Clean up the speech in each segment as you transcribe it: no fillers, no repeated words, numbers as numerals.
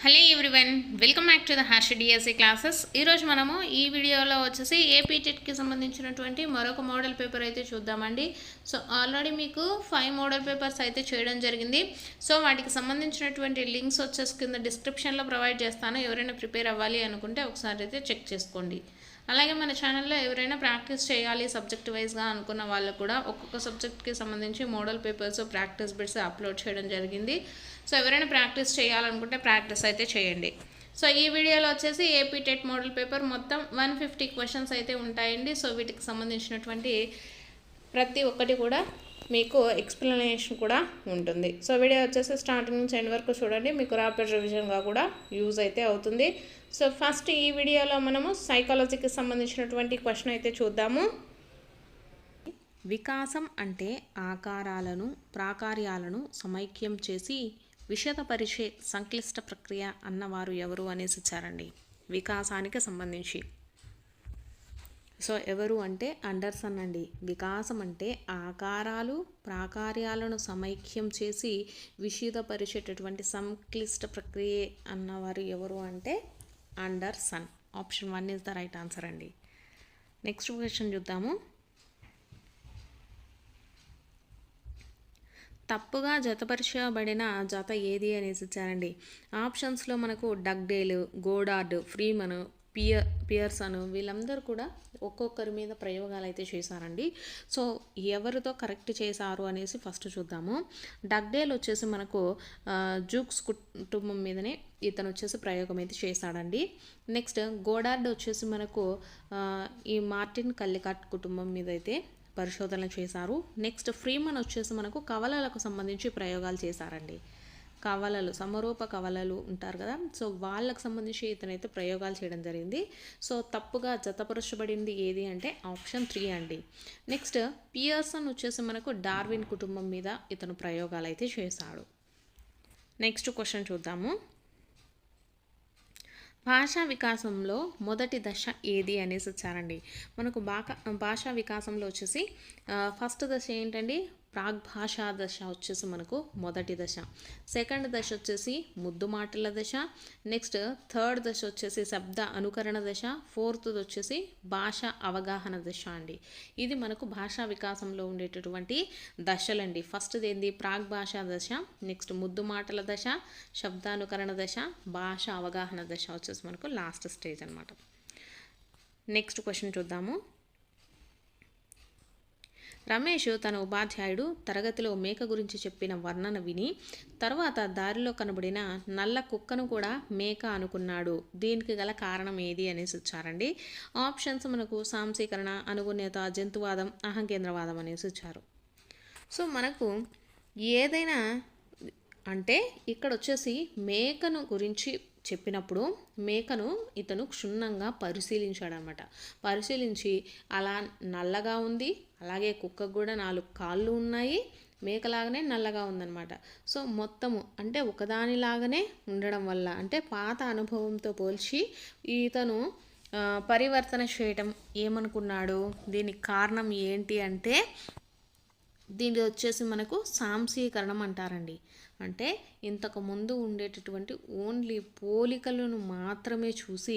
Hello everyone, welcome back to the Harsha DSC classes. ఈరోజు మనము ఈ వీడియోలో వచ్చేసి ఏపీటెట్కి సంబంధించినటువంటి మరొక మోడల్ పేపర్ అయితే చూద్దామండి. సో ఆల్రెడీ మీకు 5 మోడల్ పేపర్స్ అయితే చేయడం జరిగింది. సో వాటికి సంబంధించినటువంటి లింక్స్ వచ్చేసి కింద డిస్క్రిప్షన్లో ప్రొవైడ్ చేస్తాను. ఎవరైనా ప్రిపేర్ అవ్వాలి అనుకుంటే ఒకసారి అయితే చెక్ చేసుకోండి. అలాగే మన ఛానల్లో ఎవరైనా ప్రాక్టీస్ చేయాలి సబ్జెక్ట్ వైజ్గా అనుకున్న వాళ్ళు కూడా ఒక్కొక్క సబ్జెక్ట్కి సంబంధించి model papers practice bits upload చేయడం జరిగింది. సో ఎవరైనా ప్రాక్టీస్ చేయాలనుకుంటే ప్రాక్టీస్ అయితే చేయండి. సో ఈ వీడియోలో వచ్చేసి ఏపీటెట్ మోడల్ పేపర్ మొత్తం 150 క్వశ్చన్స్ అయితే ఉంటాయండి. సో వీటికి సంబంధించినటువంటి ప్రతి ఒక్కటి కూడా మీకు ఎక్స్ప్లెనేషన్ కూడా ఉంటుంది. సో వీడియో వచ్చేసి స్టార్టింగ్ నుంచి ఎండ్ వరకు చూడండి, మీకు ర్యాపిడ్ రివిజన్గా కూడా యూజ్ అయితే అవుతుంది. సో ఫస్ట్ ఈ వీడియోలో మనము సైకాలజీకి సంబంధించినటువంటి క్వశ్చన్ అయితే చూద్దాము. వికాసం అంటే ఆకారాలను ప్రాకార్యాలను సమైక్యం చేసి విషదపరిచే సంక్లిష్ట ప్రక్రియ అన్నవారు ఎవరు అనేసి ఇచ్చారండి. వికాసానికి సంబంధించి సో ఎవరు అంటే అండర్సన్ అండి. వికాసం అంటే ఆకారాలు ప్రాకార్యాలను సమైక్యం చేసి విషదపరిచేటటువంటి సంక్లిష్ట ప్రక్రియ అన్నవారు ఎవరు అంటే Anderson. Option 1 is the right answer అండి. నెక్స్ట్ క్వశ్చన్ చూద్దాము. తప్పుగా జతపరచబడిన జత ఏది అనేసి ఇచ్చారండి. ఆప్షన్స్లో మనకు డగ్డేల్, గోడార్డ్, ఫ్రీమన్, పియర్సన్ వీళ్ళందరూ కూడా ఒక్కొక్కరి మీద ప్రయోగాలు అయితే చేశారండి. సో ఎవరితో కరెక్ట్ చేశారు అనేసి ఫస్ట్ చూద్దాము. డగ్డేల్ వచ్చేసి మనకు జూక్స్ కుటుంబం మీదనే ఇతను వచ్చేసి ప్రయోగం అయితే చేశాడండి. నెక్స్ట్ గోడార్డ్ వచ్చేసి మనకు ఈ మార్టిన్ కల్లికట్ కుటుంబం మీద అయితే పరిశోధన చేశారు. నెక్స్ట్ ఫ్రీమన్ వచ్చేసి మనకు కవలలకు సంబంధించి ప్రయోగాలు చేశారండి. కవలలు, సమరూప కవలలు ఉంటారు కదా, సో వాళ్ళకు సంబంధించి ఇతనైతే ప్రయోగాలు చేయడం జరిగింది. సో తప్పుగా జతపరచబడింది ఏది అంటే ఆప్షన్ 3 అండి. నెక్స్ట్ పియర్సన్ వచ్చేసి మనకు డార్విన్ కుటుంబం మీద ఇతను ప్రయోగాలు అయితే చేశాడు. నెక్స్ట్ క్వశ్చన్ చూద్దాము. భాషా వికాసంలో మొదటి దశ ఏది అనేసి వచ్చారండి. మనకు భాషా వికాసంలో వచ్చేసి ఫస్ట్ దశ ఏంటండి, ప్రాగ్భాషా దశ వచ్చేసి మనకు మొదటి దశ. సెకండ్ దశ వచ్చేసి ముద్దు మాటల దశ. నెక్స్ట్ థర్డ్ దశ వచ్చేసి శబ్ద అనుకరణ దశ. ఫోర్త్ వచ్చేసి భాష అవగాహన దశ అండి. ఇది మనకు భాషా వికాసంలో ఉండేటటువంటి దశలండి. ఫస్ట్ది ఏంది, ప్రాగ్భాషా దశ. నెక్స్ట్ ముద్దు మాటల దశ, శబ్దానుకరణ దశ, భాష అవగాహన దశ వచ్చేసి మనకు లాస్ట్ స్టేజ్ అనమాట. నెక్స్ట్ క్వశ్చన్ చూద్దాము. రమేష్ తన ఉపాధ్యాయుడు తరగతిలో మేక గురించి చెప్పిన వర్ణన విని తర్వాత దారిలో కనబడిన నల్ల కుక్కను కూడా మేక అనుకున్నాడు. దీనికి గల కారణం ఏది అనేసి ఇచ్చారండి. ఆప్షన్స్ మనకు సాంశీకరణ, అనుగుణ్యత, జంతువాదం, అహంకేంద్రవాదం అనేసి ఇచ్చారు. సో మనకు ఏదైనా అంటే ఇక్కడ వచ్చేసి మేకను గురించి చెప్పినప్పుడు మేకను ఇతను క్షుణ్ణంగా పరిశీలించాడనమాట. పరిశీలించి అలా నల్లగా ఉంది, అలాగే కుక్కకు కూడా 4 కాళ్ళు ఉన్నాయి, మేకలాగానే నల్లగా ఉందన్నమాట. సో మొత్తము అంటే ఒకదానిలాగానే ఉండడం వల్ల అంటే పాత అనుభవంతో పోల్చి ఇతను పరివర్తన చేయటం ఏమనుకున్నాడు, దీనికి కారణం ఏంటి అంటే దీన్ని వచ్చేసి మనకు సాంశీకరణం అంటారండి. అంటే ఇంతకు ముందు ఉండేటటువంటి ఓన్లీ పోలికలను మాత్రమే చూసి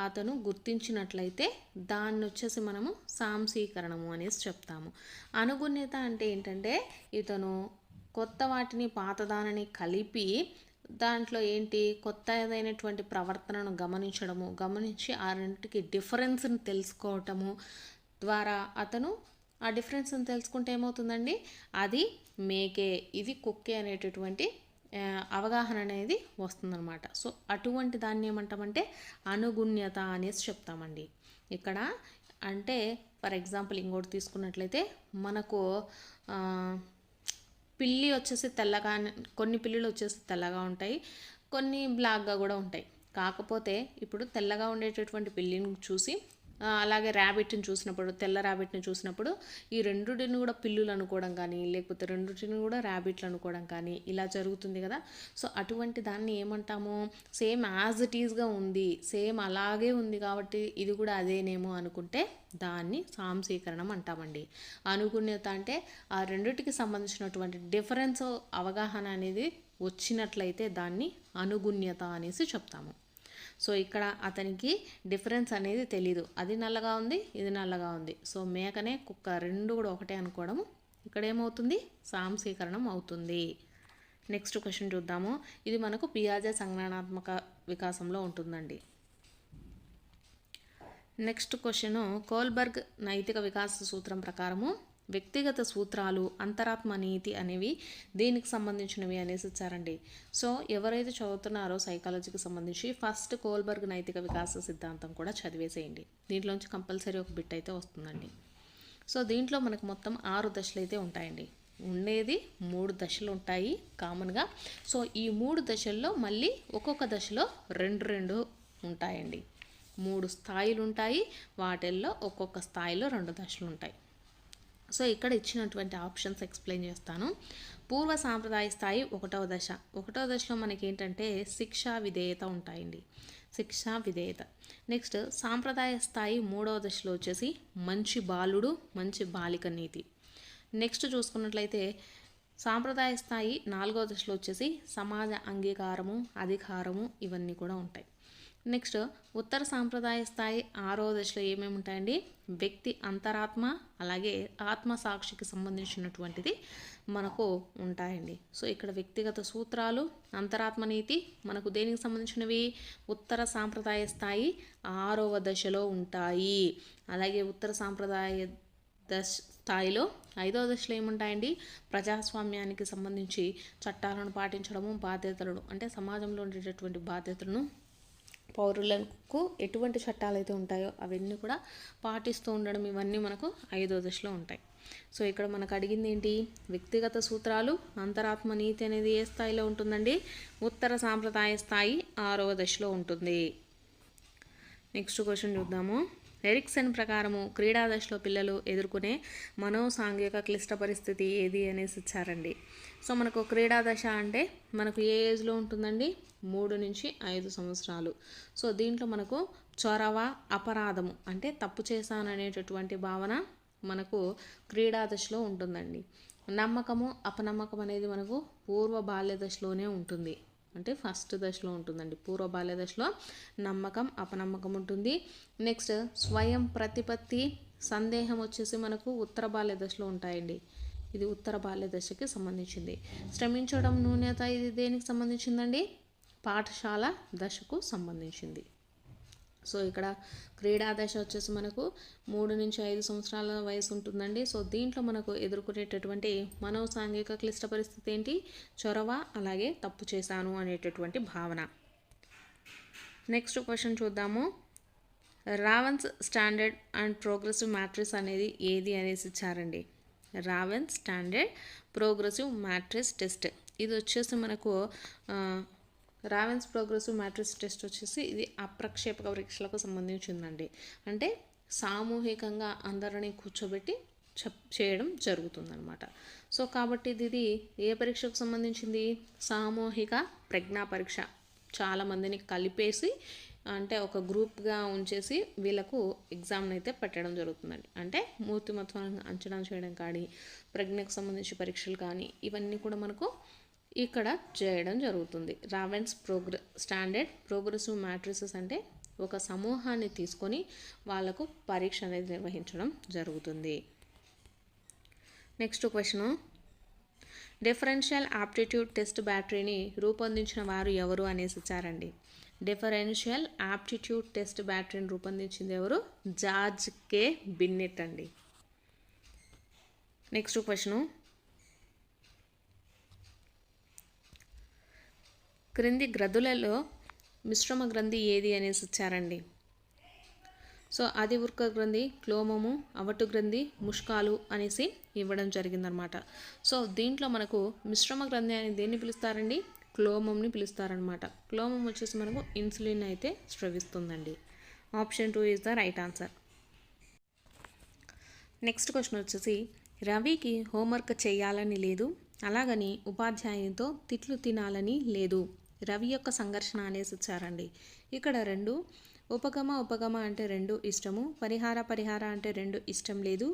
అతను గుర్తించినట్లయితే దాన్ని వచ్చేసి మనము సాంశీకరణము అనేసి చెప్తాము. అనుగుణ్యత అంటే ఏంటంటే ఇతను కొత్త వాటిని పాతదానిని కలిపి దాంట్లో ఏంటి కొత్తదైనటువంటి ప్రవర్తనను గమనించి ఆ రెండింటికి డిఫరెన్స్ని తెలుసుకోవటము ద్వారా అతను ఆ డిఫరెన్స్ని తెలుసుకుంటే ఏమవుతుందండి, అది మేకే, ఇది కుక్కే అనేటటువంటి అవగాహన అనేది వస్తుందన్నమాట. సో అటువంటి దాన్ని ఏమంటామంటే అనుగుణ్యత అనేసి చెప్తామండి. ఇక్కడ అంటే ఫర్ ఎగ్జాంపుల్ ఇంకోటి తీసుకున్నట్లయితే మనకు పిల్లి వచ్చేసి తెల్లగా, కొన్ని పిల్లులు వచ్చేసి తెల్లగా ఉంటాయి, కొన్ని బ్లాక్గా కూడా ఉంటాయి. కాకపోతే ఇప్పుడు తెల్లగా ఉండేటటువంటి పిల్లిని చూసి అలాగే ర్యాబిట్ని చూసినప్పుడు, తెల్ల ర్యాబిట్ని చూసినప్పుడు ఈ రెండుటిని కూడా పిల్లులు అనుకోవడం కానీ లేకపోతే రెండుటిని కూడా ర్యాబిట్లు అనుకోవడం కానీ ఇలా జరుగుతుంది కదా. సో అటువంటి దాన్ని ఏమంటాము, సేమ్ యాజ్ ఇట్ ఈజ్గా ఉంది, సేమ్ అలాగే ఉంది కాబట్టి ఇది కూడా అదేనేమో అనుకుంటే దాన్ని సాంశీకరణం అంటామండి. అనుగుణ్యత అంటే ఆ రెండిటికి సంబంధించినటువంటి డిఫరెన్స్ అవగాహన అనేది వచ్చినట్లయితే దాన్ని అనుగుణ్యత అనేసి చెప్తాము. సో ఇక్కడ అతనికి డిఫరెన్స్ అనేది తెలీదు, అది నల్లగా ఉంది, ఇది నల్లగా ఉంది. సో మేకనే కుక్క రెండు కూడా ఒకటే అనుకోవడం ఇక్కడ ఏమవుతుంది, సాంశీకరణం అవుతుంది. నెక్స్ట్ క్వశ్చన్ చూద్దాము. ఇది మనకు పియాజే సంజ్ఞానాత్మక వికాసంలో ఉంటుందండి. నెక్స్ట్ క్వశ్చన్, కోల్బర్గ్ నైతిక వికాస సూత్రం ప్రకారము వ్యక్తిగత సూత్రాలు, అంతరాత్మ నీతి అనేవి దీనికి సంబంధించినవి అనేసి ఇచ్చారండి. సో ఎవరైతే చదువుతున్నారో సైకాలజీకి సంబంధించి ఫస్ట్ కోల్బర్గ్ నైతిక వికాస సిద్ధాంతం కూడా చదివేసేయండి. దీంట్లోంచి కంపల్సరీ ఒక బిట్ అయితే వస్తుందండి. సో దీంట్లో మనకు మొత్తం 6 దశలు అయితే ఉంటాయండి. ఉండేది 3 దశలు ఉంటాయి కామన్గా. సో ఈ 3 దశల్లో మళ్ళీ ఒక్కొక్క దశలో 2 ఉంటాయండి. 3 స్థాయిలు ఉంటాయి, వాటిల్లో ఒక్కొక్క స్థాయిలో 2 దశలు ఉంటాయి. సో ఇక్కడ ఇచ్చినటువంటి ఆప్షన్స్ ఎక్స్ప్లెయిన్ చేస్తాను. పూర్వ సాంప్రదాయ స్థాయి 1వ దశ. 1వ దశలో మనకి ఏంటంటే శిక్షా విధేయత ఉంటాయండి, శిక్షా విధేయత. నెక్స్ట్ సాంప్రదాయ స్థాయి 3వ దశలో వచ్చేసి మంచి బాలుడు, మంచి బాలిక నీతి. నెక్స్ట్ చూసుకున్నట్లయితే సాంప్రదాయ స్థాయి 4వ దశలో వచ్చేసి సమాజ అంగీకారము, అధికారము ఇవన్నీ కూడా ఉంటాయి. నెక్స్ట్ ఉత్తర సాంప్రదాయ స్థాయి 6వ దశలో ఏమేమి ఉంటాయండి, వ్యక్తి అంతరాత్మ అలాగే ఆత్మ సాక్షికి సంబంధించినటువంటిది మనకు ఉంటాయండి. సో ఇక్కడ వ్యక్తిగత సూత్రాలు, అంతరాత్మ నీతి మనకు దేనికి సంబంధించినవి, ఉత్తర సాంప్రదాయ స్థాయి 6వ దశలో ఉంటాయి. అలాగే ఉత్తర సాంప్రదాయ స్థాయిలో 5వ దశలో ఏముంటాయండి, ప్రజాస్వామ్యానికి సంబంధించి చట్టాలను పాటించడము, బాధ్యతలను అంటే సమాజంలో ఉండేటటువంటి బాధ్యతలను, పౌరులకు ఎటువంటి చట్టాలు అయితే ఉంటాయో అవన్నీ కూడా పాటిస్తూ ఉండడం, ఇవన్నీ మనకు 5వ దశలో ఉంటాయి. సో ఇక్కడ మనకు అడిగింది ఏంటి, వ్యక్తిగత సూత్రాలు, అంతరాత్మ నీతి అనేది ఏ స్థాయిలో ఉంటుందండి, ఉత్తర సాంప్రదాయ స్థాయి 6వ దశలో ఉంటుంది. నెక్స్ట్ క్వశ్చన్ చూద్దాము. ఎరిక్సన్ ప్రకారము క్రీడా దశలో పిల్లలు ఎదుర్కొనే మనోసాంఘిక క్లిష్ట పరిస్థితి ఏది అనేసి ఇచ్చారండి. సో మనకు క్రీడా దశ అంటే మనకు ఏ ఏజ్లో ఉంటుందండి, 3 నుంచి 5 సంవత్సరాలు. సో దీంట్లో మనకు చొరవ, అపరాధము అంటే తప్పు చేశాననేటటువంటి భావన మనకు క్రీడా దశలో ఉంటుందండి. నమ్మకము, అపనమ్మకం అనేది మనకు పూర్వ బాల్య దశలోనే ఉంటుంది, అంటే ఫస్ట్ దశలో ఉంటుందండి. పూర్వ బాల్య దశలో నమ్మకం, అపనమ్మకం ఉంటుంది. నెక్స్ట్ స్వయం ప్రతిపత్తి, సందేహం వచ్చేసి మనకు ఉత్తర బాల్య దశలో ఉంటాయండి. ఇది ఉత్తర బాల్య దశకి సంబంధించింది. శ్రమించడం, న్యూనత ఇది దేనికి సంబంధించిందండి, పాఠశాల దశకు సంబంధించింది. సో ఇక్కడ క్రీడా దశ వచ్చేసి మనకు 3 నుంచి 5 సంవత్సరాల వయసు ఉంటుందండి. సో దీంట్లో మనకు ఎదుర్కొనేటటువంటి మనోసాంఘిక క్లిష్ట పరిస్థితి ఏంటి, చొరవ అలాగే తప్పు చేశాను అనేటటువంటి భావన. నెక్స్ట్ క్వశ్చన్ చూద్దాము. రావన్స్ స్టాండర్డ్ అండ్ ప్రోగ్రెసివ్ మ్యాట్రిక్స్ అనేది ఏది అనేసి ఇచ్చారండి. రావన్స్ స్టాండర్డ్ ప్రోగ్రెసివ్ మ్యాట్రిక్స్ టెస్ట్, ఇది వచ్చేసి మనకు రావెన్స్ ప్రోగ్రెసివ్ మ్యాట్రిక్స్ టెస్ట్ వచ్చేసి ఇది అప్రక్షేపక పరీక్షలకు సంబంధించిందండి. అంటే సామూహికంగా అందరినీ కూర్చోబెట్టి చేయడం జరుగుతుందన్నమాట. సో కాబట్టి ఇది ఏ పరీక్షకు సంబంధించింది, సామూహిక ప్రజ్ఞా పరీక్ష. చాలామందిని కలిపేసి అంటే ఒక గ్రూప్గా ఉంచేసి వీళ్ళకు ఎగ్జామ్ని అయితే పెట్టడం జరుగుతుందండి. అంటే మూర్తిమత్వాన్ని అంచనా చేయడం కానీ, ప్రజ్ఞకు సంబంధించి పరీక్షలు కానీ ఇవన్నీ కూడా మనకు ఇక్కడ చేయడం జరుగుతుంది. రావెన్స్ స్టాండర్డ్ ప్రోగ్రెసివ్ మ్యాట్రిసెస్ అంటే ఒక సమూహాన్ని తీసుకొని వాళ్ళకు పరీక్ష అనేది నిర్వహించడం జరుగుతుంది. Next question, differential aptitude test బ్యాటరీని రూపొందించిన వారు ఎవరు అనేసి ఇచ్చారండి. డిఫరెన్షియల్ ఆప్టిట్యూడ్ టెస్ట్ బ్యాటరీని రూపొందించింది ఎవరు, జార్జ్ కే బిన్నెట్ అండి. నెక్స్ట్ క్వశ్చన్, క్రింది గ్రంథులలో మిశ్రమ గ్రంథి ఏది అనేసి ఇచ్చారండి. సో అది వృక్క గ్రంథి, క్లోమము, అవటు గ్రంథి, ముష్కాలు అనేసి ఇవ్వడం జరిగిందనమాట. సో దీంట్లో మనకు మిశ్రమ గ్రంథి అని దేన్ని పిలుస్తారండి, క్లోమంని పిలుస్తారనమాట. క్లోమం వచ్చేసి మనకు ఇన్సులిన్ అయితే స్రవిస్తుందండి. Option 2 is the right answer. Next question వచ్చేసి, రవికి హోంవర్క్ చేయాలని లేదు, అలాగని ఉపాధ్యాయునితో తిట్లు తినాలని లేదు. రవి యొక్క సంఘర్షణ అనేసి ఇచ్చారండి. ఇక్కడ 2 ఉపగమ ఉపగమ అంటే 2 ఇష్టము, పరిహార పరిహార అంటే 2 ఇష్టం లేదు,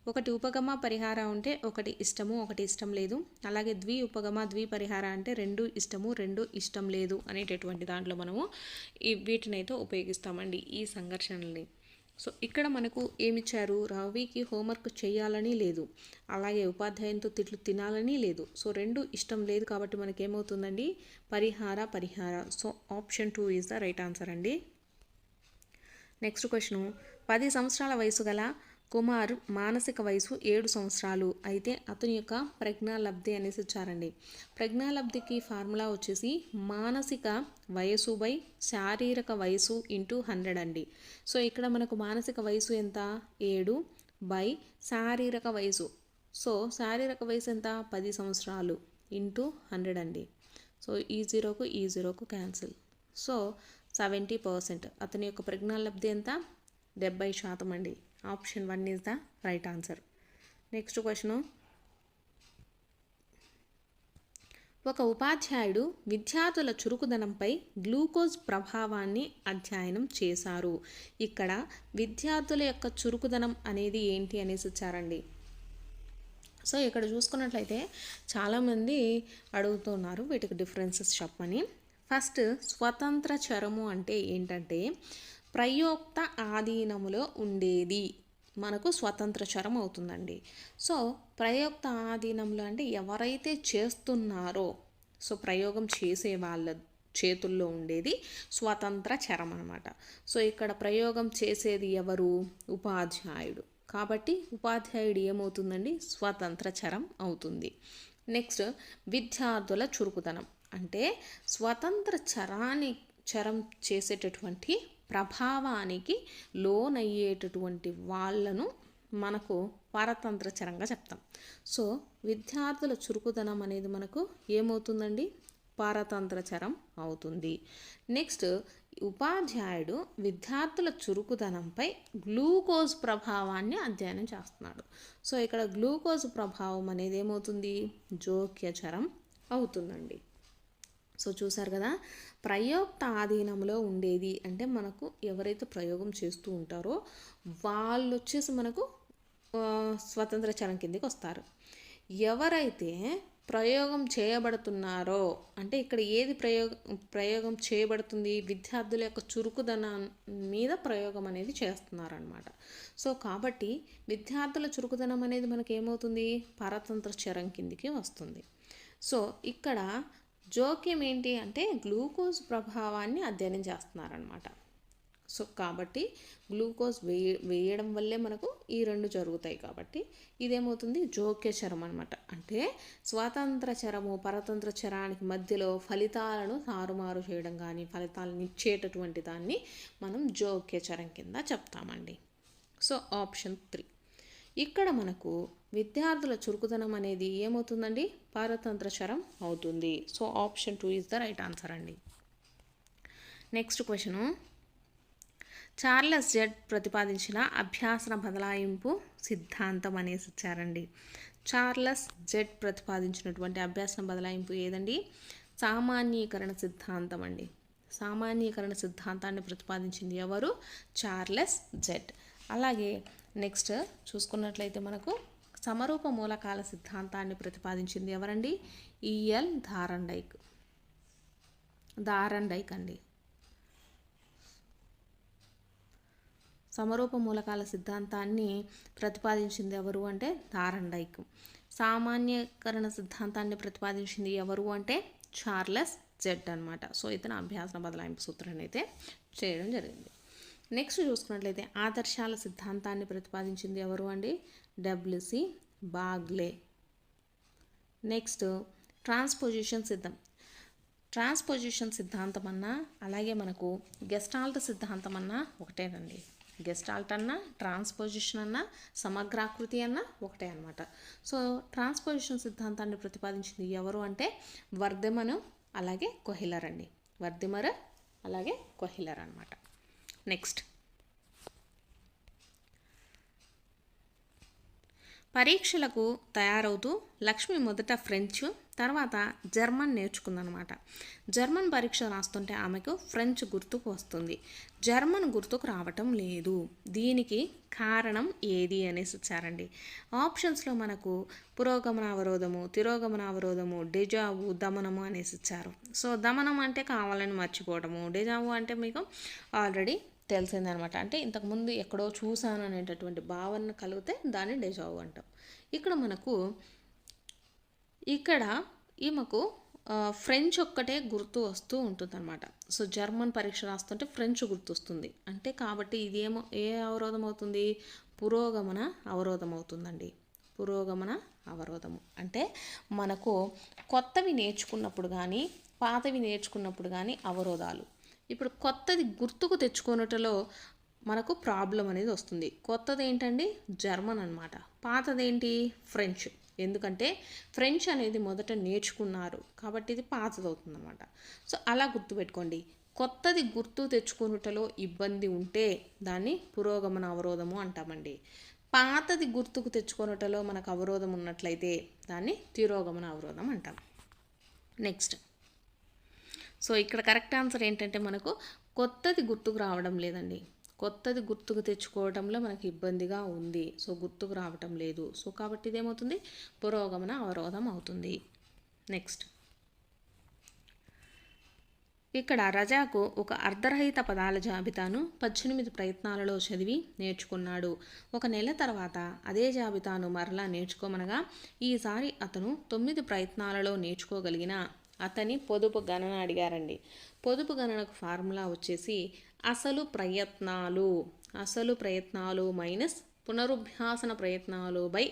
ఒకటి ఉపగమ పరిహార ఉంటే ఒకటి ఇష్టము ఒకటి ఇష్టం లేదు, అలాగే ద్వి ఉపగమ ద్వి పరిహార అంటే 2 ఇష్టము 2 ఇష్టం లేదు అనేటటువంటి దాంట్లో మనము వీటినైతే ఉపయోగిస్తామండి ఈ సంఘర్షణల్ని. సో ఇక్కడ మనకు ఏమిచ్చారు, రవికి హోంవర్క్ చేయాలని లేదు, అలాగే ఉపాధ్యాయునితో తిట్లు తినాలని లేదు. సో 2 ఇష్టం లేదు కాబట్టి మనకి ఏమవుతుందండి, పరిహార పరిహార. So option 2 is the right answer అండి. నెక్స్ట్ క్వశ్చన్, 10 సంవత్సరాల వయసు గల కుమార్ మానసిక వయసు 7 సంవత్సరాలు అయితే అతని యొక్క ప్రజ్ఞాలబ్ధి అనేసి ఇచ్చారండి. ప్రజ్ఞాలబ్ధికి ఫార్ములా వచ్చేసి మానసిక వయసు బై శారీరక వయసు ఇంటూ 100 అండి. సో ఇక్కడ మనకు మానసిక వయసు ఎంత, 7 బై శారీరక వయసు. సో శారీరక వయసు ఎంత, 10 సంవత్సరాలు ఇంటూ 100 అండి. సో ఈ జీరోకు క్యాన్సిల్. సో 70%. అతని యొక్క ప్రజ్ఞాలబ్ధి ఎంత, 70% అండి. Option 1 is the right answer. Next question, ఒక ఉపాధ్యాయుడు విద్యార్థుల చురుకుదనంపై గ్లూకోజ్ ప్రభావాన్ని అధ్యయనం చేశారు. ఇక్కడ విద్యార్థుల యొక్క చురుకుదనం అనేది ఏంటి అనేసి ఇచ్చారండి. సో ఇక్కడ చూసుకున్నట్లయితే చాలామంది అడుగుతున్నారు వీటికి డిఫరెన్సెస్ చెప్పమని. ఫస్ట్, స్వతంత్ర చరము అంటే ఏంటంటే ప్రయోక్త ఆధీనములో ఉండేది మనకు స్వతంత్ర చరం అవుతుందండి. సో ప్రయోక్త ఆధీనంలో అంటే ఎవరైతే చేస్తున్నారో, సో ప్రయోగం చేసే వాళ్ళ చేతుల్లో ఉండేది స్వతంత్ర చరం అనమాట. సో ఇక్కడ ప్రయోగం చేసేది ఎవరు, ఉపాధ్యాయుడు. కాబట్టి ఉపాధ్యాయుడు ఏమవుతుందండి, స్వతంత్ర చరం అవుతుంది. నెక్స్ట్, విద్యార్థుల చురుకుదనం అంటే స్వతంత్ర చరం చేసేటటువంటి ప్రభావానికి లోనయ్యేటటువంటి వాళ్ళను మనకు పరతంత్ర చరంగా చెప్తాం. సో విద్యార్థుల చురుకుదనం అనేది మనకు ఏమవుతుందండి, పరతంత్ర చరం అవుతుంది. నెక్స్ట్, ఉపాధ్యాయుడు విద్యార్థుల చురుకుదనంపై గ్లూకోజ్ ప్రభావాన్ని అధ్యయనం చేస్తున్నాడు. సో ఇక్కడ గ్లూకోజ్ ప్రభావం అనేది ఏమవుతుంది, జోక్యచరం అవుతుందండి. సో చూసారు కదా, ప్రయోక్త ఆధీనంలో ఉండేది అంటే మనకు ఎవరైతే ప్రయోగం చేస్తూ ఉంటారో వాళ్ళు వచ్చేసి మనకు స్వతంత్ర చరం కిందకి వస్తారు. ఎవరైతే ప్రయోగం చేయబడుతున్నారో అంటే ఇక్కడ ఏది ప్రయోగం చేయబడుతుంది, విద్యార్థుల యొక్క చురుకుదనం మీద ప్రయోగం అనేది చేస్తున్నారనమాట. సో కాబట్టి విద్యార్థుల చురుకుదనం అనేది మనకి ఏమవుతుంది, పరతంత్ర చరం కిందికి వస్తుంది. సో ఇక్కడ జోక్యం ఏంటి అంటే గ్లూకోజ్ ప్రభావాన్ని అధ్యయనం చేస్తున్నారనమాట. సో కాబట్టి గ్లూకోజ్ వేయడం వల్లే మనకు ఈ 2 జరుగుతాయి. కాబట్టి ఇదేమవుతుంది, జోక్య చరం అనమాట. అంటే స్వాతంత్ర చరము పరతంత్ర చరానికి మధ్యలో ఫలితాలను తారుమారు చేయడం కానీ ఫలితాలను ఇచ్చేటటువంటి దాన్ని మనం జోక్య చరం కింద చెప్తామండి. So option 3. ఇక్కడ మనకు విద్యార్థుల చురుకుదనం అనేది ఏమవుతుందండి, పరతంత్ర చరం అవుతుంది. So option 2 is the right answer అండి. నెక్స్ట్ క్వశ్చను, చార్లెస్ జెడ్ ప్రతిపాదించిన అభ్యాసన బదలాయింపు సిద్ధాంతం అనేసి ఇచ్చారండి. చార్లెస్ జెడ్ ప్రతిపాదించినటువంటి అభ్యాసన బదలాయింపు ఏదండి, సామాన్యీకరణ సిద్ధాంతం అండి. సామాన్యీకరణ సిద్ధాంతాన్ని ప్రతిపాదించింది ఎవరు, చార్లెస్ జెడ్. అలాగే నెక్స్ట్ చూసుకున్నట్లయితే మనకు సమరూప మూలకాల సిద్ధాంతాన్ని ప్రతిపాదించింది ఎవరండి, ఈఎల్ దారండైక్ అండి. సమరూప మూలకాల సిద్ధాంతాన్ని ప్రతిపాదించింది ఎవరు అంటే దారండైక్. సామాన్యీకరణ సిద్ధాంతాన్ని ప్రతిపాదించింది ఎవరు అంటే చార్లెస్ జెడ్ అనమాట. సో ఇతను అభ్యాసన బదలాయింపు సూత్రాన్ని అయితే చేయడం జరిగింది. నెక్స్ట్ చూసుకున్నట్లయితే ఆదర్శాల సిద్ధాంతాన్ని ప్రతిపాదించింది ఎవరు అండి, డబ్ల్యూసి బాగ్లే. నెక్స్ట్, ట్రాన్స్పోజిషన్ సిద్ధాంతం అన్నా అలాగే మనకు గెస్టాల్ట్ సిద్ధాంతం అన్నా ఒకటేనండి. గెస్టాల్ట్ అన్నా ట్రాన్స్పోజిషన్ అన్నా సమగ్రాకృతి అన్నా ఒకటే అనమాట. సో ట్రాన్స్పోజిషన్ సిద్ధాంతాన్ని ప్రతిపాదించింది ఎవరు అంటే వర్ధమను అలాగే కొహిలర్ అండి. వర్ధమర్ అలాగే కొహిలర్ అనమాట. నెక్స్ట్, పరీక్షలకు తయారవుతూ లక్ష్మి మొదట ఫ్రెంచ్, తర్వాత జర్మన్ నేర్చుకుందనమాట. జర్మన్ పరీక్ష రాస్తుంటే ఆమెకు ఫ్రెంచ్ గుర్తుకు వస్తుంది, జర్మన్ గుర్తుకు రావటం లేదు. దీనికి కారణం ఏది అనేసి ఇచ్చారండి. ఆప్షన్స్లో మనకు పురోగమన అవరోధము, తిరోగమన అవరోధము, డెజావు, దమనము అనేసి ఇచ్చారు. సో దమనం అంటే కావాలని మర్చిపోవడము, డెజావు అంటే మీకు ఆల్రెడీ తెలిసిందనమాట. అంటే ఇంతకుముందు ఎక్కడో చూశాను అనేటటువంటి భావన కలిగితే దాన్ని డెజావు అంటాం. ఇక్కడ ఈమెకు ఫ్రెంచ్ ఒక్కటే గుర్తు వస్తూ ఉంటుందన్నమాట. సో జర్మన్ పరీక్ష రాస్తుంటే ఫ్రెంచ్ గుర్తొస్తుంది అంటే, కాబట్టి ఇది ఏ అవరోధం అవుతుంది? పురోగమన అవరోధం అవుతుందండి. పురోగమన అవరోధము అంటే మనకు కొత్తవి నేర్చుకున్నప్పుడు కానీ పాతవి నేర్చుకున్నప్పుడు కానీ అవరోధాలు. ఇప్పుడు కొత్తది గుర్తుకు తెచ్చుకున్నట్లో మనకు ప్రాబ్లం అనేది వస్తుంది. కొత్తది ఏంటండి? జర్మన్ అనమాట. పాతదేంటి? ఫ్రెంచ్. ఎందుకంటే ఫ్రెంచ్ అనేది మొదట నేర్చుకున్నారు కాబట్టి ఇది పాతది అవుతుంది అనమాట. సో అలా గుర్తుపెట్టుకోండి. కొత్తది గుర్తు తెచ్చుకున్నటలో ఇబ్బంది ఉంటే దాన్ని పురోగమన అవరోధము అంటామండి. పాతది గుర్తుకు తెచ్చుకున్నటలో మనకు అవరోధం ఉన్నట్లయితే దాన్ని తిరోగమన అవరోధం అంటాం. నెక్స్ట్, సో ఇక్కడ కరెక్ట్ ఆన్సర్ ఏంటంటే మనకు కొత్తది గుర్తుకు రావడం లేదండి. కొత్తది గుర్తుకు తెచ్చుకోవడంలో మనకి ఇబ్బందిగా ఉంది. సో గుర్తుకు రావటం లేదు. సో కాబట్టి ఇదేమవుతుంది? పురోగమన అవరోధం అవుతుంది. నెక్స్ట్, ఇక్కడ రజాకు ఒక అర్ధరహిత పదాల జాబితాను 18 ప్రయత్నాలలో చదివి నేర్చుకున్నాడు. ఒక నెల తర్వాత అదే జాబితాను మరలా నేర్చుకోమనగా ఈసారి అతను 9 ప్రయత్నాలలో నేర్చుకోగలిగిన అతని పొదుపు గణన అడిగారండి. పొదుపు గణనకు ఫార్ములా వచ్చేసి అసలు ప్రయత్నాలు మైనస్ పునరుభ్యాసన ప్రయత్నాలు బై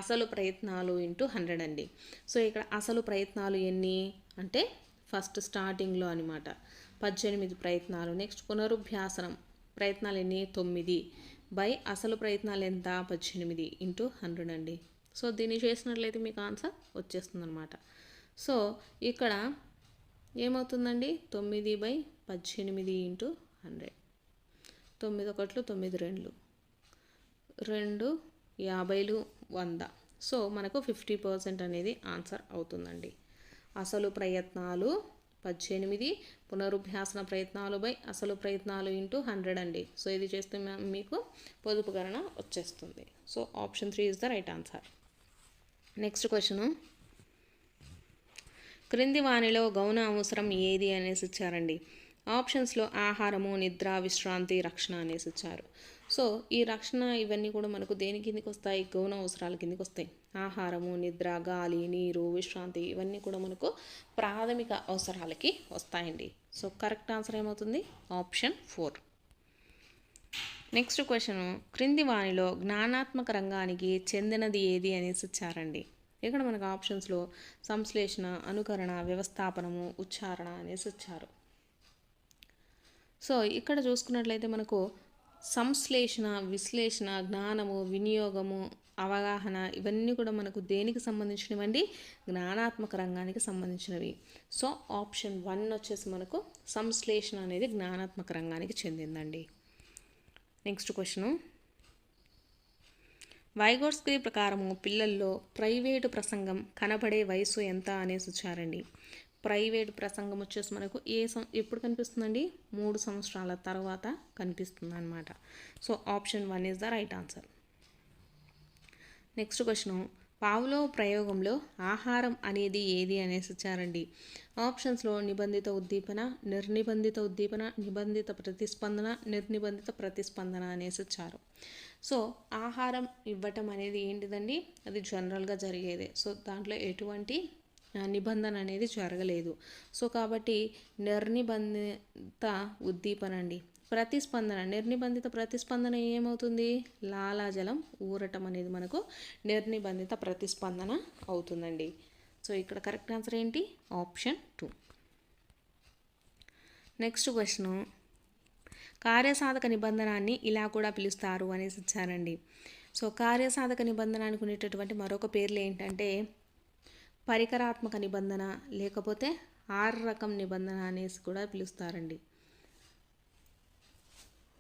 అసలు ప్రయత్నాలు ఇంటూ 100 అండి. సో ఇక్కడ అసలు ప్రయత్నాలు ఎన్ని అంటే ఫస్ట్ స్టార్టింగ్లో అనమాట 18 ప్రయత్నాలు. నెక్స్ట్ పునరుభ్యాసనం ప్రయత్నాలు ఎన్ని? 9 బై అసలు ప్రయత్నాలు ఎంత? 18 ఇంటూ 100 అండి. సో దీన్ని చేసినట్లయితే మీకు ఆన్సర్ వచ్చేస్తుంది అనమాట. సో ఇక్కడ ఏమవుతుందండి? 9/18 ఇంటూ 100. 9 ఒకట్లు 9 రెండ్లు 2 50 100. సో మనకు 50% అనేది ఆన్సర్ అవుతుందండి. అసలు ప్రయత్నాలు 18, పునరుభ్యాసన ప్రయత్నాలు బై అసలు ప్రయత్నాలు ఇంటూ 100 అండి. సో ఇది చేస్తే మీకు పొదుపు గణన వచ్చేస్తుంది. So option 3 is the right answer. Next question, క్రింది వానిలో గౌణ అవసరం ఏది అనేసి ఇచ్చారండి. ఆప్షన్స్లో ఆహారము, నిద్ర, విశ్రాంతి, రక్షణ అనేసి ఇచ్చారు. సో ఈ రక్షణ ఇవన్నీ కూడా మనకు దేని కిందకి వస్తాయి? గౌణ అవసరాల కిందకి వస్తాయి. ఆహారము, నిద్ర, గాలి, నీరు, విశ్రాంతి ఇవన్నీ కూడా మనకు ప్రాథమిక అవసరాలకి వస్తాయండి. సో కరెక్ట్ ఆన్సర్ ఏమవుతుంది? ఆప్షన్ 4. నెక్స్ట్ క్వశ్చన్, క్రింది వానిలో జ్ఞానాత్మక రంగానికి చెందినది ఏది అనేసి ఇచ్చారండి. ఇక్కడ మనకు ఆప్షన్స్లో సంశ్లేషణ, అనుకరణ, వ్యవస్థాపనము, ఉచ్చారణ అనేసి ఇచ్చారు. సో ఇక్కడ చూసుకున్నట్లయితే మనకు సంశ్లేషణ, విశ్లేషణ, జ్ఞానము, వినియోగము, అవగాహన ఇవన్నీ కూడా మనకు దేనికి సంబంధించినవండి? జ్ఞానాత్మక రంగానికి సంబంధించినవి. సో ఆప్షన్ 1 వచ్చేసి మనకు సంశ్లేషణ అనేది జ్ఞానాత్మక రంగానికి చెందిందండి. నెక్స్ట్ క్వశ్చను, వైగోట్స్కీ ప్రకారము పిల్లల్లో ప్రైవేటు ప్రసంగం కనబడే వయసు ఎంత అనేసి ఇచ్చారండి. ప్రైవేట్ ప్రసంగం వచ్చేసి మనకు ఎప్పుడు కనిపిస్తుందండి? 3 సంవత్సరాల తర్వాత కనిపిస్తుంది అనమాట. So option 1 is the right answer. Next question, Pavlov ప్రయోగంలో ఆహారం అనేది ఏది అనేసి ఇచ్చారండి. ఆప్షన్స్లో నిబంధిత ఉద్దీపన, నిర్నిబంధిత ఉద్దీపన, నిబంధిత ప్రతిస్పందన, నిర్నిబంధిత ప్రతిస్పందన అనేసి ఇచ్చారు. సో ఆహారం ఇవ్వటం అనేది ఏంటిదండి? అది జనరల్గా జరిగేదే. సో దాంట్లో ఎటువంటి నిబంధన అనేది జరగలేదు. సో కాబట్టి నిర్నిబంధిత ఉద్దీపన అండి. ప్రతిస్పందన, నిర్నిబంధిత ప్రతిస్పందన ఏమవుతుంది? లాలాజలం ఊరటం అనేది మనకు నిర్నిబంధిత ప్రతిస్పందన అవుతుందండి. సో ఇక్కడ కరెక్ట్ ఆన్సర్ ఏంటి? ఆప్షన్ 2. నెక్స్ట్ క్వశ్చన్, కార్యసాధక నిబంధనాన్ని ఇలా కూడా పిలుస్తారు అనేసి ఇచ్చారండి. సో కార్యసాధక నిబంధన అనుకునేటటువంటి మరొక పేర్లు ఏంటంటే పరికరాత్మక నిబంధన, లేకపోతే R రకం నిబంధన అనేసి కూడా పిలుస్తారండి.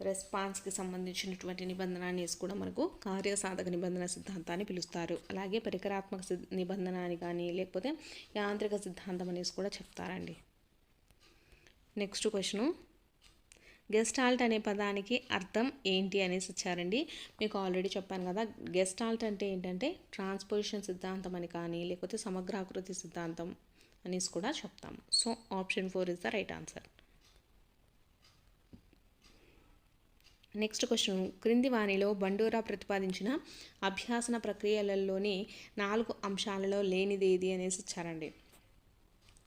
రెస్పాన్స్కి సంబంధించినటువంటి నిబంధన అనేసి కూడా మనకు కార్యసాధక నిబంధన సిద్ధాంతాన్ని పిలుస్తారు. అలాగే పరికరాత్మక నిబంధన అని కానీ లేకపోతే యాంత్రిక సిద్ధాంతం అనేసి కూడా చెప్తారండి. నెక్స్ట్ క్వశ్చను, గెస్టాల్ట్ అనే పదానికి అర్థం ఏంటి అనేసి ఇచ్చారండి. మీకు ఆల్రెడీ చెప్పాను కదా, గెస్టాల్ట్ అంటే ఏంటంటే ట్రాన్స్పోజిషన్ సిద్ధాంతం అని కానీ లేకపోతే సమగ్రాకృతి సిద్ధాంతం అనేసి కూడా చెప్తాము. So option 4 is the right answer. Next question, క్రింది వాణిలో బండూరా ప్రతిపాదించిన అభ్యాసన ప్రక్రియలలోని 4 అంశాలలో లేనిదేది అనేసి ఇచ్చారండి.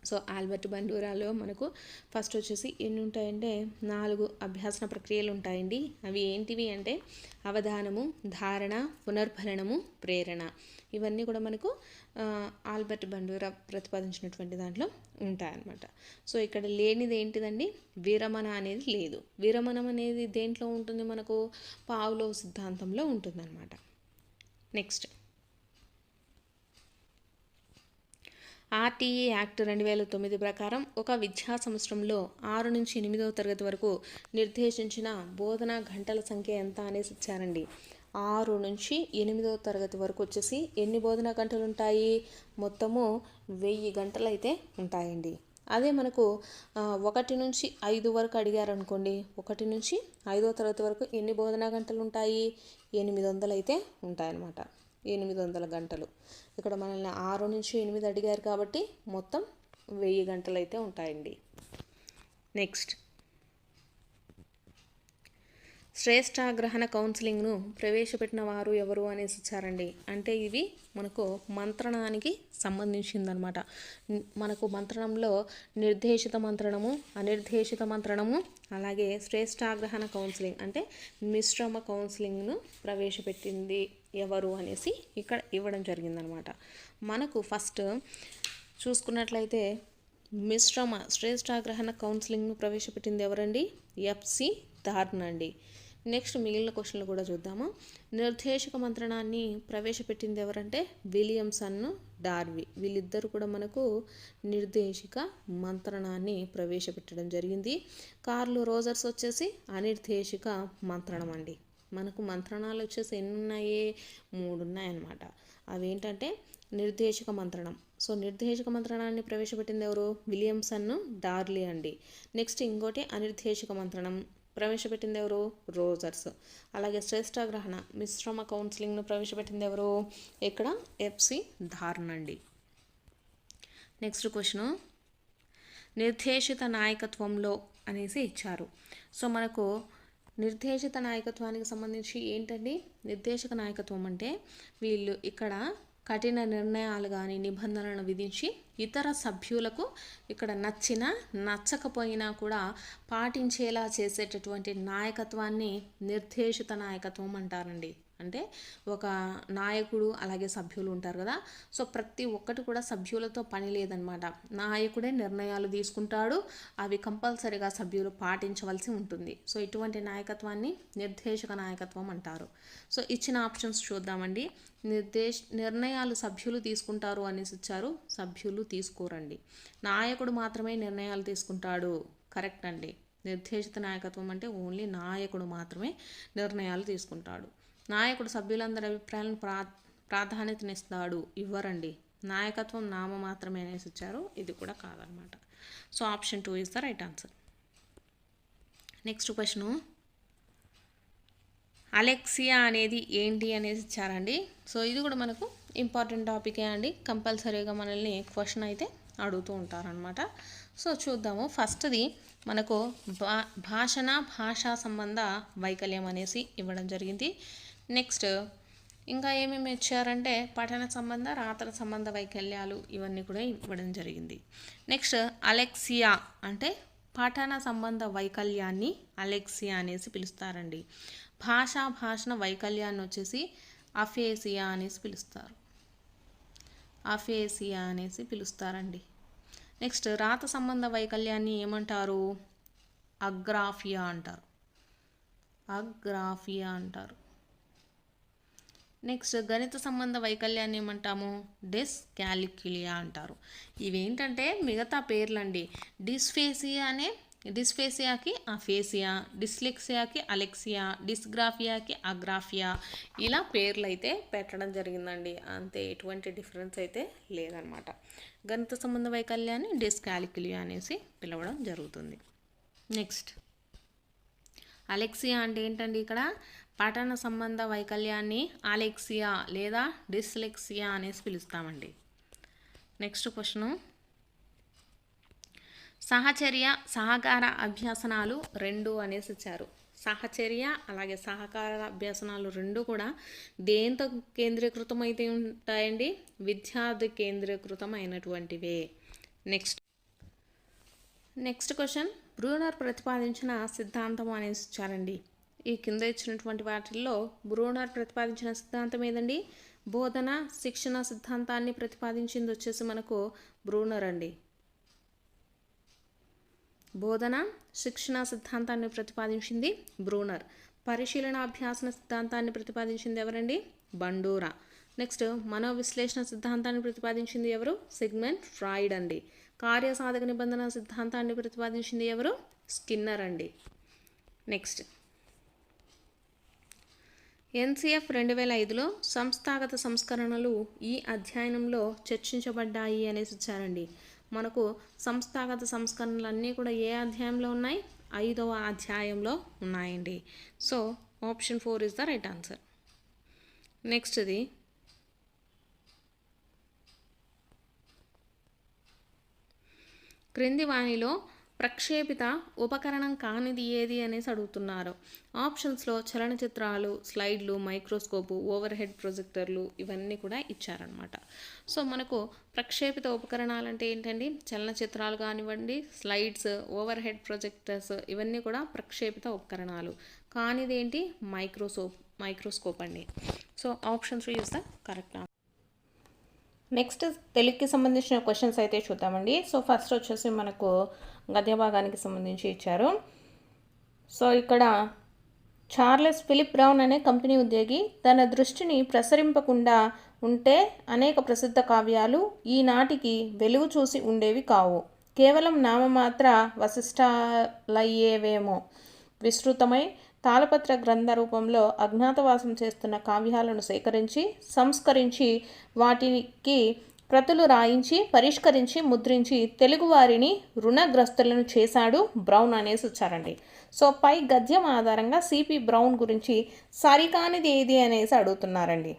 సో ఆల్బర్ట్ బండూరాలో మనకు ఫస్ట్ వచ్చేసి ఎన్ని ఉంటాయంటే 4 అభ్యాసన ప్రక్రియలు ఉంటాయండి. అవి ఏంటివి అంటే అవధానము, ధారణ, పునర్భరణము, ప్రేరణ. ఇవన్నీ కూడా మనకు ఆల్బర్ట్ బండూరా ప్రతిపాదించినటువంటి దాంట్లో ఉంటాయన్నమాట. సో ఇక్కడ లేనిది ఏంటిదండి, విరమణ అనేది లేదు. విరమణం అనేది దేంట్లో ఉంటుంది, మనకు పావ్లోవ్ సిద్ధాంతంలో ఉంటుందన్నమాట. నెక్స్ట్, ఆర్టీఈ యాక్ట్ 2009 ప్రకారం ఒక విద్యా సంవత్సరంలో 6 నుంచి 8వ తరగతి వరకు నిర్దేశించిన బోధనా గంటల సంఖ్య ఎంత అనేసి ఇచ్చారండి. 6 నుంచి 8వ తరగతి వరకు వచ్చేసి ఎన్ని బోధనా గంటలు ఉంటాయి, మొత్తము 1000 గంటలు అయితే ఉంటాయండి. అదే మనకు 1 నుంచి 5 వరకు అడిగారు అనుకోండి, 1 నుంచి 5వ తరగతి వరకు ఎన్ని బోధనా గంటలు ఉంటాయి, 800 అయితే ఉంటాయన్నమాట. 800 గంటలు. ఇక్కడ మనల్ని 6 నుంచి 8 అడిగారు కాబట్టి మొత్తం 1000 గంటలు అయితే ఉంటాయండి. నెక్స్ట్, శ్రేష్ఠాగ్రహణ కౌన్సిలింగ్ను ప్రవేశపెట్టిన వారు ఎవరు అనేసి ఇచ్చారండి. అంటే ఇవి మనకు మంత్రణానికి సంబంధించిందనమాట. మనకు మంత్రణంలో నిర్దేశిత మంత్రణము, అనిర్దేశిత మంత్రణము, అలాగే శ్రేష్ఠాగ్రహణ కౌన్సిలింగ్ అంటే మిశ్రమ కౌన్సిలింగ్ను ప్రవేశపెట్టింది ఎవరు అనేసి ఇక్కడ ఇవ్వడం జరిగిందనమాట. మనకు ఫస్ట్ చూసుకున్నట్లయితే మిశ్రమ శ్రేష్ఠాగ్రహణ కౌన్సిలింగ్ను ప్రవేశపెట్టింది ఎవరండి, ఎఫ్సి ధార్న్ అండి. నెక్స్ట్ మిగిలిన క్వశ్చన్లు కూడా చూద్దాము. నిర్దేశక మంత్రణాన్ని ప్రవేశపెట్టింది ఎవరంటే విలియమ్సన్, డార్వి. వీళ్ళిద్దరు కూడా మనకు నిర్దేశిక మంత్రణాన్ని ప్రవేశపెట్టడం జరిగింది. కార్ల్ రోజర్స్ వచ్చేసి అనిర్దేశిక మంత్రణం అండి. మనకు మంత్రణాలు వచ్చేసి ఎన్ని ఉన్నాయి, 3 ఉన్నాయన్నమాట. అవేంటంటే నిర్దేశక మంత్రణం. సో నిర్దేశక మంత్రణాన్ని ప్రవేశపెట్టింది ఎవరు, విలియమ్సన్, డార్లీ అండి. నెక్స్ట్ ఇంకోటి అనిర్దేశక మంత్రణం ప్రవేశపెట్టింది ఎవరు, రోజర్స్. అలాగే శ్రేష్ఠాగ్రహణ మిశ్రమ కౌన్సిలింగ్ను ప్రవేశపెట్టింది ఎవరు, ఇక్కడ ఎఫ్సి ధార్న్ అండి. నెక్స్ట్ క్వశ్చన్, నిర్దేశిత నాయకత్వంలో అనేసి ఇచ్చారు. సో మనకు నిర్దేశిత నాయకత్వానికి సంబంధించి ఏంటండి, నిర్దేశక నాయకత్వం అంటే వీళ్ళు ఇక్కడ కఠిన నిర్ణయాలు కానీ నిబంధనలను విధించి ఇతర సభ్యులకు ఇక్కడ నచ్చినా నచ్చకపోయినా కూడా పాటించేలా చేసేటటువంటి నాయకత్వాన్ని నిర్దేశిత నాయకత్వం అంటారండి. అంటే ఒక నాయకుడు అలాగే సభ్యులు ఉంటారు కదా, సో ప్రతి ఒక్కటి కూడా సభ్యులతో పని లేదనమాట. నాయకుడే నిర్ణయాలు తీసుకుంటాడు, అవి కంపల్సరీగా సభ్యులు పాటించవలసి ఉంటుంది. సో ఇటువంటి నాయకత్వాన్ని నిర్దేశక నాయకత్వం అంటారు. సో ఇచ్చిన ఆప్షన్స్ చూద్దామండి. నిర్ణయాలు సభ్యులు తీసుకుంటారు అనేసి ఇచ్చారు, సభ్యులు తీసుకోరండి. నాయకుడు మాత్రమే నిర్ణయాలు తీసుకుంటాడు, కరెక్ట్ అండి. నిర్దేశిత నాయకత్వం అంటే ఓన్లీ నాయకుడు మాత్రమే నిర్ణయాలు తీసుకుంటాడు. నాయకుడు సభ్యులందరి అభిప్రాయాలను ప్రాధాన్యతనిస్తాడు, ఇవ్వరండి. నాయకత్వం నామ మాత్రమే అనేసి ఇచ్చారు, ఇది కూడా కాదనమాట. So option 2 is the right answer. Next question, alexia అనేది ఏంటి అనేసి ఇచ్చారండి. సో ఇది కూడా మనకు ఇంపార్టెంట్ టాపికే అండి, కంపల్సరీగా మనల్ని క్వశ్చన్ అయితే అడుగుతూ ఉంటారనమాట. సో చూద్దాము. ఫస్ట్ది మనకు భాషా సంబంధ వైకల్యం అనేసి ఇవ్వడం జరిగింది. నెక్స్ట్ ఇంకా ఏమేమి ఇచ్చారంటే పఠన సంబంధ, రాతన సంబంధ వైకల్యాలు, ఇవన్నీ కూడా ఇవ్వడం జరిగింది. నెక్స్ట్ అలెక్సియా అంటే పఠన సంబంధ వైకల్యాన్ని అలెక్సియా అనేసి పిలుస్తారండి. భాషణ వైకల్యాన్ని వచ్చేసి అఫేసియా అనేసి పిలుస్తారు, అఫేసియా అనేసి పిలుస్తారండి. నెక్స్ట్ రాత సంబంధ వైకల్యాన్ని ఏమంటారు, అగ్రాఫియా అంటారు, అగ్రాఫియా అంటారు. నెక్స్ట్ గణిత సంబంధ వైకల్యాన్ని ఏమంటాము, డిస్కాలిక్యులియా అంటారు. ఇవేంటంటే మిగతా పేర్లండి. డిస్ఫేసియా అనే డిస్ఫేసియాకి అఫేసియా, డిస్లెక్సియాకి అలెక్సియా, డిస్గ్రాఫియాకి అగ్రాఫియా, ఇలా పేర్లు అయితే పెట్టడం జరిగిందండి. అంతే, ఎటువంటి డిఫరెన్స్ అయితే లేదనమాట. గణిత సంబంధ వైకల్యాన్ని డిస్కాలిక్యులియా అనేసి పిలవడం జరుగుతుంది. నెక్స్ట్, అలెక్సియా అంటే ఏంటండి? ఇక్కడ పఠన సంబంధ వైకల్యాన్ని అలెక్సియా లేదా డిస్లెక్సియా అనేసి పిలుస్తామండి. నెక్స్ట్ క్వశ్చను, సహచర్య సహకార అభ్యాసనాలు 2 అనేసి ఇచ్చారు. సహచర్య అలాగే సహకార అభ్యాసనాలు 2 కూడా దేంతో కేంద్రీకృతం అయితే ఉంటాయండి? విద్యార్థి కేంద్రీకృతం అయినటువంటివే. నెక్స్ట్ క్వశ్చన్, బ్రూనర్ ప్రతిపాదించిన సిద్ధాంతం అనేసి ఇచ్చారండి. ఈ కింద ఇచ్చినటువంటి వాటిల్లో బ్రూనర్ ప్రతిపాదించిన సిద్ధాంతం ఏదండి? బోధన శిక్షణ సిద్ధాంతాన్ని ప్రతిపాదించింది వచ్చేసి మనకు బ్రూనర్ అండి. బోధన శిక్షణ సిద్ధాంతాన్ని ప్రతిపాదించింది బ్రూనర్. పరిశీలన అభ్యాసన సిద్ధాంతాన్ని ప్రతిపాదించింది ఎవరండి? బండూరా. నెక్స్ట్, మనోవిశ్లేషణ సిద్ధాంతాన్ని ప్రతిపాదించింది ఎవరు? సిగ్మండ్ ఫ్రాయిడ్ అండి. కార్యసాధక నిబంధన సిద్ధాంతాన్ని ప్రతిపాదించింది ఎవరు? స్కిన్నర్ అండి. నెక్స్ట్, ఎన్సిఎఫ్ 2005లో సంస్థాగత సంస్కరణలు ఈ అధ్యయనంలో చర్చించబడ్డాయి అనేసి ఇచ్చారండి. మనకు సంస్థాగత సంస్కరణలు అన్నీ కూడా ఏ అధ్యాయంలో ఉన్నాయి? 5వ అధ్యాయంలో ఉన్నాయండి. So option 4 is the right answer. నెక్స్ట్ది, క్రింది వాణిలో ప్రక్షేపిత ఉపకరణం కానిది ఏది అనేసి అడుగుతున్నారు. ఆప్షన్స్లో చలనచిత్రాలు, స్లైడ్లు, మైక్రోస్కోపు, ఓవర్ హెడ్ ప్రొజెక్టర్లు ఇవన్నీ కూడా ఇచ్చారనమాట. సో మనకు ప్రక్షేపిత ఉపకరణాలు అంటే ఏంటండి? చలనచిత్రాలు కానివ్వండి, స్లైడ్స్, ఓవర్ హెడ్ ప్రొజెక్టర్స్ ఇవన్నీ కూడా ప్రక్షేపిత ఉపకరణాలు. కానిది ఏంటి? మైక్రోస్కోప్ అండి. So option 3 is the correct answer. Next, తెలుగుకి సంబంధించిన క్వశ్చన్స్ అయితే చూద్దామండి. సో ఫస్ట్ వచ్చేసి మనకు గద్య భాగానికి సంబంధించి ఇచ్చారు. సో ఇక్కడ చార్లెస్ ఫిలిప్ బ్రౌన్ అనే కంపెనీ ఉద్యోగి తన దృష్టిని ప్రసరింపకుండా ఉంటే అనేక ప్రసిద్ధ కావ్యాలు ఈనాటికి వెలుగు చూసి ఉండేవి కావు. కేవలం నామమాత్ర వశిష్టాలయ్యేవేమో. విస్తృతమై తాళపత్ర గ్రంథ రూపంలో అజ్ఞాతవాసం చేస్తున్న కావ్యాలను సేకరించి సంస్కరించి వాటికి ప్రతులు రాయించి పరిష్కరించి ముద్రించి తెలుగువారిని రుణగ్రస్తులను చేశాడు బ్రౌన్ అనేసి వచ్చారండి. సో పై గద్యం ఆధారంగా సిపి బ్రౌన్ గురించి సరికానిది ఏది అనేసి అడుగుతున్నారండి.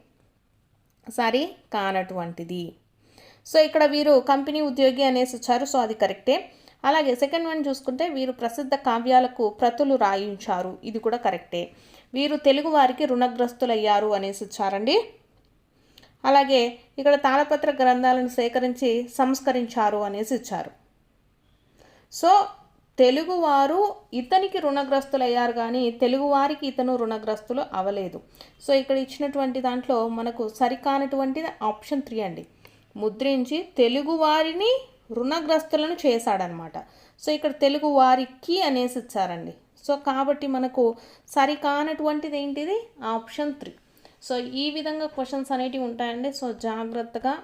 సరి కానటువంటిది. సో ఇక్కడ వీరు కంపెనీ ఉద్యోగి అనేసి వచ్చారు. సో అది కరెక్టే. అలాగే సెకండ్ వన్ చూసుకుంటే వీరు ప్రసిద్ధ కావ్యాలకు ప్రతులు రాయించారు. ఇది కూడా కరెక్టే. వీరు తెలుగు వారికి రుణగ్రస్తులయ్యారు అనేసి ఇచ్చారండి. అలాగే ఇక్కడ తాళపత్ర గ్రంథాలను సేకరించి సంస్కరించారు అనేసి ఇచ్చారు. సో తెలుగువారు ఇతనికి రుణగ్రస్తులయ్యారు కానీ తెలుగువారికి ఇతను రుణగ్రస్తులు అవ్వలేదు. సో ఇక్కడ ఇచ్చినటువంటి దాంట్లో మనకు సరికానటువంటిది ఆప్షన్ 3 అండి. ముద్రించి తెలుగువారిని రుణగ్రస్తులను చేశాడనమాట. సో ఇక్కడ తెలుగు వారికి అనేసి ఇచ్చారండి. సో కాబట్టి మనకు సరికానటువంటిది ఏంటిది? ఆప్షన్ 3. సో ఈ విధంగా క్వశ్చన్స్ అనేటివి ఉంటాయండి. సో జాగ్రత్తగా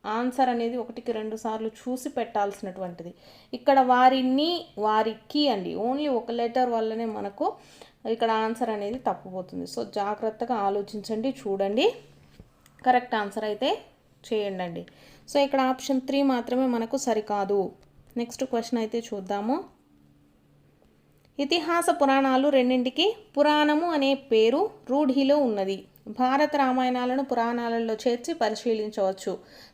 ఆన్సర్ అనేది 1కి 2 సార్లు చూసి పెట్టాల్సినటువంటిది. ఇక్కడ వారిని వారికి అండి, ఓన్లీ ఒక లెటర్ వల్లనే మనకు ఇక్కడ ఆన్సర్ అనేది తప్పుపోతుంది. సో జాగ్రత్తగా ఆలోచించండి, చూడండి, కరెక్ట్ ఆన్సర్ అయితే చేయండి. సో ఇక్కడ ఆప్షన్ 3 మాత్రమే మనకు సరికాదు. నెక్స్ట్ క్వశ్చన్ అయితే చూద్దాము. ఇతిహాస పురాణాలు రెండింటికి పురాణము అనే పేరు రూఢిలో ఉన్నది. భారత రామాయణాలను పురాణాలలో చేర్చి పరిశీలించవచ్చు.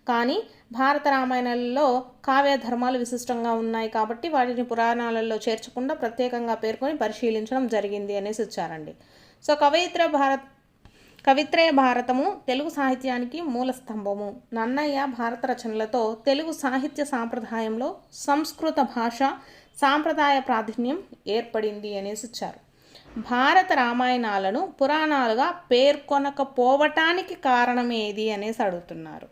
కానీ భారత రామాయణాలలో కావ్య ధర్మాలు విశిష్టంగా ఉన్నాయి కాబట్టి వాటిని పురాణాలలో చేర్చకుండా ప్రత్యేకంగా పేర్కొని పరిశీలించడం జరిగింది అనేసి ఇచ్చారండి. సో కవిత్రయ భారతము తెలుగు సాహిత్యానికి మూల స్తంభము. నన్నయ్య భారత రచనలతో తెలుగు సాహిత్య సాంప్రదాయంలో సంస్కృత భాష సాంప్రదాయ ప్రాధాన్యం ఏర్పడింది అనేసి ఇచ్చారు. భారత రామాయణాలను పురాణాలుగా పేర్కొనకపోవటానికి కారణం ఏది అనేసి అడుగుతున్నారు.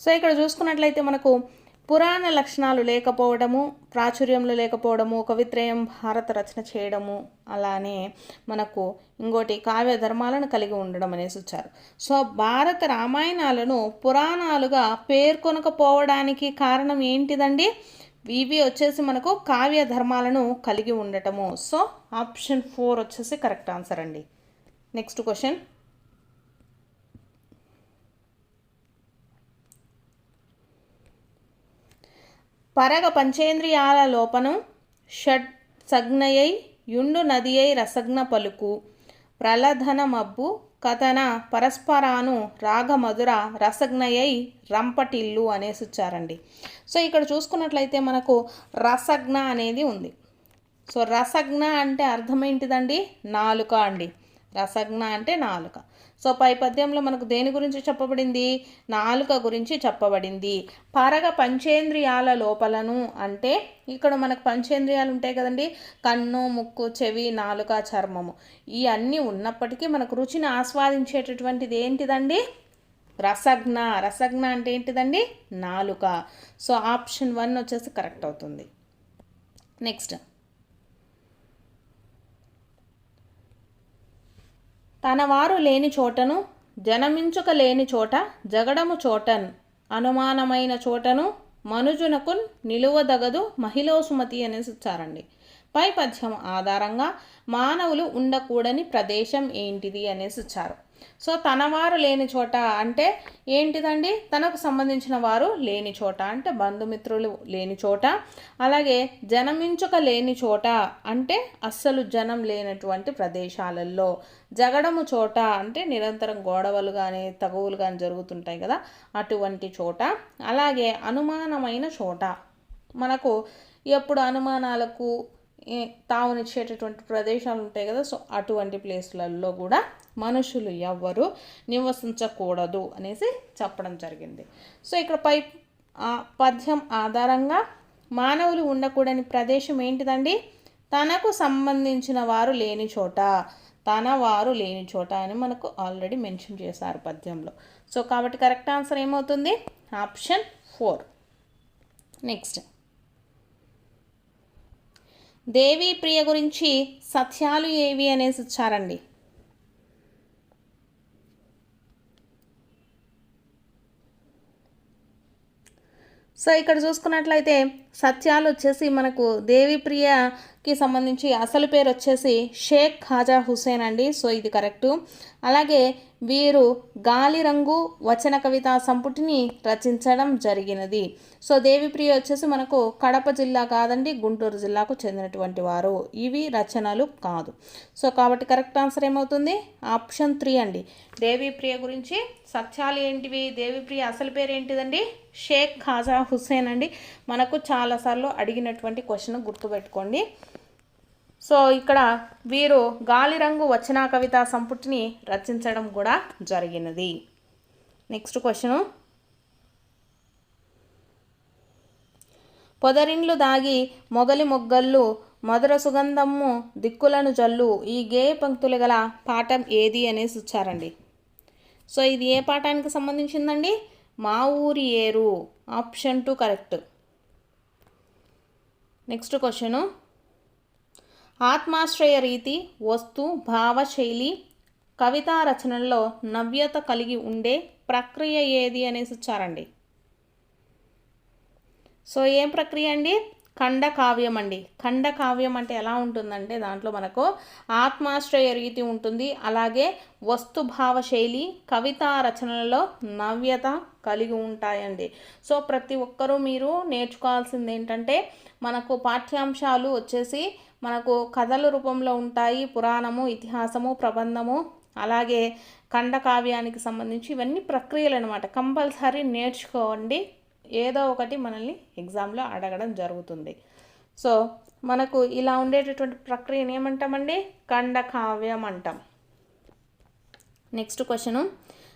సో ఇక్కడ చూసుకున్నట్లయితే మనకు పురాణ లక్షణాలు లేకపోవడము, ప్రాచుర్యంలో లేకపోవడము, కవిత్రయం భారత రచన చేయడము, అలానే మనకు ఇంకోటి కావ్య ధర్మాలను కలిగి ఉండడం అనేసి వచ్చారు. సో భారత రామాయణాలను పురాణాలుగా పేర్కొనకపోవడానికి కారణం ఏంటిదండి? ఇవి వచ్చేసి మనకు కావ్య ధర్మాలను కలిగి ఉండటము. సో ఆప్షన్ 4 వచ్చేసి కరెక్ట్ ఆన్సర్ అండి. నెక్స్ట్ క్వశ్చన్, పరగ పంచేంద్రియాల లోపనం షడ్ సగ్నయై యుండు నదియై రసగ్న పలుకు ప్రలధన మబ్బు కథన పరస్పరాను రాగమధుర రసజ్ఞయై రంపటిల్లు అనేసి వచ్చారండి. సో ఇక్కడ చూసుకున్నట్లయితే మనకు రసజ్ఞ అనేది ఉంది. సో రసజ్ఞ అంటే అర్థం ఏంటిదండి? నాలుక అండి. రసజ్ఞ అంటే నాలుక. సో పై పద్యంలో మనకు దేని గురించి చెప్పబడింది? నాలుక గురించి చెప్పబడింది. పరగ పంచేంద్రియాల లోపలను అంటే ఇక్కడ మనకు పంచేంద్రియాలు ఉంటాయి కదండి, కన్ను, ముక్కు, చెవి, నాలుక, చర్మము. ఈ అన్నీ ఉన్నప్పటికీ మనకు రుచిని ఆస్వాదించేటటువంటిది ఏంటిదండి? రసజ్ఞ. రసజ్ఞ అంటే ఏంటిదండి? నాలుక. సో ఆప్షన్ 1 వచ్చేసి కరెక్ట్ అవుతుంది. నెక్స్ట్, తనవారు లేని చోటను జనమించుక లేని చోట జగడము చోటన్ అనుమానమైన చోటను మనుజునకు నిలువదగదు మహిళో సుమతి అనేసి ఇచ్చారండి. పై పద్యం ఆధారంగా మానవులు ఉండకూడని ప్రదేశం ఏంటిది అనేసి ఇచ్చారు. సో తనవారు లేని చోట అంటే ఏంటిదండి? తనకు సంబంధించిన వారు లేని చోట అంటే బంధుమిత్రులు లేని చోట. అలాగే జనమించుక లేని చోట అంటే అస్సలు జనం లేనటువంటి ప్రదేశాలలో. జగడము చోట అంటే నిరంతరం గొడవలు కానీ తగువులు కానీ జరుగుతుంటాయి కదా, అటువంటి చోట. అలాగే అనుమానమైన చోట, మనకు ఎప్పుడు అనుమానాలకు తావునిచ్చేటటువంటి ప్రదేశాలు ఉంటాయి కదా, సో అటువంటి ప్లేస్లలో కూడా మనుషులు ఎవ్వరూ నివసించకూడదు అనేసి చెప్పడం జరిగింది. సో ఇక్కడ పై పద్యం ఆధారంగా మానవులు ఉండకూడని ప్రదేశం ఏంటిదండి? తనకు సంబంధించిన వారు లేని చోట, తన వారు లేని చోట అని మనకు ఆల్రెడీ మెన్షన్ చేశారు పద్యంలో. సో కాబట్టి కరెక్ట్ ఆన్సర్ ఏమవుతుంది? ఆప్షన్ 4. నెక్స్ట్, దేవీ ప్రియ గురించి సత్యాలు ఏవి అనేసి ఇచ్చారండి. సో ఇక్కడ చూసుకున్నట్లయితే సత్యాలు వచ్చేసి మనకు దేవిప్రియకి సంబంధించి అసలు పేరు వచ్చేసి షేక్ ఖాజా హుసేన్ అండి. సో ఇది కరెక్టు. అలాగే వీరు గాలిరంగు వచన కవితా సంపుటిని రచించడం జరిగినది. సో దేవిప్రియ వచ్చేసి మనకు కడప జిల్లా కాదండి, గుంటూరు జిల్లాకు చెందినటువంటి వారు. ఇవి రచనలు కాదు. సో కాబట్టి కరెక్ట్ ఆన్సర్ ఏమవుతుంది? ఆప్షన్ 3 అండి. దేవిప్రియ గురించి సత్యాలు ఏంటివి? దేవిప్రియ అసలు పేరు ఏంటిదండి? షేక్ ఖాజా హుసేన్ అండి. మనకు చాలాసార్లు అడిగినటువంటి క్వశ్చన్ గుర్తుపెట్టుకోండి. సో ఇక్కడ వీరు గాలిరంగు వచన కవితా సంపుటిని రచించడం కూడా జరిగినది. నెక్స్ట్ క్వశ్చను, పొదరిండ్లు దాగి మొగలి మొగ్గళ్ళు మధుర సుగంధము దిక్కులను జల్లు ఈ గేయ పంక్తులు గల పాఠం ఏది అనేసి ఇచ్చారండి. సో ఇది ఏ పాఠానికి సంబంధించిందండి? మా ఊరి ఏరు. Option 2 correct. నెక్స్ట్ క్వశ్చను, ఆత్మాశ్రయ రీతి వస్తు భావ శైలి కవితా రచనల్లో నవ్యత కలిగి ఉండే ప్రక్రియ ఏది అనేసి ఇచ్చారండి. సో ఏం ప్రక్రియ అండి? ఖండకావ్యం అండి. ఖండకావ్యం అంటే ఎలా ఉంటుందంటే దాంట్లో మనకు ఆత్మాశ్రయ రీతి ఉంటుంది, అలాగే వస్తుభావ శైలి కవితా రచనలలో నవ్యత కలిగి ఉంటాయండి. సో ప్రతి ఒక్కరూ మీరు నేర్చుకోవాల్సింది ఏంటంటే మనకు పాఠ్యాంశాలు వచ్చేసి మనకు కథల రూపంలో ఉంటాయి. పురాణము, ఇతిహాసము, ప్రబంధము, అలాగే ఖండకావ్యానికి సంబంధించి ఇవన్నీ ప్రక్రియలు అనమాట. కంపల్సరీ నేర్చుకోండి. ఏదో ఒకటి మనల్ని ఎగ్జామ్లో అడగడం జరుగుతుంది. సో మనకు ఇలా ఉండేటటువంటి ప్రక్రియను ఏమంటామండి? ఖండకావ్యం అంటాం. నెక్స్ట్ క్వశ్చను,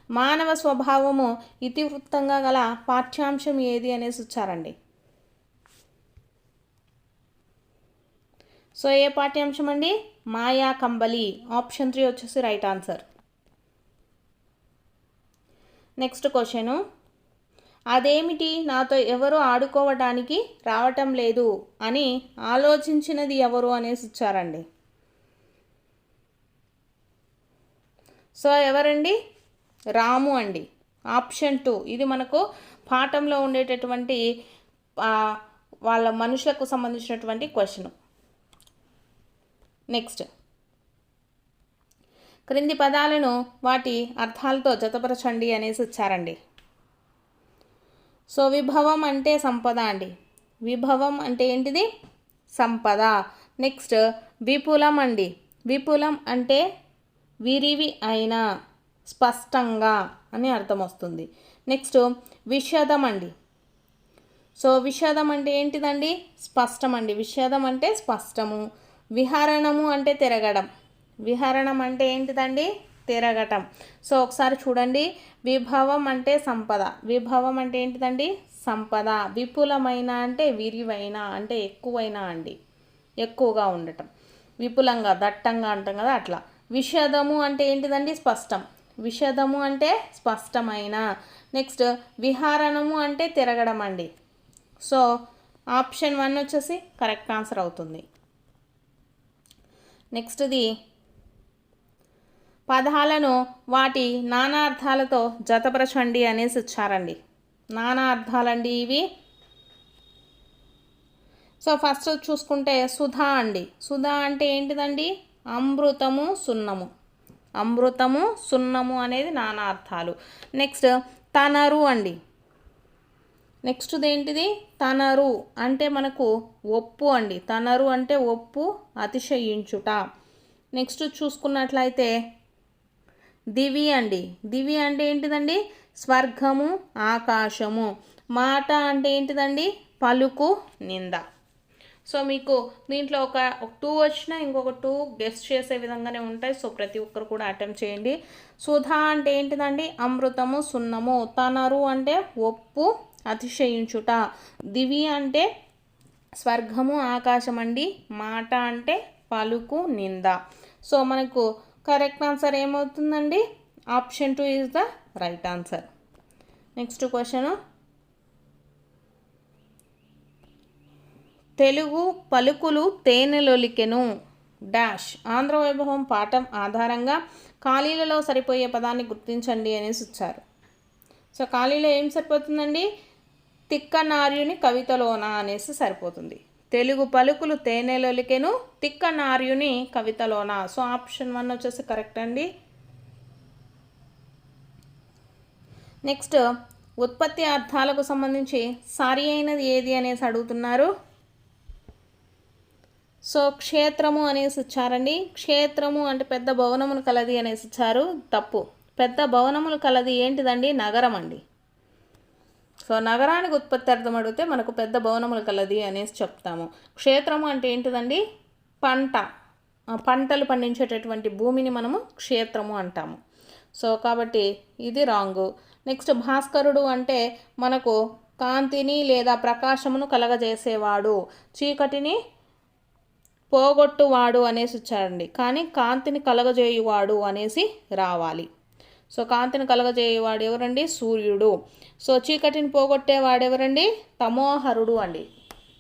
మానవ స్వభావము ఇతివృత్తంగా గల పాఠ్యాంశం ఏది అనేసి ఇచ్చారండి. సో ఏ పాఠ్యాంశం అండి? మాయా కంబలి. ఆప్షన్ 3 వచ్చేసి రైట్ ఆన్సర్. నెక్స్ట్ క్వశ్చను, అదేమిటి నాతో ఎవరు ఆడుకోవడానికి రావటం లేదు అని ఆలోచించినది ఎవరు అనేసి ఇచ్చారండి. సో ఎవరండి? రాము అండి. ఆప్షన్ 2 ఇది మనకు పాఠంలో ఉండేటటువంటి వాళ్ళ మనుషులకు సంబంధించినటువంటి క్వశ్చన్. నెక్స్ట్, క్రింది పదాలను వాటి అర్థాలతో జతపరచండి అనేసి ఇచ్చారండి. సో విభవం అంటే సంపద అండి. విభవం అంటే ఏంటిది? సంపద. నెక్స్ట్ విపులం అండి. విపులం అంటే విరివి అయిన, స్పష్టంగా అని అర్థం వస్తుంది. నెక్స్ట్ విషదం అండి. సో విషదం అంటే ఏంటిదండి? స్పష్టం అండి. విషదం అంటే స్పష్టము. విహరణము అంటే తిరగడం. విహరణం అంటే ఏంటిదండి? తిరగటం. సో ఒకసారి చూడండి, విభవం అంటే సంపద. విభవం అంటే ఏంటిదండి? సంపద. విపులమైన అంటే విరివైన అంటే ఎక్కువైన అండి, ఎక్కువగా ఉండటం. విపులంగా, దట్టంగా అంటాం కదా అట్లా. విషదము అంటే ఏంటిదండి? స్పష్టం. విషదము అంటే స్పష్టమైన. నెక్స్ట్ విహరణము అంటే తిరగడం అండి. సో ఆప్షన్ 1 వచ్చేసి కరెక్ట్ ఆన్సర్ అవుతుంది. నెక్స్ట్ది, పదాలను వాటి నానార్థాలతో జతపరచండి అనేసి ఇచ్చారండి. నానా అర్థాలండి ఇవి. సో ఫస్ట్ చూసుకుంటే సుధా అండి. సుధా అంటే ఏంటిదండి? అమృతము, సున్నము. అమృతము, సున్నము అనేది నానా అర్థాలు. నెక్స్ట్ తనరు అండి. నెక్స్ట్ది ఏంటిది? తనరు అంటే మనకు ఒప్పు అండి. తనరు అంటే ఒప్పు, అతిశయించుట. నెక్స్ట్ చూసుకున్నట్లయితే దివి అండి. దివి అంటే ఏంటిదండి? స్వర్గము, ఆకాశము. మాట అంటే ఏంటిదండి? పలుకు, నింద. సో మీకు దీంట్లో ఒక 2 వచ్చినా ఇంకొక 2 గెస్ చేసే విధంగానే ఉంటాయి. సో ప్రతి ఒక్కరు కూడా అటెంప్ట్ చేయండి. సుధా అంటే ఏంటిదండి? అమృతము, సున్నము. తనరు అంటే ఒప్పు, అతిశయించుట. దివి అంటే స్వర్గము, ఆకాశం అండి. మాట అంటే పలుకు, నింద. సో మనకు కరెక్ట్ ఆన్సర్ ఏమవుతుందండి? Option 2 is the right answer. Next question, Telugu పలుకులు తేనెలొలికెను డాష్. ఆంధ్ర వైభవం పాఠం ఆధారంగా ఖాళీలలో సరిపోయే పదాన్ని గుర్తించండి అనేసి ఇచ్చారు. సో ఖాళీలో ఏం సరిపోతుందండి? తిక్కనార్యుని కవితలోన అనేసి సరిపోతుంది. తెలుగు పలుకులు తేనెలొలికెను తిక్కనార్యుని కవితలోన. సో ఆప్షన్ 1 వచ్చేసి కరెక్ట్ అండి. నెక్స్ట్, ఉత్పత్తి అర్థాలకు సంబంధించి సరి అయినది ఏది అనేసి అడుగుతున్నారు. సో క్షేత్రము అనేసి ఇచ్చారండి. క్షేత్రము అంటే పెద్ద భవనములు కలది అనేసి ఇచ్చారు. తప్పు. పెద్ద భవనములు కలది ఏంటిదండి? నగరం అండి. సో నగరానికి ఉత్పత్తి అర్థం అడిగితే మనకు పెద్ద భవనములు కలది అనేసి చెప్తాము. క్షేత్రము అంటే ఏంటిదండి? పంటలు పండించేటటువంటి భూమిని మనము క్షేత్రము అంటాము. సో కాబట్టి ఇది రాంగు. నెక్స్ట్ భాస్కరుడు అంటే మనకు కాంతిని లేదా ప్రకాశమును కలగజేసేవాడు, చీకటిని పోగొట్టువాడు అనేసి ఇచ్చారండి. కానీ కాంతిని కలగజేయువాడు అనేసి రావాలి. సో కాంతిని కలగజేయువాడు ఎవరండి? సూర్యుడు. సో చీకటిని పోగొట్టేవాడు ఎవరండి? తమోహరుడు అండి.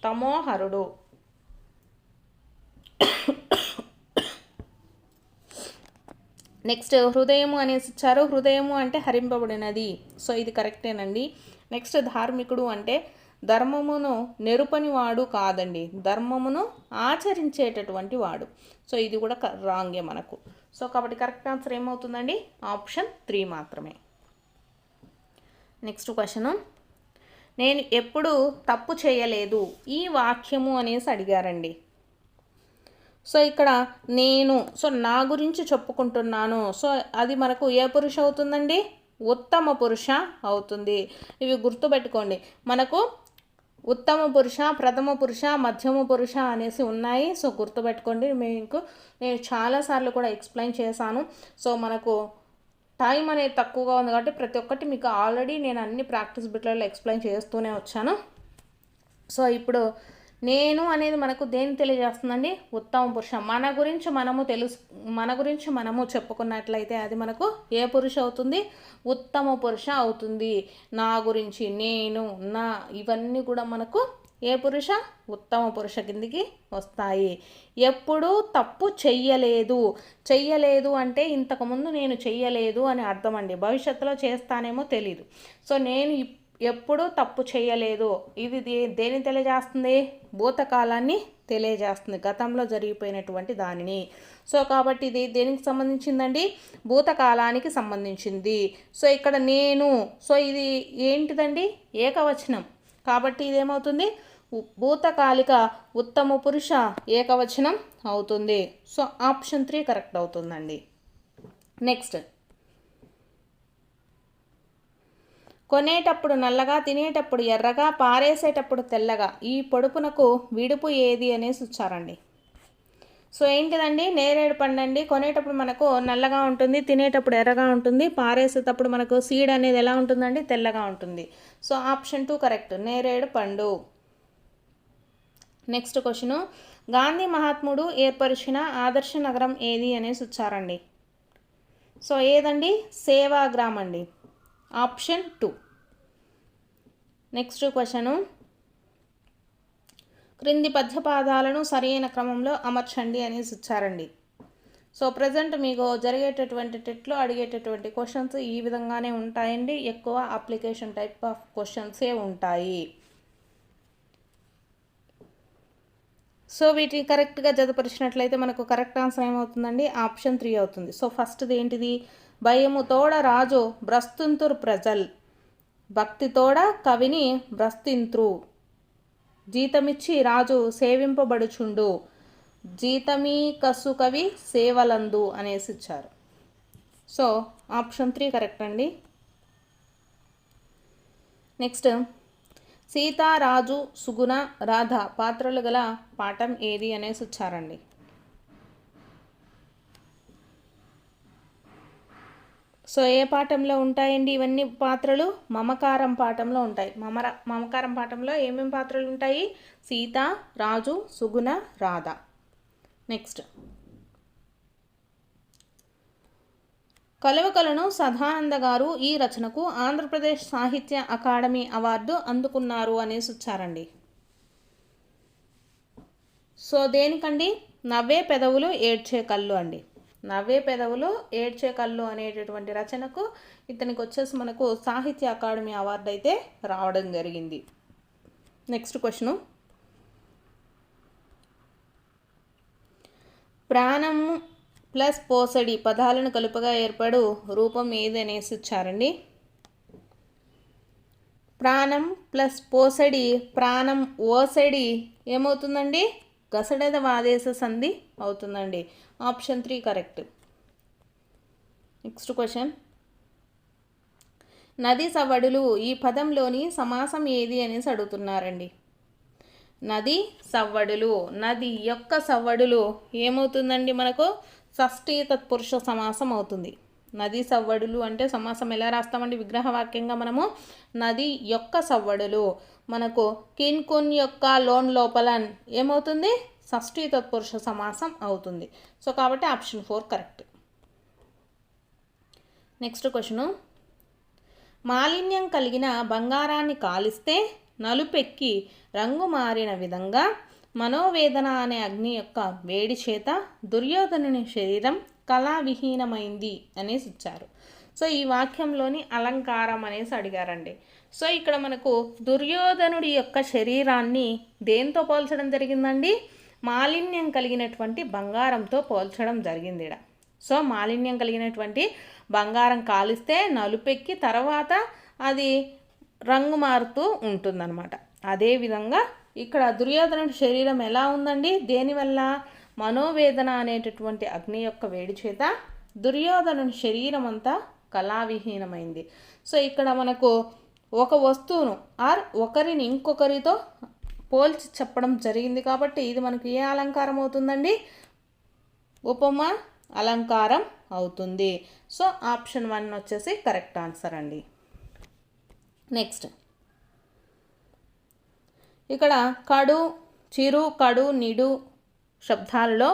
తమోహరుడు. నెక్స్ట్ హృదయము అనేసి ఇచ్చారు. హృదయము అంటే హరింపబడినది. సో ఇది కరెక్టేనండి. నెక్స్ట్ ధార్మికుడు అంటే ధర్మమును నెరుపని వాడు కాదండి, ధర్మమును ఆచరించేటటువంటి వాడు. సో ఇది కూడా రాంగే మనకు. సో కాబట్టి కరెక్ట్ ఆన్సర్ ఏమవుతుందండి? ఆప్షన్ 3 మాత్రమే. నెక్స్ట్ క్వశ్చను, నేను ఎప్పుడు తప్పు చేయలేదు ఈ వాక్యము అనేసి అడిగారండి. సో ఇక్కడ నేను, సో నా గురించి చెప్పుకుంటున్నాను. సో అది మనకు ఏ పురుష అవుతుందండి? ఉత్తమ పురుష అవుతుంది. ఇవి గుర్తుపెట్టుకోండి. మనకు ఉత్తమ పురుష, ప్రథమ పురుష, మధ్యమ పురుష అనేసి ఉన్నాయి. సో గుర్తుపెట్టుకోండి. నేను చాలాసార్లు కూడా ఎక్స్ప్లెయిన్ చేశాను. సో మనకు టైం అనేది తక్కువగా ఉంది కాబట్టి ప్రతి ఒక్కటి మీకు ఆల్రెడీ నేను అన్ని ప్రాక్టీస్ బిట్లలో ఎక్స్ప్లెయిన్ చేస్తూనే వచ్చాను. సో ఇప్పుడు నేను అనేది మనకు దేని తెలియజేస్తుందండి? ఉత్తమ పురుష. మన గురించి మనము చెప్పుకున్నట్లయితే అది మనకు ఏ పురుష అవుతుంది? ఉత్తమ పురుష అవుతుంది. నా గురించి, నేను, నా ఇవన్నీ కూడా మనకు ఏ పురుష? ఉత్తమ పురుష కిందికి వస్తాయి. ఎప్పుడూ తప్పు చెయ్యలేదు అంటే ఇంతకుముందు నేను చెయ్యలేదు అని అర్థం అండి. భవిష్యత్తులో చేస్తానేమో తెలీదు. సో నేను ఎప్పుడూ తప్పు చేయలేదు, ఇది దేని తెలియజేస్తుంది? భూతకాలాన్ని తెలియజేస్తుంది, గతంలో జరిగిపోయినటువంటి దానిని. సో కాబట్టి ఇది దేనికి సంబంధించిందండి? భూతకాలానికి సంబంధించింది. సో ఇక్కడ నేను, సో ఇది ఏంటిదండి? ఏకవచనం. కాబట్టి ఇదేమవుతుంది? భూతకాలిక ఉత్తమ పురుష ఏకవచనం అవుతుంది. సో ఆప్షన్ 3 కరెక్ట్ అవుతుందండి. నెక్స్ట్, కొనేటప్పుడు నల్లగా, తినేటప్పుడు ఎర్రగా, పారేసేటప్పుడు తెల్లగా, ఈ పొడుపునకు విడుపు ఏది అనేసి వచ్చారండి. సో ఏంటిదండి? నేరేడు పండు అండి. కొనేటప్పుడు మనకు నల్లగా ఉంటుంది, తినేటప్పుడు ఎర్రగా ఉంటుంది, పారేసేటప్పుడు మనకు సీడ్ అనేది ఎలా ఉంటుందండి? తెల్లగా ఉంటుంది. సో ఆప్షన్ 2 కరెక్ట్, నేరేడు పండు. నెక్స్ట్ క్వశ్చను, గాంధీ మహాత్ముడు ఏర్పరిచిన ఆదర్శ నగరం ఏది అనేసి వచ్చారండి. సో ఏదండి? సేవాగ్రామ్ అండి, ఆప్షన్ 2. నెక్స్ట్ క్వశ్చను, క్రింది పద్యపాదాలను సరైన క్రమంలో అమర్చండి అనేసి ఇచ్చారండి. సో ప్రజెంట్ మీకు జరిగేటటువంటి టెట్లో అడిగేటటువంటి క్వశ్చన్స్ ఈ విధంగానే ఉంటాయండి. ఎక్కువ అప్లికేషన్ టైప్ ఆఫ్ క్వశ్చన్సే ఉంటాయి. సో వీటిని కరెక్ట్గా జతపరిచినట్లయితే మనకు కరెక్ట్ ఆన్సర్ ఏమవుతుందండి? ఆప్షన్ 3 అవుతుంది. సో ఫస్ట్ది ఏంటిది? భయము తోడ రాజు భ్రస్తుంతురు ప్రజల్, భక్తి తోడ కవిని భ్రస్తింత్రు, జీతమిచ్చి రాజు సేవింపబడుచుండు, జీతమీ కసు కవి సేవలందు అనేసి ఇచ్చారు. సో ఆప్షన్ 3 కరెక్ట్ అండి. నెక్స్ట్, సీత, రాజు, సుగుణ, రాధ పాత్రలు గల పాఠం ఏది అనేసి వచ్చారండి. సో ఏ పాఠంలో ఉంటాయండి ఇవన్నీ పాత్రలు? మమకారం పాఠంలో ఉంటాయి. మమకారం పాఠంలో ఏమేమి పాత్రలు ఉంటాయి? సీత, రాజు, సుగుణ, రాధ. నెక్స్ట్, కలువకలను సదానంద గారు ఈ రచనకు ఆంధ్రప్రదేశ్ సాహిత్య అకాడమీ అవార్డు అందుకున్నారు అనేసి వచ్చారండి. సో దేనికండి? నవ్వే పెదవులు ఏడ్చే కళ్ళు అండి. నవ్వే పెదవులు ఏడ్చే కళ్ళు అనేటటువంటి రచనకు ఇతనికి వచ్చేసి మనకు సాహిత్య అకాడమీ అవార్డు అయితే రావడం జరిగింది. నెక్స్ట్ క్వశ్చను, ప్రాణము ప్లస్ పోసడి పదాలను కలుపగా ఏర్పడు రూపం ఏది అనేసి ఇచ్చారండి. ప్రాణం ప్లస్ పోసడి, ప్రాణం ఓసడి ఏమవుతుందండి? గసడద వాదేశ సంధి అవుతుందండి. Option 3 correct. నెక్స్ట్ క్వశ్చన్, నది సవ్వడులు ఈ పదంలోని సమాసం ఏది అనేసి అడుగుతున్నారండి. నది సవ్వడులు, నది యొక్క సవ్వడులు ఏమవుతుందండి? మనకు షష్ఠీ తత్పురుష సమాసం అవుతుంది. నది సవ్వడులు అంటే సమాసం ఎలా రాస్తామండి? విగ్రహవాక్యంగా మనము నది యొక్క సవ్వడులు, మనకు కిన్ కున్ యొక్క లోన్ లోపలన్ ఏమవుతుంది? షష్ఠీ తత్పురుష సమాసం అవుతుంది. సో కాబట్టి ఆప్షన్ 4 కరెక్ట్. నెక్స్ట్ క్వశ్చను, మాలిన్యం కలిగిన బంగారాన్ని కాలిస్తే నలుపెక్కి రంగు మారిన విధంగా మనోవేదన అనే అగ్ని యొక్క వేడి చేత దుర్యోధనుని శరీరం కళావిహీనమైంది అనేసి ఇచ్చారు. సో ఈ వాక్యంలోని అలంకారం అనేసి అడిగారండి. సో ఇక్కడ మనకు దుర్యోధనుడి యొక్క శరీరాన్ని దేంతో పోల్చడం జరిగిందండి? మాలిన్యం కలిగినటువంటి బంగారంతో పోల్చడం జరిగింది ఇక్కడ. సో మాలిన్యం కలిగినటువంటి బంగారం కాలిస్తే నలుపెక్కి తర్వాత అది రంగు మారుతూ ఉంటుందన్నమాట. అదేవిధంగా ఇక్కడ దుర్యోధనుడి శరీరం ఎలా ఉందండి? దేనివల్ల? మనోవేదన అనేటటువంటి అగ్ని యొక్క వేడి చేత దుర్యోధనుడి శరీరం అంతా కళావిహీనమైంది. సో ఇక్కడ మనకు ఒక వస్తువును ఆర్ ఒకరిని ఇంకొకరితో పోల్చి చెప్పడం జరిగింది కాబట్టి ఇది మనకు ఏ అలంకారం అవుతుందండి? ఉపమ అలంకారం అవుతుంది. సో ఆప్షన్ 1 వచ్చేసి కరెక్ట్ ఆన్సర్ అండి. నెక్స్ట్, ఇక్కడ కడు, చిరు కడు నిడు శబ్దాలలో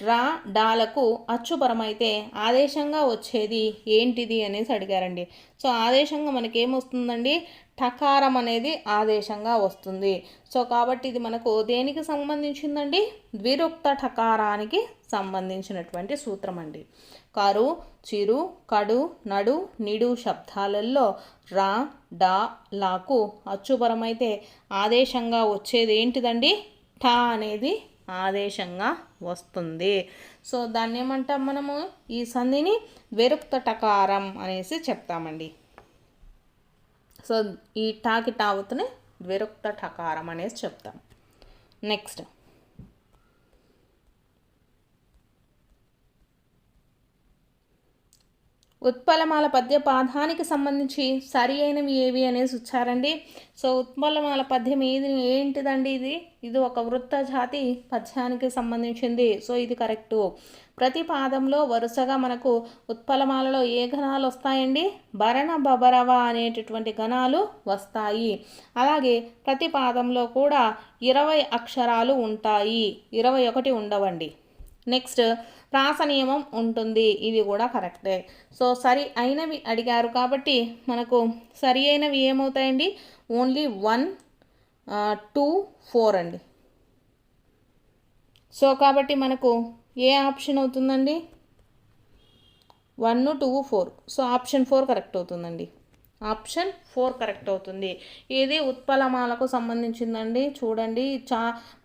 రా డాలకు అచ్చుపరమైతే ఆదేశంగా వచ్చేది ఏంటిది అనేసి అడిగారండి. సో ఆదేశంగా మనకేమొస్తుందండి, ఠకారం అనేది ఆదేశంగా వస్తుంది. సో కాబట్టి ఇది మనకు దేనికి సంబంధించిందండి, ద్విరుక్త ఠకారానికి సంబంధించినటువంటి సూత్రం అండి. కరు చిరు కడు నడు నిడు శబ్దాలలో రా డా లాకు అచ్చుపరమైతే ఆదేశంగా వచ్చేది ఏంటిదండి, ఠ అనేది ఆదేశంగా వస్తుంది. సో దాన్ని ఏమంటాం మనము, ఈ సంధిని ద్విరుక్త టకారం అనేసి చెప్తామండి. సో ఈ టాకి టావుతనే ద్విరుక్త టకారం అనేసి చెప్తాం. నెక్స్ట్ ఉత్పలమాల పద్య పాఠానికి సంబంధించి సరి అయినవి ఏవి అనేసి వచ్చారండి. సో ఉత్పలమాల పద్యం ఏంటిదండి, ఇది ఒక వృత్త జాతి పద్యానికి సంబంధించింది. సో ఇది కరెక్టు. ప్రతి పాదంలో వరుసగా మనకు ఉత్పలమాలలో ఏ గణాలు వస్తాయండి, భరణ బబరవ అనేటటువంటి గణాలు వస్తాయి. అలాగే ప్రతి పాదంలో కూడా 20 అక్షరాలు ఉంటాయి, 21 ఉండవండి. నెక్స్ట్ ప్రాస నియమం ఉంటుంది, ఇది కూడా కరెక్టే. సో సరి అయినవి అడిగారు కాబట్టి మనకు సరి అయినవి ఏమవుతాయండి, ఓన్లీ 1, 2, 4 అండి. సో కాబట్టి మనకు ఏ ఆప్షన్ అవుతుందండి, 1, 2, 4. సో ఆప్షన్ 4 కరెక్ట్ అవుతుందండి. ఆప్షన్ 4 కరెక్ట్ అవుతుంది. ఇది ఉత్పలమాలకు సంబంధించిందండి. చూడండి,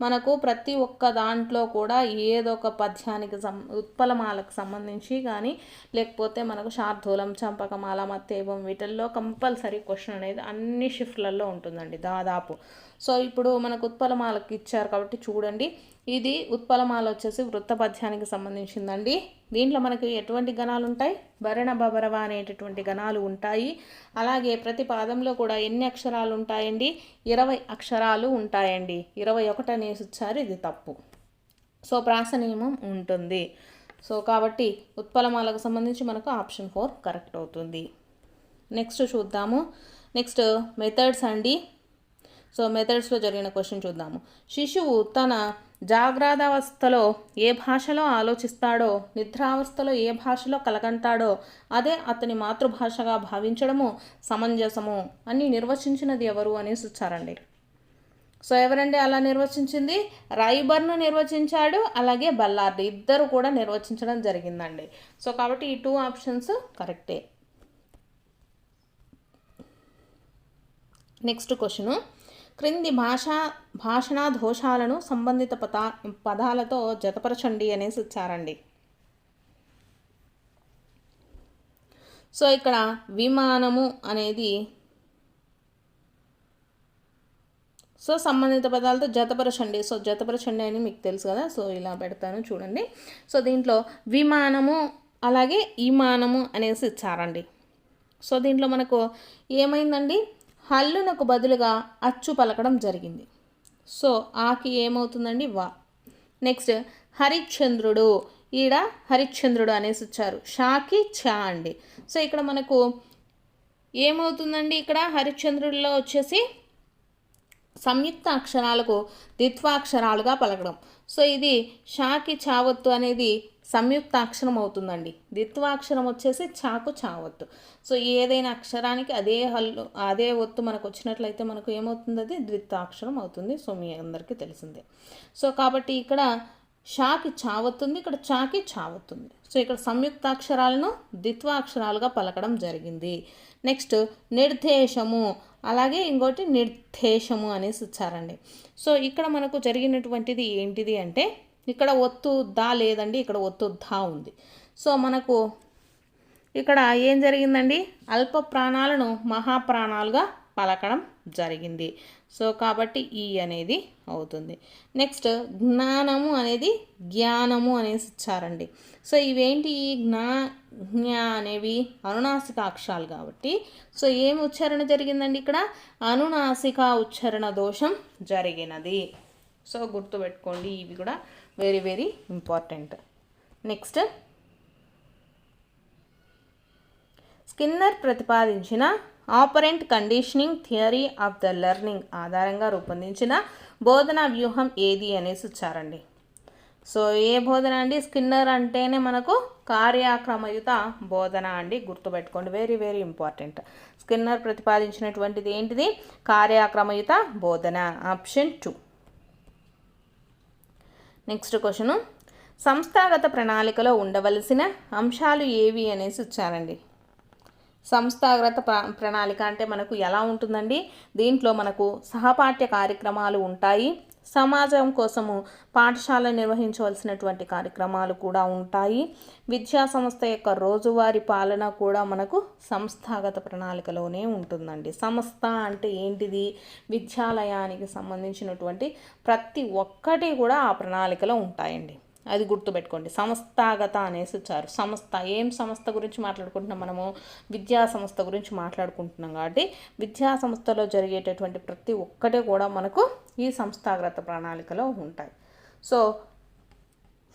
మనకు ప్రతి ఒక్క దాంట్లో కూడా ఏదో ఒక పద్యానికి ఉత్పలమాలకు సంబంధించి కానీ లేకపోతే మనకు శార్దూలం, చంపకమాల, మత్తేవం వీటిల్లో కంపల్సరీ క్వశ్చన్ అనేది అన్ని షిఫ్ట్లలో ఉంటుందండి దాదాపు. సో ఇప్పుడు మనకు ఉత్పలమాలకు ఇచ్చారు కాబట్టి చూడండి, ఇది ఉత్పలమాల వచ్చేసి వృత్త పద్యానికి సంబంధించిందండి. దీంట్లో మనకి ఎటువంటి గణాలు ఉంటాయి, భరణ బబరవ అనేటటువంటి గణాలు ఉంటాయి. అలాగే ప్రతి పాదంలో కూడా ఎన్ని అక్షరాలు ఉంటాయండి, 20 అక్షరాలు ఉంటాయండి. 21 అనేసి ఇచ్చారు, ఇది తప్పు. సో ప్రాస నియమం ఉంటుంది. సో కాబట్టి ఉత్పలమాలకు సంబంధించి మనకు ఆప్షన్ 4 కరెక్ట్ అవుతుంది. నెక్స్ట్ చూద్దాము. నెక్స్ట్ మెథడ్స్ అండి. సో మెథడ్స్లో జరిగిన క్వశ్చన్ చూద్దాము. శిశువు తన జాగ్రత్తావస్థలో ఏ భాషలో ఆలోచిస్తాడో, నిద్రావస్థలో ఏ భాషలో కలగంటాడో అదే అతని మాతృభాషగా భావించడము సమంజసము అని నిర్వచించినది ఎవరు అనేసి వచ్చారండి. సో ఎవరండి అలా నిర్వచించింది, రైబర్న్ నిర్వచించాడు, అలాగే బల్లార్డ్ ఇద్దరు కూడా నిర్వచించడం జరిగిందండి. సో కాబట్టి ఈ 2 ఆప్షన్స్ కరెక్టే. నెక్స్ట్ క్వశ్చను, క్రింది భాషణా దోషాలను సంబంధిత పదాలతో జతపరచండి అనేసి ఇచ్చారండి. సో ఇక్కడ విమానము అనేది సో సంబంధిత పదాలతో జతపరచండి. సో జతపరచండి అని మీకు తెలుసు కదా, సో ఇలా పెడతాను చూడండి. సో దీంట్లో విమానము అలాగే ఈమానము అనేసి ఇచ్చారండి. సో దీంట్లో మనకు ఏమైందండి, హల్లునకు బదులుగా అచ్చు పలకడం జరిగింది. సో ఆకి ఏమవుతుందండి, వా. నెక్స్ట్ హరిశ్చంద్రుడు, ఈడ హరిశ్చంద్రుడు అనేసి ఇచ్చారు, షాకి చా అండి. సో ఇక్కడ మనకు ఏమవుతుందండి, ఇక్కడ హరిశ్చంద్రుడిలో వచ్చేసి సంయుక్త అక్షరాలకు ద్విత్వాక్షరాలుగా పలకడం. సో ఇది షాకి చావత్తు అనేది సంయుక్త అక్షరం అవుతుందండి. ద్విత్వాక్షరం వచ్చేసి చాకు చావత్తు. సో ఏదైనా అక్షరానికి అదే ఒత్తు మనకు వచ్చినట్లయితే మనకు ఏమవుతుంది, అది ద్విత్వాక్షరం అవుతుంది. సో మీ అందరికీ తెలిసిందే. సో కాబట్టి ఇక్కడ షాకి చావత్తుంది, ఇక్కడ చాకి చావత్తుంది. సో ఇక్కడ సంయుక్తాక్షరాలను ద్విత్వాక్షరాలుగా పలకడం జరిగింది. నెక్స్ట్ నిర్దేశము, అలాగే ఇంకోటి నిర్దేశము అనేసి ఇచ్చారండి. సో ఇక్కడ మనకు జరిగినటువంటిది ఏంటిది అంటే, ఇక్కడ ఒత్తు దా లేదండి, ఇక్కడ ఒత్తు ధా ఉంది. సో మనకు ఇక్కడ ఏం జరిగిందండి, అల్ప ప్రాణాలను మహాప్రాణాలుగా పలకడం జరిగింది. సో కాబట్టి ఈ అనేది అవుతుంది. నెక్స్ట్ జ్ఞానము అనేది జ్ఞానము అనేసి ఇచ్చారండి. సో ఇవేంటి, ఈ జ్ఞా అనేవి అనునాసిక అక్షరాలు కాబట్టి సో ఏమి ఉచ్చారణ జరిగిందండి, ఇక్కడ అనునాసిక ఉచ్చారణ దోషం జరిగినది. సో గుర్తుపెట్టుకోండి, ఇవి కూడా very very important. Next Skinner ప్రతిపాదించిన operant conditioning theory of the learning ఆధారంగా రూపొందించిన బోధనా వ్యూహం ఏది అనేసి ఇచ్చారండి. సో ఏ బోధన అండి? స్కిన్నర్ అంటేనే మనకు కార్యక్రమయుత బోధన అండి, గుర్తుపెట్టుకోండి, వెరీ వెరీ ఇంపార్టెంట్. స్కిన్నర్ ప్రతిపాదించినటువంటిది ఏంటిది? కార్యక్రమయుత బోధన, ఆప్షన్ 2. నెక్స్ట్ క్వశ్చను, సంస్థాగత ప్రణాళికలో ఉండవలసిన అంశాలు ఏవి అనేసి ఇచ్చారండి. సంస్థాగత ప్రణాళిక అంటే మనకు ఎలా ఉంటుందండి? దీంట్లో మనకు సహపాఠ్య కార్యక్రమాలు ఉంటాయి, సమాజం కోసము పాఠశాల నిర్వహించవలసినటువంటి కార్యక్రమాలు కూడా ఉంటాయి, విద్యా సంస్థ యొక్క రోజువారీ పాలన కూడా మనకు సంస్థాగత ప్రణాళికలోనే ఉంటుందండి. సంస్థ అంటే ఏంటిది? విద్యాలయానికి సంబంధించినటువంటి ప్రతి ఒక్కటి కూడా ఆ ప్రణాళికలో ఉంటాయండి, అది గుర్తుపెట్టుకోండి. సంస్థాగత అనేసి ఇచ్చారు. సంస్థ, ఏం సంస్థ గురించి మాట్లాడుకుంటున్నాం మనము? విద్యా సంస్థ గురించి మాట్లాడుకుంటున్నాం. కాబట్టి విద్యా సంస్థలో జరిగేటటువంటి ప్రతి ఒక్కటి కూడా మనకు ఈ సంస్థాగత ప్రణాళికలో ఉంటాయి. సో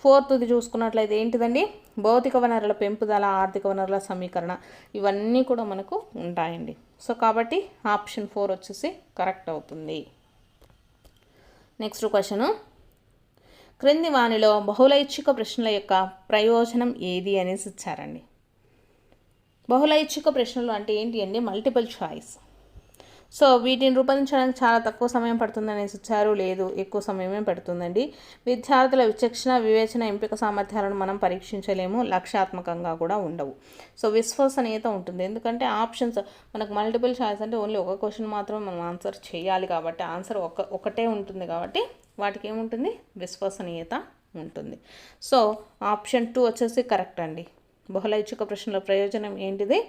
4th చూసుకున్నట్లయితే ఏంటిదండి? భౌతిక వనరుల పెంపుదల, ఆర్థిక వనరుల సమీకరణ, ఇవన్నీ కూడా మనకు ఉంటాయండి. సో కాబట్టి ఆప్షన్ 4 వచ్చేసి కరెక్ట్ అవుతుంది. నెక్స్ట్ క్వశ్చను, క్రింది వానిలో బహుళైచ్ఛిక ప్రశ్నల యొక్క ప్రయోజనం ఏది అనేసి ఇచ్చారండి. బహుళైచ్ఛిక ప్రశ్నలు అంటే ఏంటి అండి? Multiple choice. సో వీటిని రూపొందించడానికి చాలా తక్కువ సమయం పడుతుంది అనేసి ఇచ్చారు. లేదు, ఎక్కువ సమయమే పడుతుందండి. విద్యార్థుల విచక్షణ, వివేచన, ఎంపిక సామర్థ్యాలను మనం పరీక్షించలేము, లక్ష్యాత్మకంగా కూడా ఉండవు. సో విశ్వసనీయత ఉంటుంది, ఎందుకంటే ఆప్షన్స్ మనకు మల్టిపుల్ చాయిస్ అంటే ఓన్లీ ఒక క్వశ్చన్ మాత్రమే మనం ఆన్సర్ చేయాలి కాబట్టి ఆన్సర్ ఒకటే ఉంటుంది కాబట్టి వాటికి ఏముంటుంది? విశ్వసనీయత ఉంటుంది. సో ఆప్షన్ 2 వచ్చేసి కరెక్ట్ అండి. బహుళైచ్ఛిక ప్రశ్నల ప్రయోజనం ఏంటిది?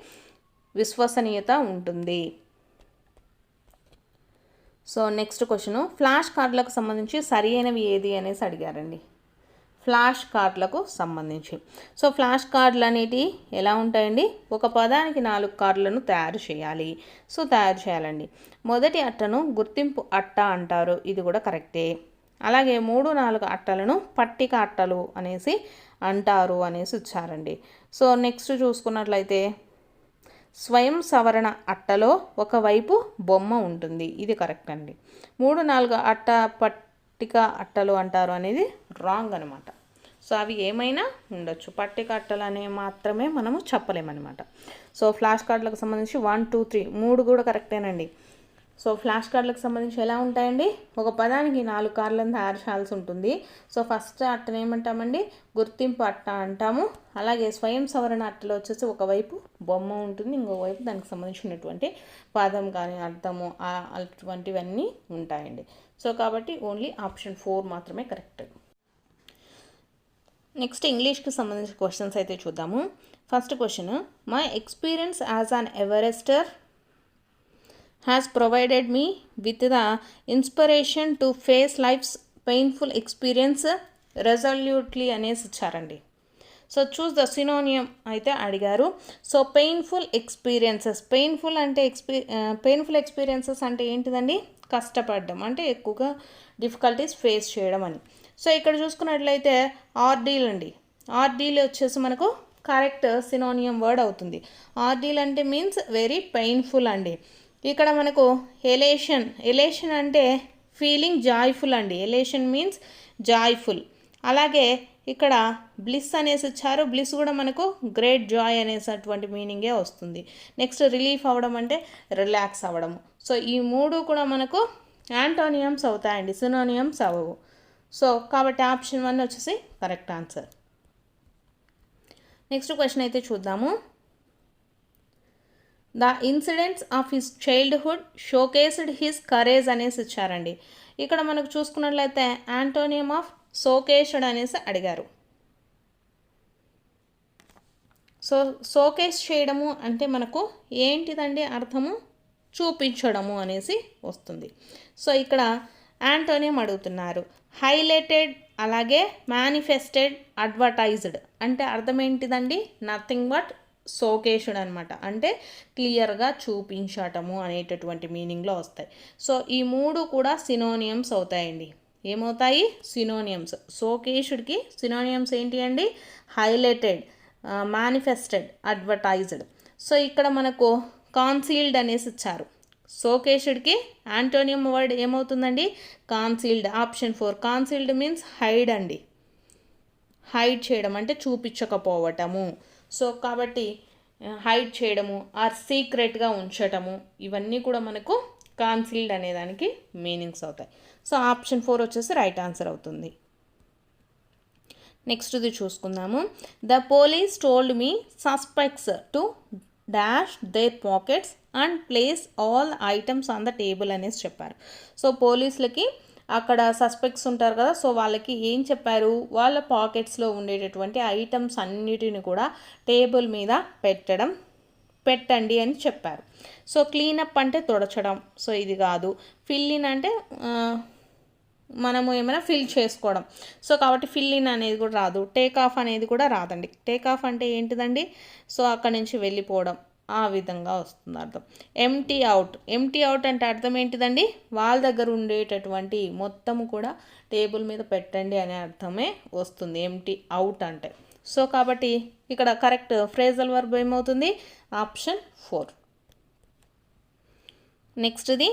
విశ్వసనీయత ఉంటుంది. సో నెక్స్ట్ క్వశ్చను, ఫ్లాష్ కార్డులకు సంబంధించి సరి అయినవి ఏది అనేసి అడిగారండి. ఫ్లాష్ కార్డులకు సంబంధించి, సో ఫ్లాష్ కార్డులు అనేటివి ఎలా ఉంటాయండి? ఒక పదానికి 4 కార్డులను తయారు చేయాలి. సో తయారు చేయాలండి. మొదటి అట్టను గుర్తింపు అట్ట అంటారు, ఇది కూడా కరెక్టే. అలాగే 3-4 అట్టలను పట్టిక అట్టలు అనేసి అంటారు అనేసి ఇచ్చారండి. సో నెక్స్ట్ చూసుకున్నట్లయితే స్వయం సవరణ అట్టలో ఒకవైపు బొమ్మ ఉంటుంది, ఇది కరెక్ట్ అండి. 3-4 అట్ట పట్టిక అట్టలు అంటారు అనేది రాంగ్ అనమాట. సో అవి ఏమైనా ఉండొచ్చు, పట్టిక అట్టలు అనేవి మాత్రమే మనము చెప్పలేమన్నమాట. సో ఫ్లాష్ కార్డులకు సంబంధించి 1, 2, 3 3 కూడా కరెక్టేనండి. సో ఫ్లాష్ కార్డులకు సంబంధించి ఎలా ఉంటాయండి? ఒక పదానికి 4 కార్డులను తయారు చేయాల్సి ఉంటుంది. సో ఫస్ట్ అట్టను ఏమంటామండి? గుర్తింపు అట్ట అంటాము. అలాగే స్వయం సవరణ అట్టలో వచ్చేసి ఒకవైపు బొమ్మ ఉంటుంది, ఇంకోవైపు దానికి సంబంధించినటువంటి పదం కానీ అర్థము అటువంటివన్నీ ఉంటాయండి. సో కాబట్టి ఓన్లీ ఆప్షన్ 4 మాత్రమే కరెక్ట్. నెక్స్ట్ ఇంగ్లీష్కి సంబంధించిన క్వశ్చన్స్ అయితే చూద్దాము. First question, my experience as an Everester has provided me with the inspiration to face life's painful experience resolutely అనేసి ఇచ్చారండి. సో చూస్ ద సినోనియం అయితే అడిగారు. సో పెయిన్ఫుల్ ఎక్స్పీరియన్సెస్, పెయిన్ఫుల్ అంటే painful experiences అంటే ఏంటిదండి? కష్టపడడం, అంటే ఎక్కువగా డిఫికల్టీస్ ఫేస్ చేయడం అని. సో ఇక్కడ చూసుకున్నట్లయితే ఆర్డీల్ అండి. ఆర్డీల్ వచ్చేసి మనకు కరెక్ట్ సినోనియం వర్డ్ అవుతుంది. ఆర్డీల్ అంటే మీన్స్ వెరీ పెయిన్ఫుల్ అండి. ఇక్కడ మనకు ఎలేషన్ అంటే ఫీలింగ్ జాయ్ఫుల్ అండి. ఎలేషన్ మీన్స్ జాయ్ఫుల్. అలాగే ఇక్కడ బ్లిస్ అనేసి ఇచ్చారు. బ్లిస్ కూడా మనకు గ్రేట్ జాయ్ అనేసటువంటి మీనింగే వస్తుంది. నెక్స్ట్ రిలీఫ్ అవ్వడం అంటే రిలాక్స్ అవ్వడం. సో ఈ 3 కూడా మనకు యాంటోనియమ్స్ అవుతాయండి, సినోనియమ్స్ అవ్వవు. సో కాబట్టి ఆప్షన్ 1 వచ్చేసి కరెక్ట్ ఆన్సర్. నెక్స్ట్ క్వశ్చన్ అయితే చూద్దాము. The incidents of his childhood showcased his courage అనేసి ఇచ్చారండి. ఇక్కడ మనకు చూసుకున్నట్లయితే యాంటోనియం ఆఫ్ షోకేస్డ్ అనేసి అడిగారు. సో షోకేస్ చేయడము అంటే మనకు ఏంటిదండి అర్థము? చూపించడము అనేసి వస్తుంది. సో ఇక్కడ యాంటోనియం అడుగుతున్నారు. హైలైటెడ్, అలాగే మేనిఫెస్టెడ్, అడ్వర్టైజ్డ్ అంటే అర్థం ఏంటిదండి? నథింగ్ బట్ షోకేస్డ్ అనమాట, అంటే క్లియర్గా చూపించటము అనేటటువంటి మీనింగ్లో వస్తాయి. సో ఈ 3 కూడా సినోనియమ్స్ అవుతాయండి. ఏమవుతాయి? సినోనియమ్స్. షోకేస్డ్కి సినోనియమ్స్ ఏంటి అండి? Highlighted, manifested, advertised. సో ఇక్కడ మనకు కాన్సీల్డ్ అనేసి ఇచ్చారు. షోకేస్డ్కి యాంటోనియం వర్డ్ ఏమవుతుందండి? కాన్సీల్డ్. ఆప్షన్ 4. కాన్సీల్డ్ మీన్స్ హైడ్ అండి. హైడ్ చేయడం అంటే చూపించకపోవటము. సో కాబట్టి హైడ్ చేయడము ఆర్ సీక్రెట్గా ఉంచటము ఇవన్నీ కూడా మనకు కాన్సీల్డ్ అనేదానికి మీనింగ్స్ అవుతాయి. సో ఆప్షన్ 4 వచ్చేసి రైట్ ఆన్సర్ అవుతుంది. నెక్స్ట్ది చూసుకుందాము. The police told me suspects to dash their pockets and place all items on the table అనేసి చెప్పారు. సో పోలీసులకి అక్కడ సస్పెక్ట్స్ ఉంటారు కదా, సో వాళ్ళకి ఏం చెప్పారు? వాళ్ళ పాకెట్స్లో ఉండేటటువంటి ఐటమ్స్ అన్నిటిని కూడా టేబుల్ మీద పెట్టండి అని చెప్పారు. సో క్లీనప్ అంటే తుడచడం, సో ఇది కాదు. ఫిల్ ఇన్ అంటే మనము ఏమైనా ఫిల్ చేసుకోవడం, సో కాబట్టి ఫిల్ ఇన్ అనేది కూడా రాదు. టేక్ ఆఫ్ అనేది కూడా రాదండి. టేక్ ఆఫ్ అంటే ఏంటిదండి? సో అక్కడి నుంచి వెళ్ళిపోవడం, ఆ విధంగా వస్తుంది అర్థం. ఎంటీ అవుట్ అంటే అర్థం ఏంటిదండి? వాళ్ళ దగ్గర ఉండేటటువంటి మొత్తం కూడా టేబుల్ మీద పెట్టండి అనే అర్థమే వస్తుంది ఎంటీ అవుట్ అంటే. సో కాబట్టి ఇక్కడ కరెక్ట్ ఫ్రేజల్ వర్బ్ ఏమవుతుంది? ఆప్షన్ 4. నెక్స్ట్ది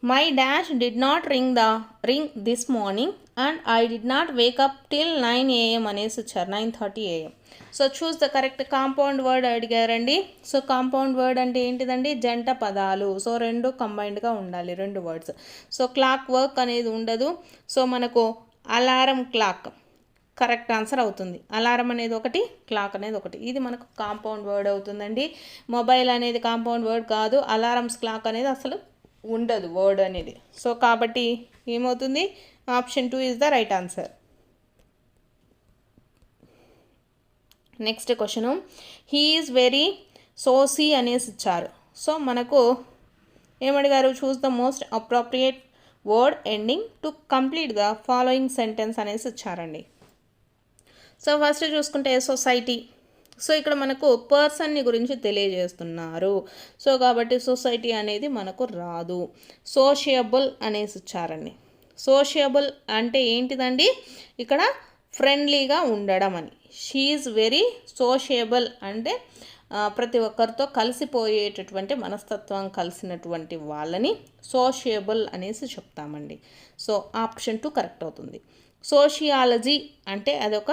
my dash did not ring this morning and I did not wake up till 9 AM అనేసి వచ్చారు. 9:30 AM. So choose the correct compound word అడిగారండి. సో కాంపౌండ్ వర్డ్ అంటే ఏంటిదండి? జంట పదాలు. సో రెండు కంబైన్డ్గా ఉండాలి, రెండు వర్డ్స్. సో క్లాక్ వర్క్ అనేది ఉండదు. సో మనకు అలారం క్లాక్ కరెక్ట్ ఆన్సర్ అవుతుంది. అలారం అనేది ఒకటి, క్లాక్ అనేది ఒకటి. ఇది మనకు కాంపౌండ్ వర్డ్ అవుతుందండి. మొబైల్ అనేది కాంపౌండ్ వర్డ్ కాదు. అలారమ్స్ క్లాక్ అనేది అసలు ఉండదు వర్డ్ అనేది. సో కాబట్టి ఏమవుతుంది? Option 2 is the right answer. Next question, he is very soci అనేసి ఇచ్చారు. సో మనకు ఏమడిగారు? Choose the most appropriate word ending to complete the following sentence అనేసి ఇచ్చారండి. సో ఫస్ట్ చూసుకుంటే సొసైటీ. సో ఇక్కడ మనకు పర్సన్ని గురించి తెలియజేస్తున్నారు. సో కాబట్టి సొసైటీ అనేది మనకు రాదు. సోషియబుల్ అనేసి ఇచ్చారండి. సోషియబుల్ అంటే ఏంటిదండి? ఇక్కడ ఫ్రెండ్లీగా ఉండడం అని. షీ ఈజ్ వెరీ సోషియబుల్ అంటే ప్రతి ఒక్కరితో కలిసిపోయేటటువంటి మనస్తత్వం కలిసినటువంటి వాళ్ళని సోషియబుల్ అనేసి చెప్తామండి. సో ఆప్షన్ 2 కరెక్ట్ అవుతుంది. సోషియాలజీ అంటే అదొక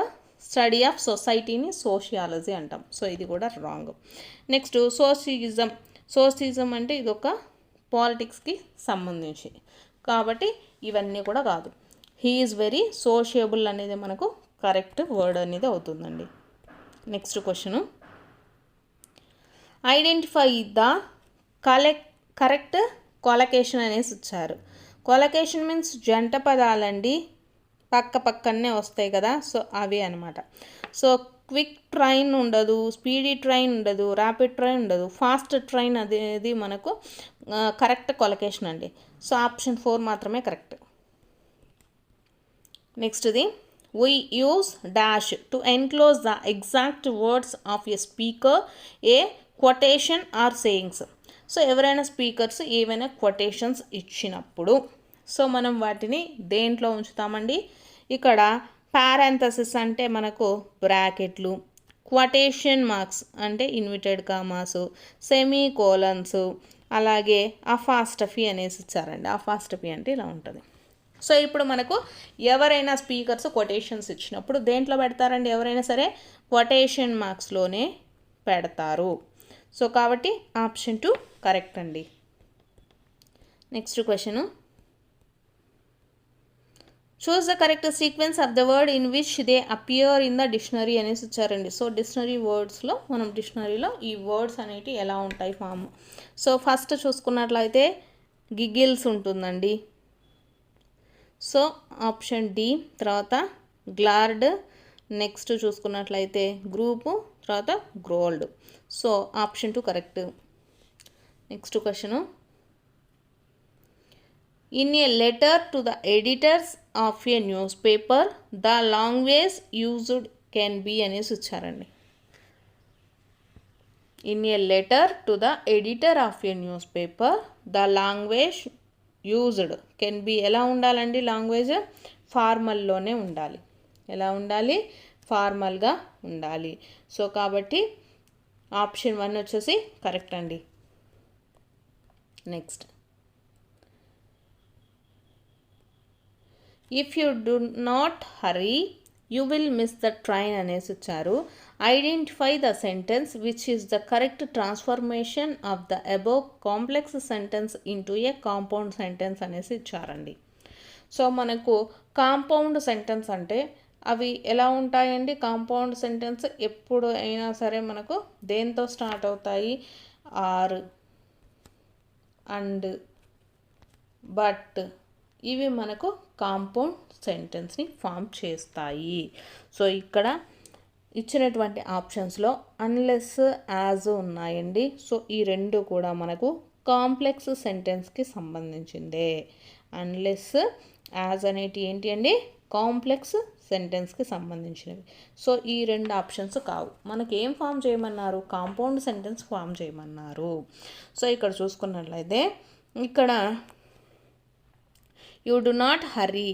స్టడీ ఆఫ్ సొసైటీని సోషియాలజీ అంటాం. సో ఇది కూడా రాంగ్. నెక్స్ట్ సోషిజం అంటే ఇదొక పాలిటిక్స్కి సంబంధించి, కాబట్టి ఇవన్నీ కూడా కాదు. హీ ఈజ్ వెరీ సోషియబుల్ అనేది మనకు కరెక్ట్ వర్డ్ అనేది అవుతుందండి. Next question, identify the correct collocation అనేసి ఇచ్చారు. కొలకేషన్ మీన్స్ జంట పదాలండి, పక్కనే వస్తాయి కదా, సో అవి అనమాట. సో క్విక్ ట్రైన్ ఉండదు, స్పీడీ ట్రైన్ ఉండదు, ర్యాపిడ్ ట్రైన్ ఉండదు, ఫాస్ట్ ట్రైన్ అనేది మనకు కరెక్ట్ కొలకేషన్ అండి. సో ఆప్షన్ 4 మాత్రమే correct. నెక్స్ట్ది, we use dash to enclose the exact words of a speaker, a quotation or sayings. So ఎవరైనా స్పీకర్స్ ఏవైనా కొటేషన్స్ ఇచ్చినప్పుడు సో మనం వాటిని దేంట్లో ఉంచుతామండి? ఇక్కడ పారాంథసిస్ అంటే మనకు బ్రాకెట్లు, క్వటేషన్ మార్క్స్ అంటే ఇన్విటెడ్ కామాసు, సెమీ కోలన్స్, అలాగే అఫాస్టఫీ అనేసి ఇచ్చారండి. అఫాస్టఫీ అంటే ఇలా ఉంటుంది. సో ఇప్పుడు మనకు ఎవరైనా స్పీకర్స్ కొటేషన్స్ ఇచ్చినప్పుడు దేంట్లో పెడతారండి? ఎవరైనా సరే కొటేషన్ మార్క్స్లోనే పెడతారు. సో కాబట్టి ఆప్షన్ 2 కరెక్ట్ అండి. Next question, choose the correct sequence of the word in which they appear in the dictionary అనేసి ఇచ్చారండి. సో డిక్షనరీ వర్డ్స్లో మనం డిక్షనరీలో ఈ వర్డ్స్ అనేవి ఎలా ఉంటాయి ఫామ్. సో ఫస్ట్ చూసుకున్నట్లయితే గిగిల్స్ ఉంటుందండి. So option D. తర్వాత గ్లార్డ్, నెక్స్ట్ చూసుకున్నట్లయితే గ్రూపు, తర్వాత గ్రోల్డ్. So option 2 correct. Next question, in a letter to the editors of A news paper the language used can be అనేసి ఇచ్చారండి. In a letter to the editor of A news paper the language used can be ఎలా ఉండాలండి? Language ఫార్మల్లోనే ఉండాలి. ఎలా ఉండాలి? ఫార్మల్గా ఉండాలి. So కాబట్టి option 1 వచ్చేసి కరెక్ట్ అండి. Next, if you do not hurry you will miss the train అనేసి ఇచ్చారు. Identify the sentence which is the correct transformation of the above complex sentence into A compound sentence అనేసి ఇచ్చారండి. So మనకు compound sentence అంటే అవి ఎలా ఉంటాయండి? Compound sentence ఎప్పుడు అయినా సరే మనకు దేంతో స్టార్ట్ అవుతాయి? ఆర్, అండ్, బట్ ఇవి మనకు కాంపౌండ్ సెంటెన్స్ని ఫామ్ చేస్తాయి. సో ఇక్కడ ఇచ్చినటువంటి ఆప్షన్స్లో అన్లెస్, యాజ్ ఉన్నాయండి. సో ఈ రెండు కూడా మనకు కాంప్లెక్స్ సెంటెన్స్కి సంబంధించిందే. అన్లెస్, యాజ్ అనేటి ఏంటి అండి? కాంప్లెక్స్ సెంటెన్స్కి సంబంధించినవి. సో ఈ రెండు ఆప్షన్స్ కావు. మనకి ఏం ఫామ్ చేయమన్నారు? కాంపౌండ్ సెంటెన్స్ ఫామ్ చేయమన్నారు. సో ఇక్కడ చూసుకున్నట్లయితే ఇక్కడ you do not hurry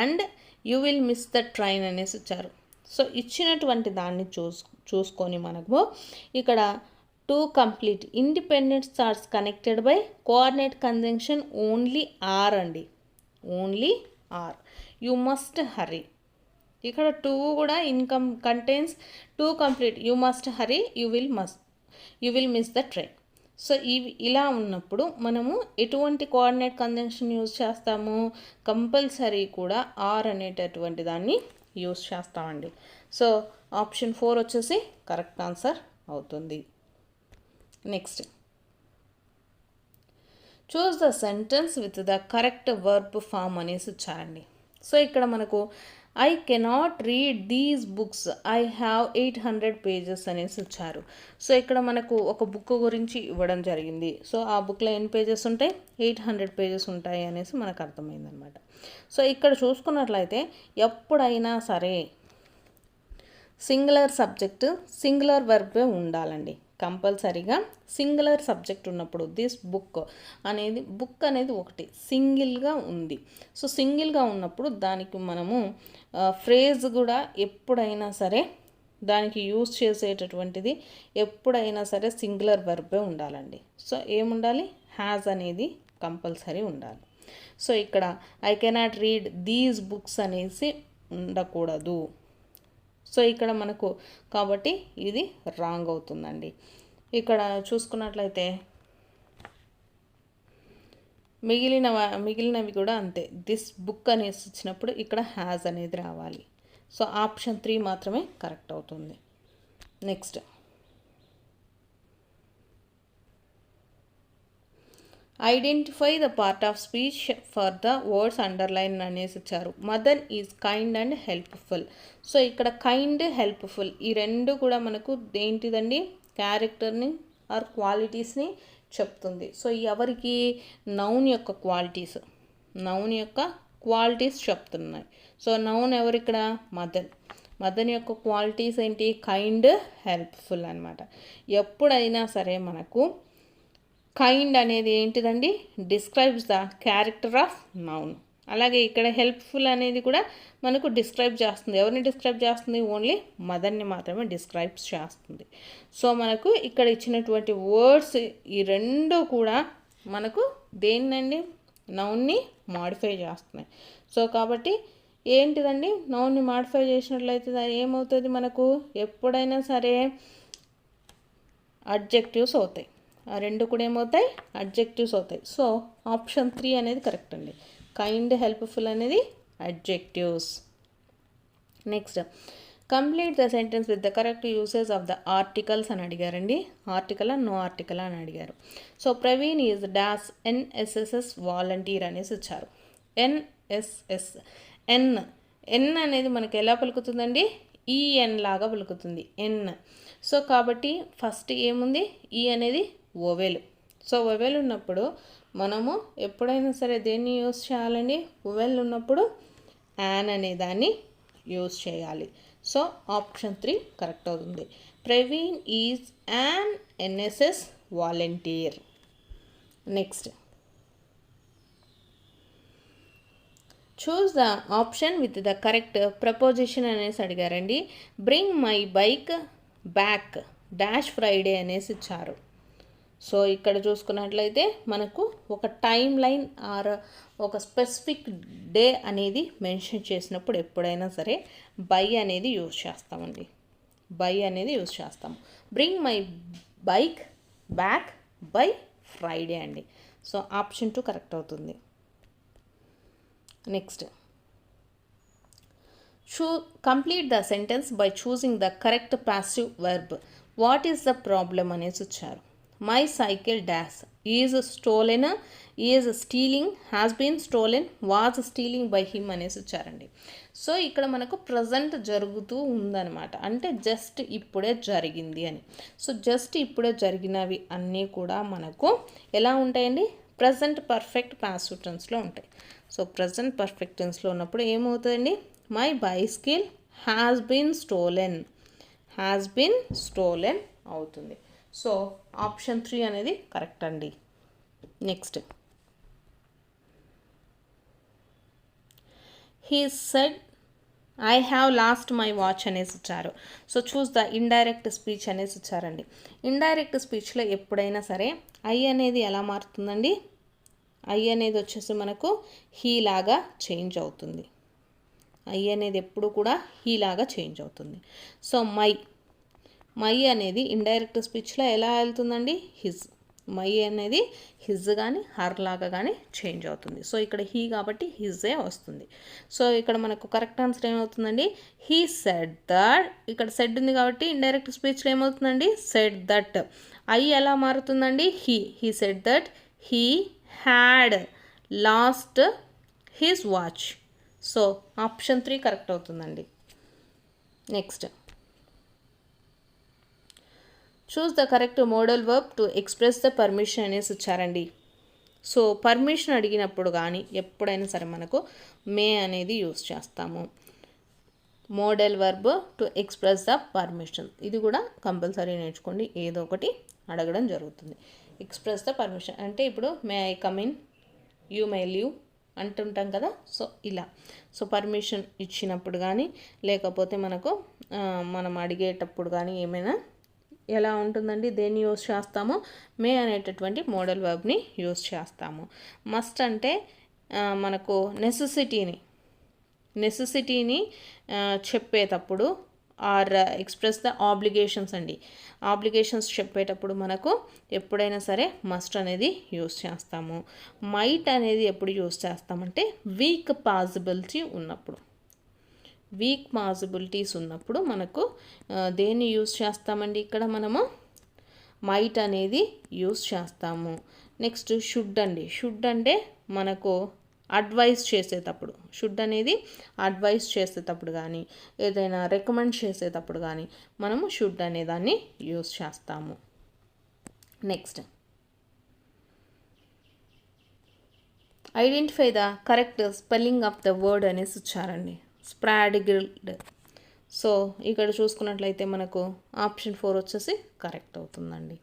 and you will miss the train అనేసి ఇచ్చారు. సో ఇచ్చినటువంటి దాన్ని చూసుకొని మనకు ఇక్కడ two complete independent stars connected by coordinate conjunction only or అండి. Only or. You must hurry. ఇక్కడ టూ కూడా contains two complete. You must hurry, you will miss the train. So ఇలా ఉన్నప్పుడు మనము ఎటువంటి కోఆర్డినేట్ కంజంక్షన్ యూజ్ చేస్తాము? Compulsory కూడా are అనేటటువంటి దాన్ని యూజ్ చేస్తామండి. సో ఆప్షన్ 4 వచ్చేసి కరెక్ట్ ఆన్సర్ అవుతుంది. Next, choose the sentence with the correct verb form అనేసి ఇచ్చారండి. సో ఇక్కడ మనకు I cannot read these books, I have 800 pages అనేసి ఇచ్చారు. సో ఇక్కడ మనకు ఒక బుక్ గురించి ఇవ్వడం జరిగింది. సో ఆ బుక్లో ఎన్ని పేజెస్ ఉంటాయి? 800 పేజెస్ ఉంటాయి అనేసి మనకు అర్థమైందనమాట. సో ఇక్కడ చూసుకున్నట్లయితే ఎప్పుడైనా సరే సింగులర్ సబ్జెక్టు, సింగులర్ వర్బే ఉండాలండి. కంపల్సరీగా సింగులర్ సబ్జెక్ట్ ఉన్నప్పుడు దిస్ బుక్ అనేది ఒకటి సింగిల్గా ఉంది. సో సింగిల్గా ఉన్నప్పుడు దానికి మనము ఫ్రేజ్ కూడా ఎప్పుడైనా సరే దానికి యూజ్ చేసేటటువంటిది ఎప్పుడైనా సరే సింగులర్ వర్బే ఉండాలండి. సో ఏముండాలి? హ్యాజ్ అనేది కంపల్సరీ ఉండాలి. సో ఇక్కడ I cannot read these books అనేసి ఉండకూడదు. సో ఇక్కడ మనకు కాబట్టి ఇది రాంగ్ అవుతుందండి. ఇక్కడ చూసుకున్నట్లయితే మిగిలినవి కూడా అంతే. దిస్ బుక్ అనేసి ఇచ్చినప్పుడు ఇక్కడ హ్యాజ్ అనేది రావాలి. సో ఆప్షన్ 3 మాత్రమే కరెక్ట్ అవుతుంది. Next, identify the part of speech for the words underline అనేసి ఇచ్చారు. Madan is kind and helpful. So ఇక్కడ కైండ్, హెల్ప్ఫుల్ ఈ రెండు కూడా మనకు ఏంటిదండి? క్యారెక్టర్ని ఆర్ క్వాలిటీస్ని చెప్తుంది. సో ఎవరికి? నౌన్ యొక్క క్వాలిటీస్ చెప్తున్నాయి. సో నౌన్ ఎవరు ఇక్కడ? మదన్ యొక్క క్వాలిటీస్ ఏంటి? కైండ్, హెల్ప్ఫుల్ అనమాట. ఎప్పుడైనా సరే మనకు కైండ్ అనేది ఏంటిదండి? Describes the character of noun. అలాగే ఇక్కడ హెల్ప్ఫుల్ అనేది కూడా మనకు డిస్క్రైబ్ చేస్తుంది. ఎవరిని డిస్క్రైబ్ చేస్తుంది? ఓన్లీ మదర్ని మాత్రమే డిస్క్రైబ్స్ చేస్తుంది. సో మనకు ఇక్కడ ఇచ్చినటువంటి వర్డ్స్ ఈ రెండు కూడా మనకు దేన్నండి? నౌన్ని మాడిఫై చేస్తున్నాయి. సో కాబట్టి ఏంటిదండి? నౌన్ని మాడిఫై చేసినట్లయితే ఏమవుతుంది? మనకు ఎప్పుడైనా సరే అడ్జెక్టివ్స్ అవుతాయి. ఆ రెండు కూడా ఏమవుతాయి? అడ్జెక్టివ్స్ అవుతాయి. సో ఆప్షన్ 3 అనేది కరెక్ట్ అండి. కైండ్, హెల్ప్ఫుల్ అనేది adjectives. Next, complete the sentence with the correct usage of the articles అని అడిగారండి. ఆర్టికల్, నో ఆర్టికల్ అని అడిగారు. So Praveen is dash NSS volunteer అనేసి ఇచ్చారు. NSS ఎన్ అనేది మనకి ఎలా పలుకుతుందండి? EN లాగా పలుకుతుంది. ఎన్. సో కాబట్టి ఫస్ట్ ఏముంది? ఈ అనేది ఓవెల్. సో ఓవెల్ ఉన్నప్పుడు మనము ఎప్పుడైనా సరే దేన్ని యూజ్ చేయాలండి? ఓవెల్ ఉన్నప్పుడు యాన్ అనే దాన్ని యూజ్ చేయాలి. సో ఆప్షన్ 3 కరెక్ట్ అవుతుంది. Praveen is an NSS volunteer. Next, choose the option with the correct preposition అనేసి అడిగారండి. Bring my bike back dash Friday అనేసి ఇచ్చారు. సో ఇక్కడ చూసుకున్నట్లయితే మనకు ఒక టైం లైన్ ఆర్ ఒక స్పెసిఫిక్ డే అనేది మెన్షన్ చేసినప్పుడు ఎప్పుడైనా సరే బై అనేది యూజ్ చేస్తామండి. బై అనేది యూజ్ చేస్తాము. Bring my bike back by Friday అండి. సో ఆప్షన్ 2 కరెక్ట్ అవుతుంది. Next, complete the sentence by choosing the correct passive verb. What is the problem అనేసి వచ్చారు. My cycle dash is stolen, is stealing, has been stolen, was stealing by him అనేసి వచ్చారండి. So ఇక్కడ మనకు present జరుగుతూ ఉందన్నమాట, అంటే జస్ట్ ఇప్పుడే జరిగింది అని. సో జస్ట్ ఇప్పుడే జరిగినవి అన్నీ కూడా మనకు ఎలా ఉంటాయండి, ప్రజెంట్ పర్ఫెక్ట్ పాసివ్ టెన్స్లో ఉంటాయి. సో ప్రజెంట్ పర్ఫెక్ట్ టెన్స్లో ఉన్నప్పుడు ఏమవుతుందండి, my bicycle has been stolen, has been stolen అవుతుంది. సో ఆప్షన్ 3 అనేది కరెక్ట్ అండి. Next, he said I have lost my watch అనేసి ఇచ్చారు. So choose the indirect speech అనేసి ఇచ్చారండి. ఇండైరెక్ట్ స్పీచ్లో ఎప్పుడైనా సరే ఐ అనేది ఎలా మారుతుందండి, ఐ అనేది వచ్చేసి మనకు హీ లాగా చేంజ్ అవుతుంది. ఐ అనేది ఎప్పుడు కూడా హీ లాగా చేంజ్ అవుతుంది. సో మై అనేది ఇండైరెక్ట్ స్పీచ్లో ఎలా వెళ్తుందండి, హిజ్. మై అనేది హిజ్ కానీ హర్ లాగా కానీ చేంజ్ అవుతుంది. సో ఇక్కడ హీ కాబట్టి హిజ్ఏ వస్తుంది. సో ఇక్కడ మనకు కరెక్ట్ ఆన్సర్ ఏమవుతుందండి, హీ సెడ్ దట్. ఇక్కడ సెడ్ ఉంది కాబట్టి ఇండైరెక్ట్ స్పీచ్లో ఏమవుతుందండి, సెడ్ దట్. ఐ ఎలా మారుతుందండి, he said that he had lost his watch. So option 3 correct అవుతుందండి. Next, choose the correct modal verb to express the permission అనేసి ఇచ్చారండి. సో పర్మిషన్ అడిగినప్పుడు కానీ ఎప్పుడైనా సరే మనకు మే అనేది యూస్ చేస్తాము. Model verb to express the permission, ఇది కూడా కంపల్సరీ నేర్చుకోండి, ఏదో ఒకటి అడగడం జరుగుతుంది. ఎక్స్ప్రెస్ ద పర్మిషన్ అంటే ఇప్పుడు may I come in, you may leave అంటుంటాం కదా. సో ఇలా, సో పర్మిషన్ ఇచ్చినప్పుడు కానీ లేకపోతే మనకు మనం అడిగేటప్పుడు కానీ ఏమైనా ఎలా ఉంటుందండి, దేన్ని యూజ్ చేస్తాము, మే అనేటటువంటి మోడల్ వర్బ్ని యూజ్ చేస్తాము. మస్ట్ అంటే మనకు నెసెసిటీని చెప్పేటప్పుడు ఆర్ ఎక్స్ప్రెస్ ద ఆబ్లిగేషన్స్ అండి. ఆబ్లిగేషన్స్ చెప్పేటప్పుడు మనకు ఎప్పుడైనా సరే మస్ట్ అనేది యూజ్ చేస్తాము. మైట్ అనేది ఎప్పుడు యూజ్ చేస్తామంటే వీక్ పాసిబిలిటీ ఉన్నప్పుడు, వీక్ పాసిబిలిటీస్ ఉన్నప్పుడు మనకు దేన్ని యూజ్ చేస్తామండి, ఇక్కడ మనము మైట్ అనేది యూజ్ చేస్తాము. నెక్స్ట్ షుడ్ అండి. షుడ్ అంటే మనకు అడ్వైస్ చేసేటప్పుడు, షుడ్ అనేది అడ్వైస్ చేసేటప్పుడు కానీ ఏదైనా రికమెండ్ చేసేటప్పుడు కానీ మనము షుడ్ అనే దాన్ని యూజ్ చేస్తాము. Next, identify the correct spelling of the word అనేసి ఇచ్చారండి. స్ప్రాడిగిల్డ్. సో ఇక్కడ చూసుకున్నట్లయితే మనకు ఆప్షన్ 4 వచ్చేసి కరెక్ట్ అవుతుందండి.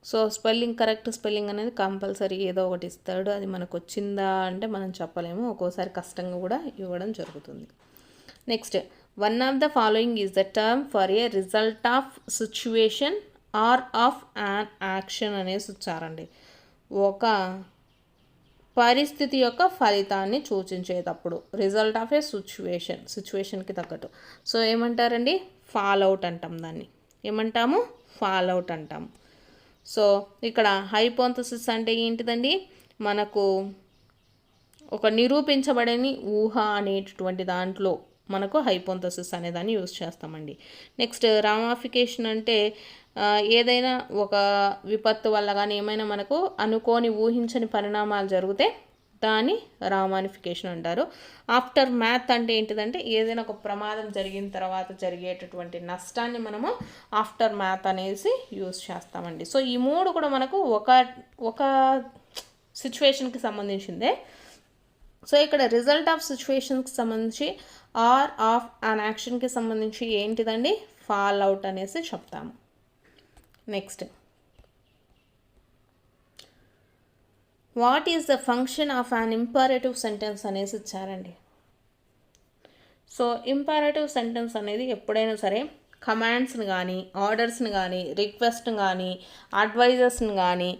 సో స్పెల్లింగ్, కరెక్ట్ స్పెల్లింగ్ అనేది కంపల్సరీ ఏదో ఒకటి ఇస్తాడు, అది మనకు వచ్చిందా అంటే మనం చెప్పలేము, ఒక్కోసారి కష్టంగా కూడా ఇవ్వడం జరుగుతుంది. Next, one of the following is the term for a result of situation or of an action అనేసి వచ్చారండి. ఒక పరిస్థితి యొక్క ఫలితాన్ని సూచించేటప్పుడు రిజల్ట్ ఆఫ్ ఏ సిచ్యువేషన్కి తగ్గట్టు. సో ఏమంటారండి, ఫాల్ అవుట్ అంటాం, దాన్ని ఏమంటాము, ఫాల్ అవుట్ అంటాము. సో ఇక్కడ హైపోథసిస్ అంటే ఏంటిదండి, మనకు ఒక నిరూపించబడని ఊహ అనేటటువంటి దాంట్లో మనకు హైపోథసిస్ అనే దాన్ని యూజ్ చేస్తామండి. నెక్స్ట్, రామాఫికేషన్ అంటే ఏదైనా ఒక విపత్తు వల్ల కానీ ఏమైనా మనకు అనుకోని ఊహించని పరిణామాలు జరిగితే దాన్ని రామానిఫికేషన్ అంటారు. ఆఫ్టర్ మ్యాథ్ అంటే ఏంటిదంటే ఏదైనా ఒక ప్రమాదం జరిగిన తర్వాత జరిగేటటువంటి నష్టాన్ని మనము ఆఫ్టర్ మ్యాథ్ అనేసి యూజ్ చేస్తామండి. సో ఈ మూడు కూడా మనకు ఒక సిచ్యువేషన్కి సంబంధించిందే. సో ఇక్కడ రిజల్ట్ ఆఫ్ సిచ్యువేషన్కి సంబంధించి ఆర్ ఆఫ్ అన్ యాక్షన్కి సంబంధించి ఏంటిదండి, ఫాల్ అవుట్ అనేసి చెప్తాము. Next, what is the function of an imperative sentence అనేసి ఇచ్చారండి. సో ఇంపరేటివ్ సెంటెన్స్ అనేది ఎప్పుడైనా సరే కమాండ్స్ని కానీ, ఆర్డర్స్ని కానీ, రిక్వెస్ట్ని కానీ, అడ్వైజర్స్ని కానీ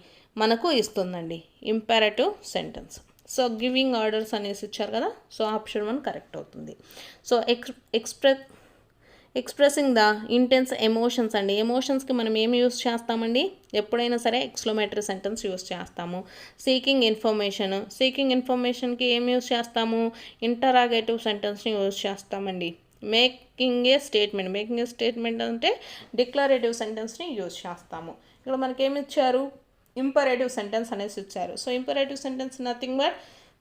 మనకు ఇస్తుందండి imperative sentence. So giving orders అనేసి ఇచ్చారు కదా, సో ఆప్షన్ 1 కరెక్ట్ అవుతుంది. So expressing the intense emotions అండి. ఎమోషన్స్కి మనం ఏమి యూస్ చేస్తామండి, ఎప్పుడైనా సరే ఎక్స్క్లమేటరీ సెంటెన్స్ యూస్ చేస్తాము. సీకింగ్ ఇన్ఫర్మేషన్కి ఏమి యూస్ చేస్తాము, ఇంటరాగేటివ్ సెంటెన్స్ని యూస్ చేస్తామండి. మేకింగ్ ఏ స్టేట్మెంట్ అంటే డిక్లరేటివ్ సెంటెన్స్ని యూస్ చేస్తాము. ఇక్కడ మనకేమి ఇచ్చారు, ఇంపరేటివ్ సెంటెన్స్ అనేసి ఇచ్చారు. So imperative sentence nothing but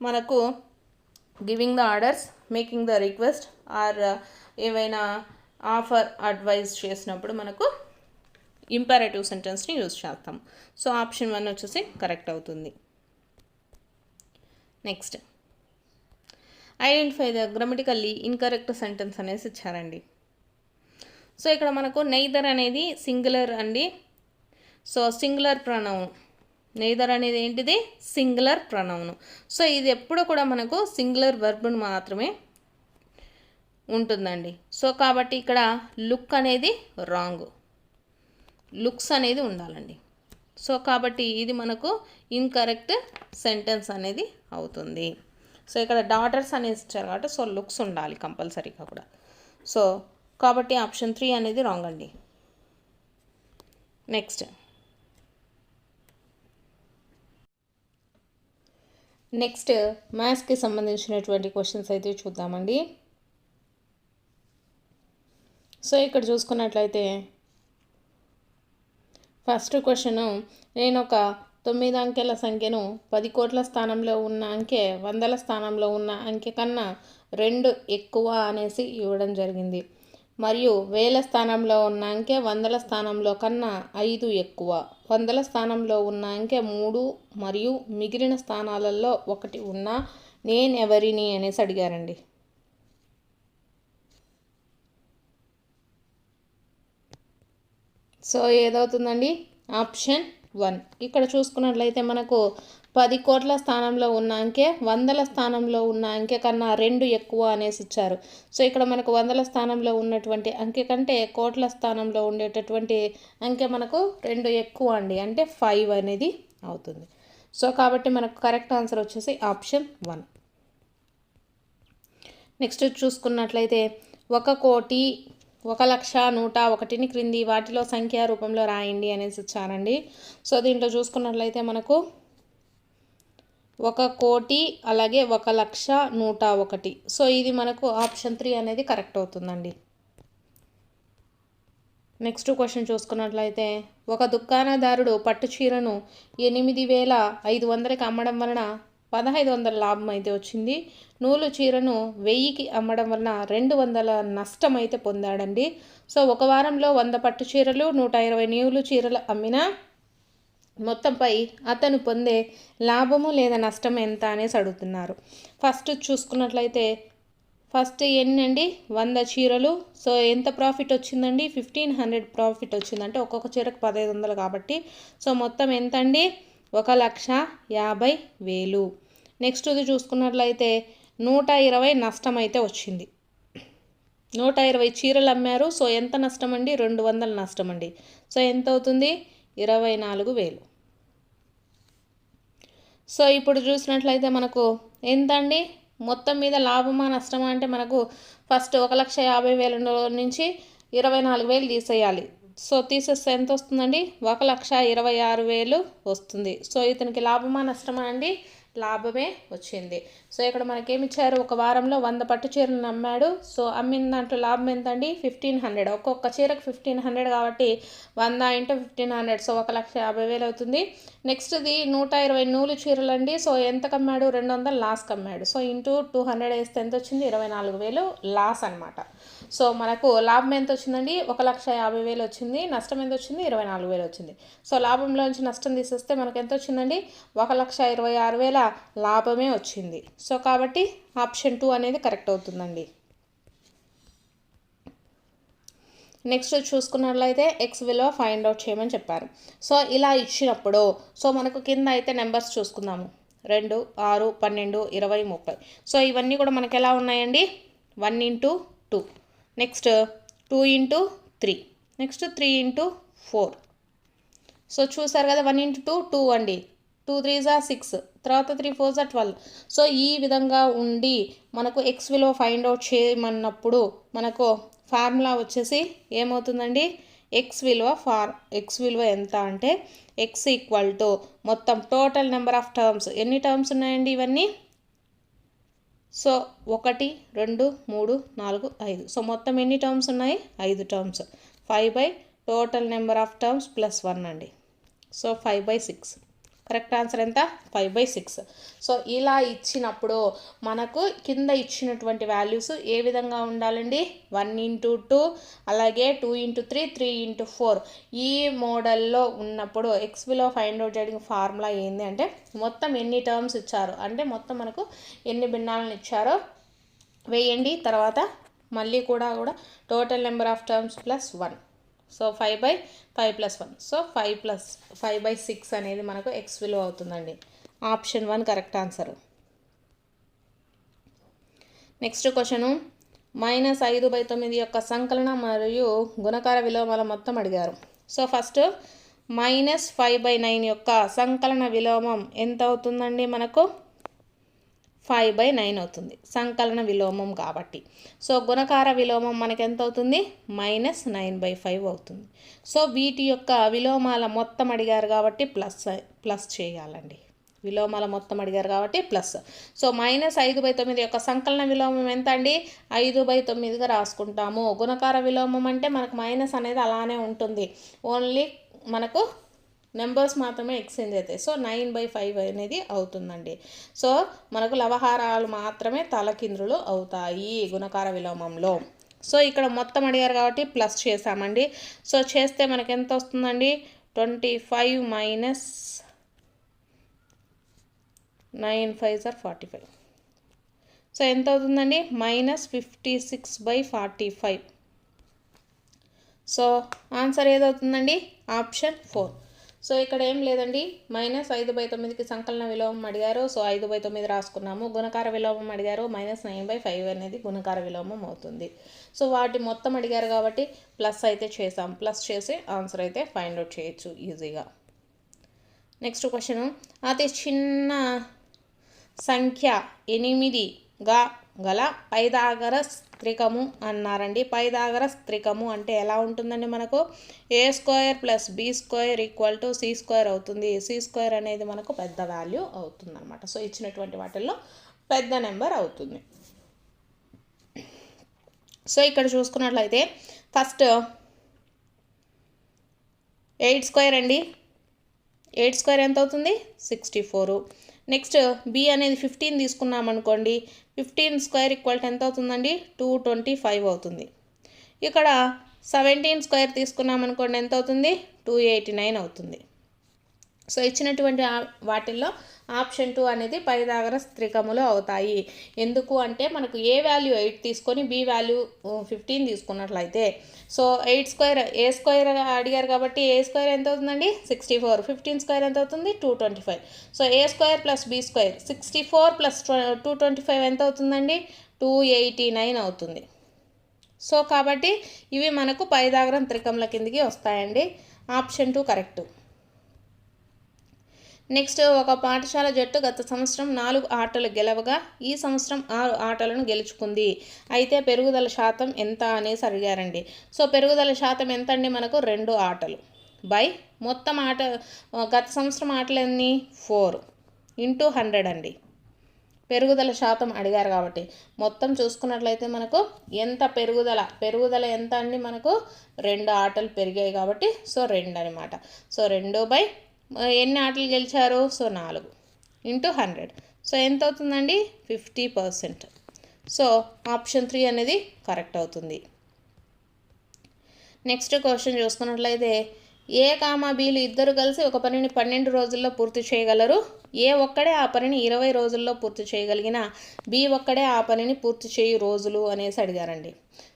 మనకు giving the orders, making the request are ఏవైనా ఆఫర్ అడ్వైజ్ చేసినప్పుడు మనకు ఇంపరేటివ్ సెంటెన్స్ని యూజ్ చేస్తాం. సో ఆప్షన్ 1 వచ్చేసి కరెక్ట్ అవుతుంది. Next identify the grammatically incorrect sentence అనేసి ఇచ్చారండి. సో ఇక్కడ మనకు నెయిదర్ అనేది సింగులర్ అండి. సో సింగులర్ ప్రొనౌన్, నెయిదర్ అనేది ఏంటిది, సింగులర్ ప్రొనౌన్. సో ఇది ఎప్పుడు కూడా మనకు సింగులర్ వర్బ్ను మాత్రమే ఉంటుందండి. సో కాబట్టి ఇక్కడ లుక్ అనేది రాంగ్, లుక్స్ అనేది ఉండాలండి. సో కాబట్టి ఇది మనకు ఇన్కరెక్ట్ సెంటెన్స్ అనేది అవుతుంది. సో ఇక్కడ డాటర్స్ అనేసి ఇచ్చారు కాబట్టి సో లుక్స్ ఉండాలి కంపల్సరీగా కూడా. సో కాబట్టి ఆప్షన్ 3 అనేది రాంగ్ అండి. నెక్స్ట్ మ్యాథ్స్కి సంబంధించినటువంటి క్వశ్చన్స్ అయితే చూద్దామండి. సో ఇక్కడ చూసుకున్నట్లయితే ఫస్ట్ క్వశ్చను, నేను ఒక 9 అంకెల సంఖ్యను 10 కోట్ల స్థానంలో ఉన్న అంకె 100ల స్థానంలో ఉన్న అంకె కన్నా 2 ఎక్కువ అనేసి ఇవ్వడం జరిగింది. మరియు 1000ల స్థానంలో ఉన్న అంకె 100ల స్థానంలో కన్నా 5 ఎక్కువ, 100ల స్థానంలో ఉన్న అంకె 3 మరియు మిగిలిన స్థానాలలో 1 ఉన్నా నేనెవరిని అనేసి అడిగారండి. సో ఏదవుతుందండి, ఆప్షన్ 1. ఇక్కడ చూసుకున్నట్లయితే మనకు 10 కోట్ల స్థానంలో ఉన్న అంకె 100ల స్థానంలో ఉన్న అంకె కన్నా 2 ఎక్కువ అనేసి ఇచ్చారు. సో ఇక్కడ మనకు 100ల స్థానంలో ఉన్నటువంటి అంకె కంటే కోట్ల స్థానంలో ఉండేటటువంటి అంకె మనకు 2 ఎక్కువ అండి, అంటే 5 అనేది అవుతుంది. సో కాబట్టి మనకు కరెక్ట్ ఆన్సర్ వచ్చేసి ఆప్షన్ 1. నెక్స్ట్ చూసుకున్నట్లయితే 1,01,101,000 క్రింది వాటిలో సంఖ్యా రూపంలో రాయండి అనేసి ఇచ్చారండి. సో దీంట్లో చూసుకున్నట్లయితే మనకు 1,00,00,000 అలాగే 1,01,01,000. సో ఇది మనకు ఆప్షన్ 3 అనేది కరెక్ట్ అవుతుందండి. నెక్స్ట్ క్వశ్చన్ చూసుకున్నట్లయితే, ఒక దుకాణదారుడు పట్టు చీరను 8,500కి అమ్మడం వలన 1,500 లాభం అయితే వచ్చింది. నూలు చీరను 1,000కి అమ్మడం వలన 200 నష్టం అయితే పొందాడండి. సో ఒక వారంలో 100 పట్టు చీరలు 120 నూలు చీరలు అమ్మిన మొత్తంపై అతను పొందే లాభము లేదా నష్టం ఎంత అనేసి అడుగుతున్నారు. ఫస్ట్ చూసుకున్నట్లయితే ఫస్ట్ ఎన్నండి 100 చీరలు. సో ఎంత ప్రాఫిట్ వచ్చిందండి, 1,500 ప్రాఫిట్ వచ్చిందంటే ఒక్కొక్క చీరకు 1,500 కాబట్టి సో మొత్తం ఎంత అండి, 1,50,000. నెక్స్ట్ ఇది చూసుకున్నట్లయితే 120 నష్టం అయితే వచ్చింది. 120 చీరలు అమ్మారు. సో ఎంత నష్టం అండి, 200 నష్టం అండి. సో ఎంత అవుతుంది, 24,000. సో ఇప్పుడు చూసినట్లయితే మనకు ఎంత అండి, మొత్తం మీద లాభమా నష్టమా అంటే మనకు ఫస్ట్ 1,50,000 నుంచి 24,000 తీసేయాలి. సో తీసేస్తే ఎంత వస్తుందండి, 1,26,000 వస్తుంది. సో ఇతనికి లాభమా నష్టమా అండి, లాభమే వచ్చింది. సో ఇక్కడ మనకేమి ఇచ్చారు, ఒక వారంలో 100 పట్టు చీరలను అమ్మాడు. సో అమ్మిన దాంట్లో లాభం ఎంత అండి, 1,500. ఒక్కొక్క చీరకు 1,500 కాబట్టి 100 × 1,500 సో 1,50,000 అవుతుంది. నెక్స్ట్ ఇది 120 నూలు చీరలు అండి. సో ఎంతకు అమ్మాడు, 200 లాస్కి అమ్మాడు. సో ఇంటూ 200 వేస్తే ఎంత వచ్చింది, 24,000 లాస్ అనమాట. సో మనకు లాభం ఎంత వచ్చిందండి, 1,50,000 వచ్చింది. నష్టం ఎంత వచ్చింది, 24,000 వచ్చింది. సో లాభంలోంచి నష్టం తీసేస్తే మనకు ఎంత వచ్చిందండి, 1,26,000 లాభమే వచ్చింది. సో కాబట్టి ఆప్షన్ 2 అనేది కరెక్ట్ అవుతుందండి. నెక్స్ట్ చూసుకున్నట్లయితే ఎక్స్ విలువ ఫైండ్ అవుట్ చేయమని చెప్పారు. సో ఇలా ఇచ్చినప్పుడు సో మనకు కింద అయితే నెంబర్స్ చూసుకుందాము, 2, 6, 12, 20, 30. సో ఇవన్నీ కూడా మనకు ఎలా ఉన్నాయండి, 1 × 2, నెక్స్ట్ 2 × 3. Next 3 into 4. సో చూసారు కదా, 1 ఇంటూ 2 2 అండి, 2 3s are 6, తర్వాత 3 4s are 12. సో ఈ విధంగా ఉండి మనకు ఎక్స్ విలువ ఫైండ్ అవుట్ చేయమన్నప్పుడు మనకు ఫార్ములా వచ్చేసి ఏమవుతుందండి, ఎక్స్ విలువ ఎంత అంటే ఎక్స్ ఈక్వల్ టు మొత్తం టోటల్ నెంబర్ ఆఫ్ టర్మ్స్. ఎన్ని టర్మ్స్ ఉన్నాయండి ఇవన్నీ, సో 1 2 3 4 5. సో మొత్తం ఎన్ని టర్మ్స్ ఉన్నాయి, 5 terms. 5 by total number of terms plus 1 అండి. సో 5/6. కరెక్ట్ ఆన్సర్ ఎంత, 5/6. సో ఇలా ఇచ్చినప్పుడు మనకు కింద ఇచ్చినటువంటి వాల్యూస్ ఏ విధంగా ఉండాలండి, 1 ఇంటూ 2, అలాగే 2 ఇంటూ 3, 3 ఇంటూ 4. ఈ మోడల్లో ఉన్నప్పుడు ఎక్స్ విలువ ఫైండ్ అవుట్ చేయడానికి ఫార్ములా ఏంది అంటే మొత్తం ఎన్ని టర్మ్స్ ఇచ్చారు అంటే మొత్తం మనకు ఎన్ని భిన్నాలను ఇచ్చారో వేయండి, తర్వాత మళ్ళీ కూడా total number of terms plus 1. So 5/5 plus 1. So 5/6 అనేది మనకు ఎక్స్ విలువ అవుతుందండి. Option 1 correct answer. Next question, -5/9 యొక్క సంకలన మరియు గుణకార విలోమాల మొత్తం అడిగారు. సో ఫస్ట్ -5/9 యొక్క సంకలన విలోమం ఎంత అవుతుందండి, మనకు 5/9 అవుతుంది, సంకలన విలోమం కాబట్టి. సో గుణకార విలోమం మనకి ఎంత అవుతుంది, -9/5 అవుతుంది. సో వీటి యొక్క విలోమాల మొత్తం అడిగారు కాబట్టి ప్లస్ చేయాలండి, విలోమాల మొత్తం అడిగారు కాబట్టి ప్లస్. సో -5/9 యొక్క సంకలన విలోమం ఎంత అండి, 5/9గా రాసుకుంటాము. గుణకార విలోమం అంటే మనకు మైనస్ అనేది అలానే ఉంటుంది, ఓన్లీ మనకు నెంబర్స్ మాత్రమే ఎక్స్చేంజ్ అవుతాయి. సో 9/5 అనేది అవుతుందండి. సో మనకు లవహారాలు మాత్రమే తలకిందులు అవుతాయి గుణకార విలోమంలో. సో ఇక్కడ మొత్తం అడిగారు కాబట్టి ప్లస్ చేసామండి. సో చేస్తే మనకి ఎంత వస్తుందండి, 25 మైనస్ 9 5s are 45. సో ఎంత అవుతుందండి, -56/45. సో ఆన్సర్ ఏదవుతుందండి, ఆప్షన్ 4. సో ఇక్కడ ఏం లేదండి, -5/9కి సంకలన విలోమం అడిగారు, సో 5/9 రాసుకున్నాము. గుణకార విలోమం అడిగారు, -9/5 అనేది గుణకార విలోమం అవుతుంది. సో వాటి మొత్తం అడిగారు కాబట్టి ప్లస్ అయితే చేసాం, ప్లస్ చేసి ఆన్సర్ అయితే ఫైండ్ అవుట్ చేయొచ్చు ఈజీగా. నెక్స్ట్ క్వశ్చన్, అతి చిన్న సంఖ్య 8గా గల పైథాగరస్ త్రికము అన్నారండి. పైథాగరస్ త్రికము అంటే ఎలా ఉంటుందండి, మనకు a² + b² = c² అవుతుంది. c² అనేది మనకు పెద్ద వాల్యూ అవుతుంది అనమాట. సో ఇచ్చినటువంటి వాటిల్లో పెద్ద నెంబర్ అవుతుంది. సో ఇక్కడ చూసుకున్నట్లయితే ఫస్ట్ 8² అండి, 8² ఎంత అవుతుంది, 64. నెక్స్ట్ బి అనేది 15 తీసుకున్నాం అనుకోండి, 15² ఎంత అవుతుందండి, 225 అవుతుంది. ఇక్కడ 17² తీసుకున్నాం అనుకోండి, ఎంత అవుతుంది, 289 అవుతుంది. సో ఇచ్చినటువంటి వాటిల్లో ఆప్షన్ 2 అనేది పైథాగరస్ త్రికములు అవుతాయి. ఎందుకు అంటే మనకు ఏ వాల్యూ 8 తీసుకొని బి వాల్యూ 15 తీసుకున్నట్లయితే, సో 8² a² అడిగారు కాబట్టి a² ఎంత అవుతుందండి, 64. 15² ఎంత అవుతుంది, 225. సో a² + b², 64 + 225 ఎంత అవుతుందండి, 289 అవుతుంది. సో కాబట్టి ఇవి మనకు పైథాగరస్ త్రికముల కిందికి వస్తాయండి. Option 2 correct. నెక్స్ట్, ఒక పాఠశాల జట్టు గత సంవత్సరం 4 ఆటలు గెలవగా ఈ సంవత్సరం 6 ఆటలను గెలుచుకుంది. అయితే పెరుగుదల శాతం ఎంత అనేసి అడిగారండి. సో పెరుగుదల శాతం ఎంత అండి, మనకు 2 ఆటలు బై మొత్తం గత సంవత్సరం ఆటలు ఎన్ని, 4 × 100 అండి. పెరుగుదల శాతం అడిగారు కాబట్టి మొత్తం చూసుకున్నట్లయితే మనకు ఎంత పెరుగుదల ఎంత అండి, మనకు 2 ఆటలు పెరిగాయి కాబట్టి సో 2 అనమాట. సో 2 ఎన్ని ఆటలు గెలిచారు, సో 4 × 100. సో ఎంత అవుతుందండి, 50%. సో ఆప్షన్ 3 అనేది కరెక్ట్ అవుతుంది. నెక్స్ట్ క్వశ్చన్ చూసుకున్నట్లయితే ఏ, బీలు ఇద్దరు కలిసి ఒక పనిని 12 రోజుల్లో పూర్తి చేయగలరు. ఏ ఒక్కడే ఆ పనిని 20 రోజుల్లో పూర్తి చేయగలిగిన బి ఒక్కడే ఆ పనిని పూర్తి చేయు రోజులు అనేసి అడిగారండి.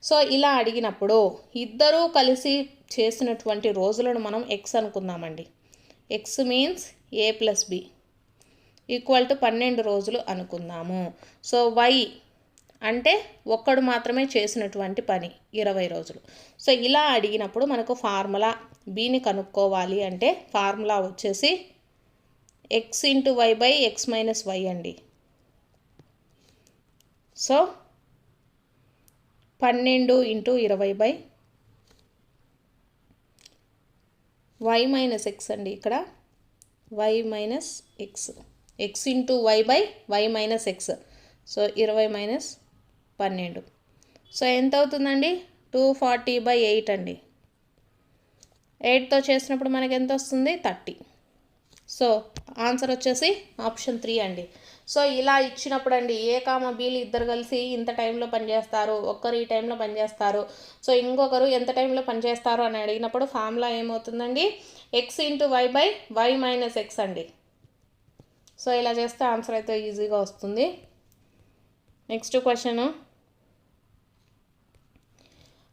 సో ఇలా అడిగినప్పుడు ఇద్దరూ కలిసి చేసినటువంటి రోజులను మనం ఎక్స్ అనుకుందామండి. ఎక్స్ మీన్స్ a + b = 12 రోజులు అనుకుందాము. సో y అంటే ఒక్కడు మాత్రమే చేసినటువంటి పని 20 రోజులు. సో ఇలా అడిగినప్పుడు మనకు ఫార్ములా బీని కనుక్కోవాలి అంటే ఫార్ములా వచ్చేసి x into y by x minus y అండి. So 12 into 20 by y minus x అండి. ఇక్కడ y minus x, x into y by y minus x. So 20 minus 12. So ఎంత అవుతుందండి? 240/8 అండి. 8తో చేసినప్పుడు మనకి ఎంత వస్తుంది? 30. సో ఆన్సర్ వచ్చేసి ఆప్షన్ 3 అండి. సో ఇలా ఇచ్చినప్పుడు అండి ఏ కామ బీలు ఇద్దరు కలిసి ఇంత టైంలో పనిచేస్తారు, ఒక్కరు ఈ టైంలో పనిచేస్తారు, సో ఇంకొకరు ఎంత టైంలో పనిచేస్తారు అని అడిగినప్పుడు ఫార్ములా ఏమవుతుందండి? X into y by y minus x అండి. సో ఇలా చేస్తే ఆన్సర్ అయితే ఈజీగా వస్తుంది. నెక్స్ట్ క్వశ్చన్,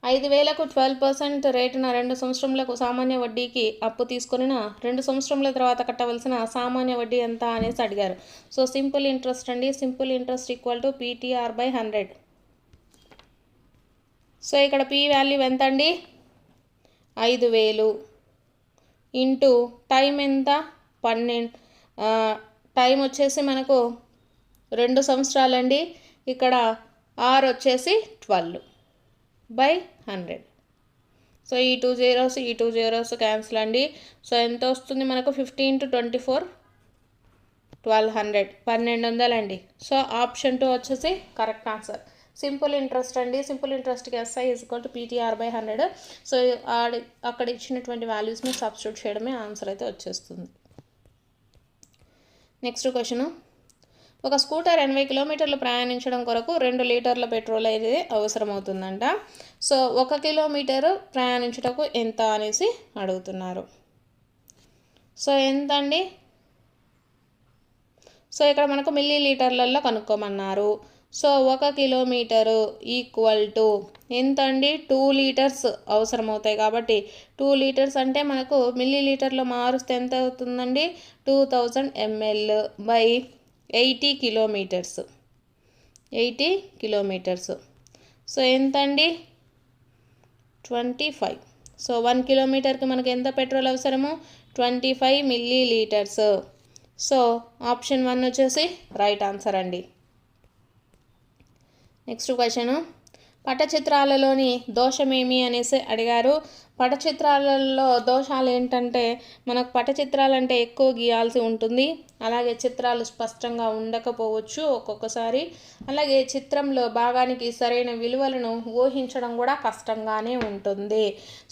5,000కు 12% రేటున 2 సంవత్సరములకు సామాన్య వడ్డీకి అప్పు తీసుకున్న 2 సంవత్సరముల తర్వాత కట్టవలసిన సామాన్య వడ్డీ ఎంత అనేసి అడిగారు. సో సింపుల్ ఇంట్రెస్ట్ అండి. Simple interest equal to PTR/100. So ఇక్కడ పీ వాల్యూ ఎంత అండి? 5,000 ఇంటూ టైం ఎంత? 12. టైం వచ్చేసి మనకు 2 సంవత్సరాలండి. ఇక్కడ ఆర్ వచ్చేసి 12/100. సో ఈ 2 zeros ఈ 2 zeros క్యాన్సిల్ అండి. సో ఎంత వస్తుంది మనకు? 50 ఇంటూ 24 1200, 1200 అండి. సో ఆప్షన్ 2 వచ్చేసి కరెక్ట్ ఆన్సర్. సింపుల్ ఇంట్రెస్ట్ అండి. సింపుల్ ఇంట్రెస్ట్కి SI equal to PTR/100. So అక్కడ ఇచ్చినటువంటి వాల్యూస్ని సబ్స్టిట్యూట్ చేయడమే ఆన్సర్ అయితే వచ్చేస్తుంది. నెక్స్ట్ క్వశ్చన్, ఒక స్కూటర్ 80 కిలోమీటర్లు ప్రయాణించడం కొరకు 2 లీటర్ల పెట్రోల్ అయితే అవసరమవుతుందంట. సో 1 కిలోమీటరు ప్రయాణించుటకు ఎంత అనేసి అడుగుతున్నారు. సో ఎంత అండి? సో ఇక్కడ మనకు మిల్లీ లీటర్లలో కనుక్కోమన్నారు. సో 1 కిలోమీటరు ఈక్వల్ టు ఎంత అండి? 2 లీటర్స్ అవసరమవుతాయి కాబట్టి 2 లీటర్స్ అంటే మనకు మిల్లీ లీటర్లో మారుస్తే ఎంత అవుతుందండి? 2000 ml by 80 kilometres. 80 kilometres. So ఎంత అండి? 25. సో 1 కిలోమీటర్కి మనకి ఎంత పెట్రోల్ అవసరము? 25 మిల్లీ లీటర్స్. సో ఆప్షన్ 1 వచ్చేసి రైట్ ఆన్సర్ అండి. నెక్స్ట్ క్వశ్చన్, పటచిత్రాలలోని దోషమేమి అనేసి అడిగారు. పటచిత్రాలలో దోషాలు ఏంటంటే మనకు పటచిత్రాలంటే ఎక్కువ గీయాల్సి ఉంటుంది, అలాగే చిత్రాలు స్పష్టంగా ఉండకపోవచ్చు ఒక్కొక్కసారి, అలాగే చిత్రంలో భాగానికి సరైన విలువలను ఊహించడం కూడా కష్టంగానే ఉంటుంది.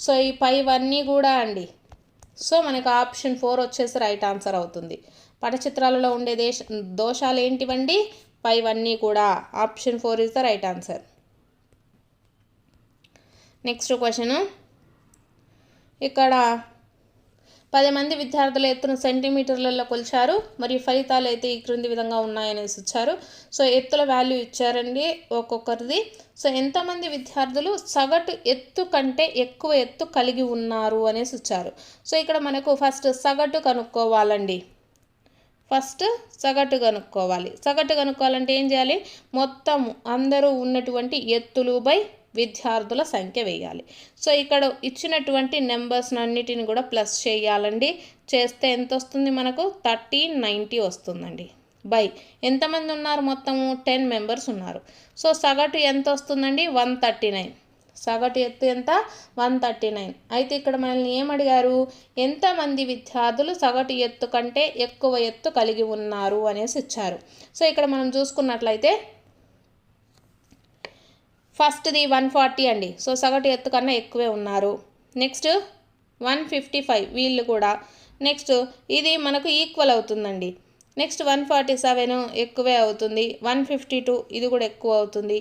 సో ఈ పైవన్నీ కూడా అండి. సో మనకు ఆప్షన్ 4 వచ్చేసి రైట్ ఆన్సర్ అవుతుంది. పటచిత్రాలలో ఉండే దోషాలు ఏంటివండి? పైవన్నీ కూడా. Option 4 is the right answer. Next question, ఇక్కడ 10 మంది విద్యార్థుల ఎత్తును సెంటీమీటర్లలో కొలిచారు మరియు ఫలితాలు అయితే ఈ క్రింది విధంగా ఉన్నాయనేసి ఇచ్చారు. సో ఎత్తుల వాల్యూ ఇచ్చారండి ఒక్కొక్కరిది. సో ఎంతమంది విద్యార్థులు సగటు ఎత్తు కంటే ఎక్కువ ఎత్తు కలిగి ఉన్నారు అనేసి ఇచ్చారు. సో ఇక్కడ మనకు ఫస్ట్ సగటు కనుక్కోవాలండి. ఫస్ట్ సగటు కనుక్కోవాలి. సగటు కనుక్కోవాలంటే ఏం చేయాలి? మొత్తం అందరూ ఉన్నటువంటి ఎత్తులు బై విద్యార్థుల సంఖ్య వేయాలి. సో ఇక్కడ ఇచ్చినటువంటి నెంబర్స్ అన్నిటిని కూడా ప్లస్ చేయాలండి. చేస్తే ఎంత వస్తుంది మనకు? 1390 వస్తుందండి. బై ఎంతమంది ఉన్నారు? మొత్తము 10 మెంబర్స్ ఉన్నారు. సో సగటు ఎంత వస్తుందండి? 139. సగటు ఎత్తు ఎంత? 139. అయితే ఇక్కడ మనల్ని ఏమడిగారు? ఎంతమంది విద్యార్థులు సగటు ఎత్తు కంటే ఎక్కువ ఎత్తు కలిగి ఉన్నారు అనేసి ఇచ్చారు. సో ఇక్కడ మనం చూసుకున్నట్లయితే ఫస్ట్ది 140 అండి. సో సగటు ఎత్తు కన్నా ఎక్కువే ఉన్నారు. నెక్స్ట్ 155 వీళ్ళు కూడా. నెక్స్ట్ ఇది మనకు ఈక్వల్ అవుతుందండి. నెక్స్ట్ 147 ఎక్కువే అవుతుంది. 152 ఇది కూడా ఎక్కువ అవుతుంది.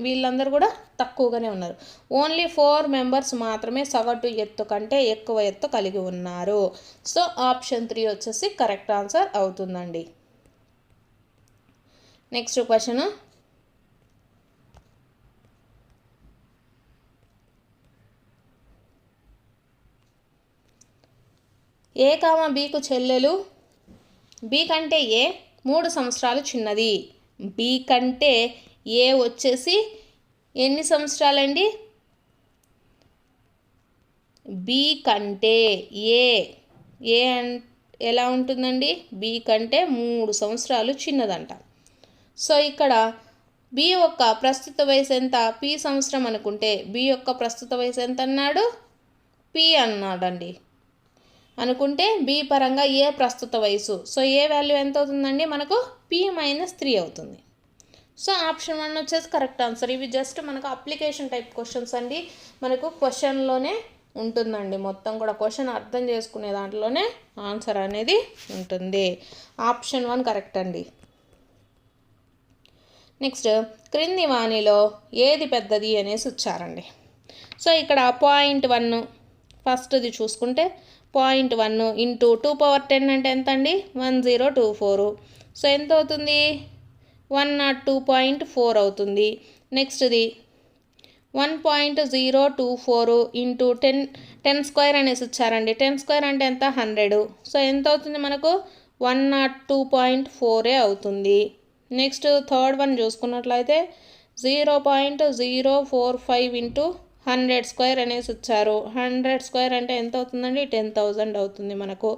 వీళ్ళందరూ కూడా తక్కువగానే ఉన్నారు. ఓన్లీ 4 మెంబర్స్ మాత్రమే సగటు ఎత్తు కంటే ఎక్కువ ఎత్తు కలిగి ఉన్నారు. సో ఆప్షన్ 3 వచ్చేసి కరెక్ట్ ఆన్సర్ అవుతుందండి. నెక్స్ట్ క్వశ్చన్, ఏ కామ బీకు చెల్లెలు బి కంటే ఏ 3 సంవత్సరాలు చిన్నది, బి కంటే ఏ వచ్చేసి ఎన్ని సంవత్సరాలండి? బి కంటే ఏ ఎలా ఉంటుందండి? బి కంటే 3 సంవత్సరాలు చిన్నదంట. సో ఇక్కడ బి యొక్క ప్రస్తుత వయసు ఎంత? పి సంవత్సరం అనుకుంటే బి యొక్క ప్రస్తుత వయసు ఎంత అన్నాడు? పి అన్నాడండి. అనుకుంటే బి పరంగా ఏ ప్రస్తుత వయసు. సో ఏ వాల్యూ ఎంత అవుతుందండి మనకు? P-3 అవుతుంది. సో ఆప్షన్ 1 వచ్చేసి కరెక్ట్ ఆన్సర్. ఇవి జస్ట్ మనకు అప్లికేషన్ టైప్ క్వశ్చన్స్ అండి. మనకు క్వశ్చన్లోనే ఉంటుందండి, మొత్తం కూడా క్వశ్చన్ అర్థం చేసుకునే దాంట్లోనే ఆన్సర్ అనేది ఉంటుంది. ఆప్షన్ 1 కరెక్ట్ అండి. నెక్స్ట్, క్రింది వాణిలో ఏది పెద్దది అనేసి వచ్చారండి. సో ఇక్కడ .1 ఫస్ట్ది చూసుకుంటే 0.1 ఇంటూ 2 power 10 అంటే ఎంత అండి? 1024. సో ఎంత అవుతుంది? 102.4 అవుతుంది. నెక్స్ట్ది 1.024 ఇంటూ 10 స్క్వేర్ అనేసి వచ్చారండి. 10 స్క్వేర్ అంటే ఎంత? 100. సో ఎంత అవుతుంది మనకు? 102.4 అవుతుంది. నెక్స్ట్ థర్డ్ వన్ చూసుకున్నట్లయితే 0.045 ఇంటూ 100 స్క్వేర్ అనేసి వచ్చారు. 100 స్క్వేర్ అంటే ఎంత అవుతుందండి? 10,000 అవుతుంది మనకు.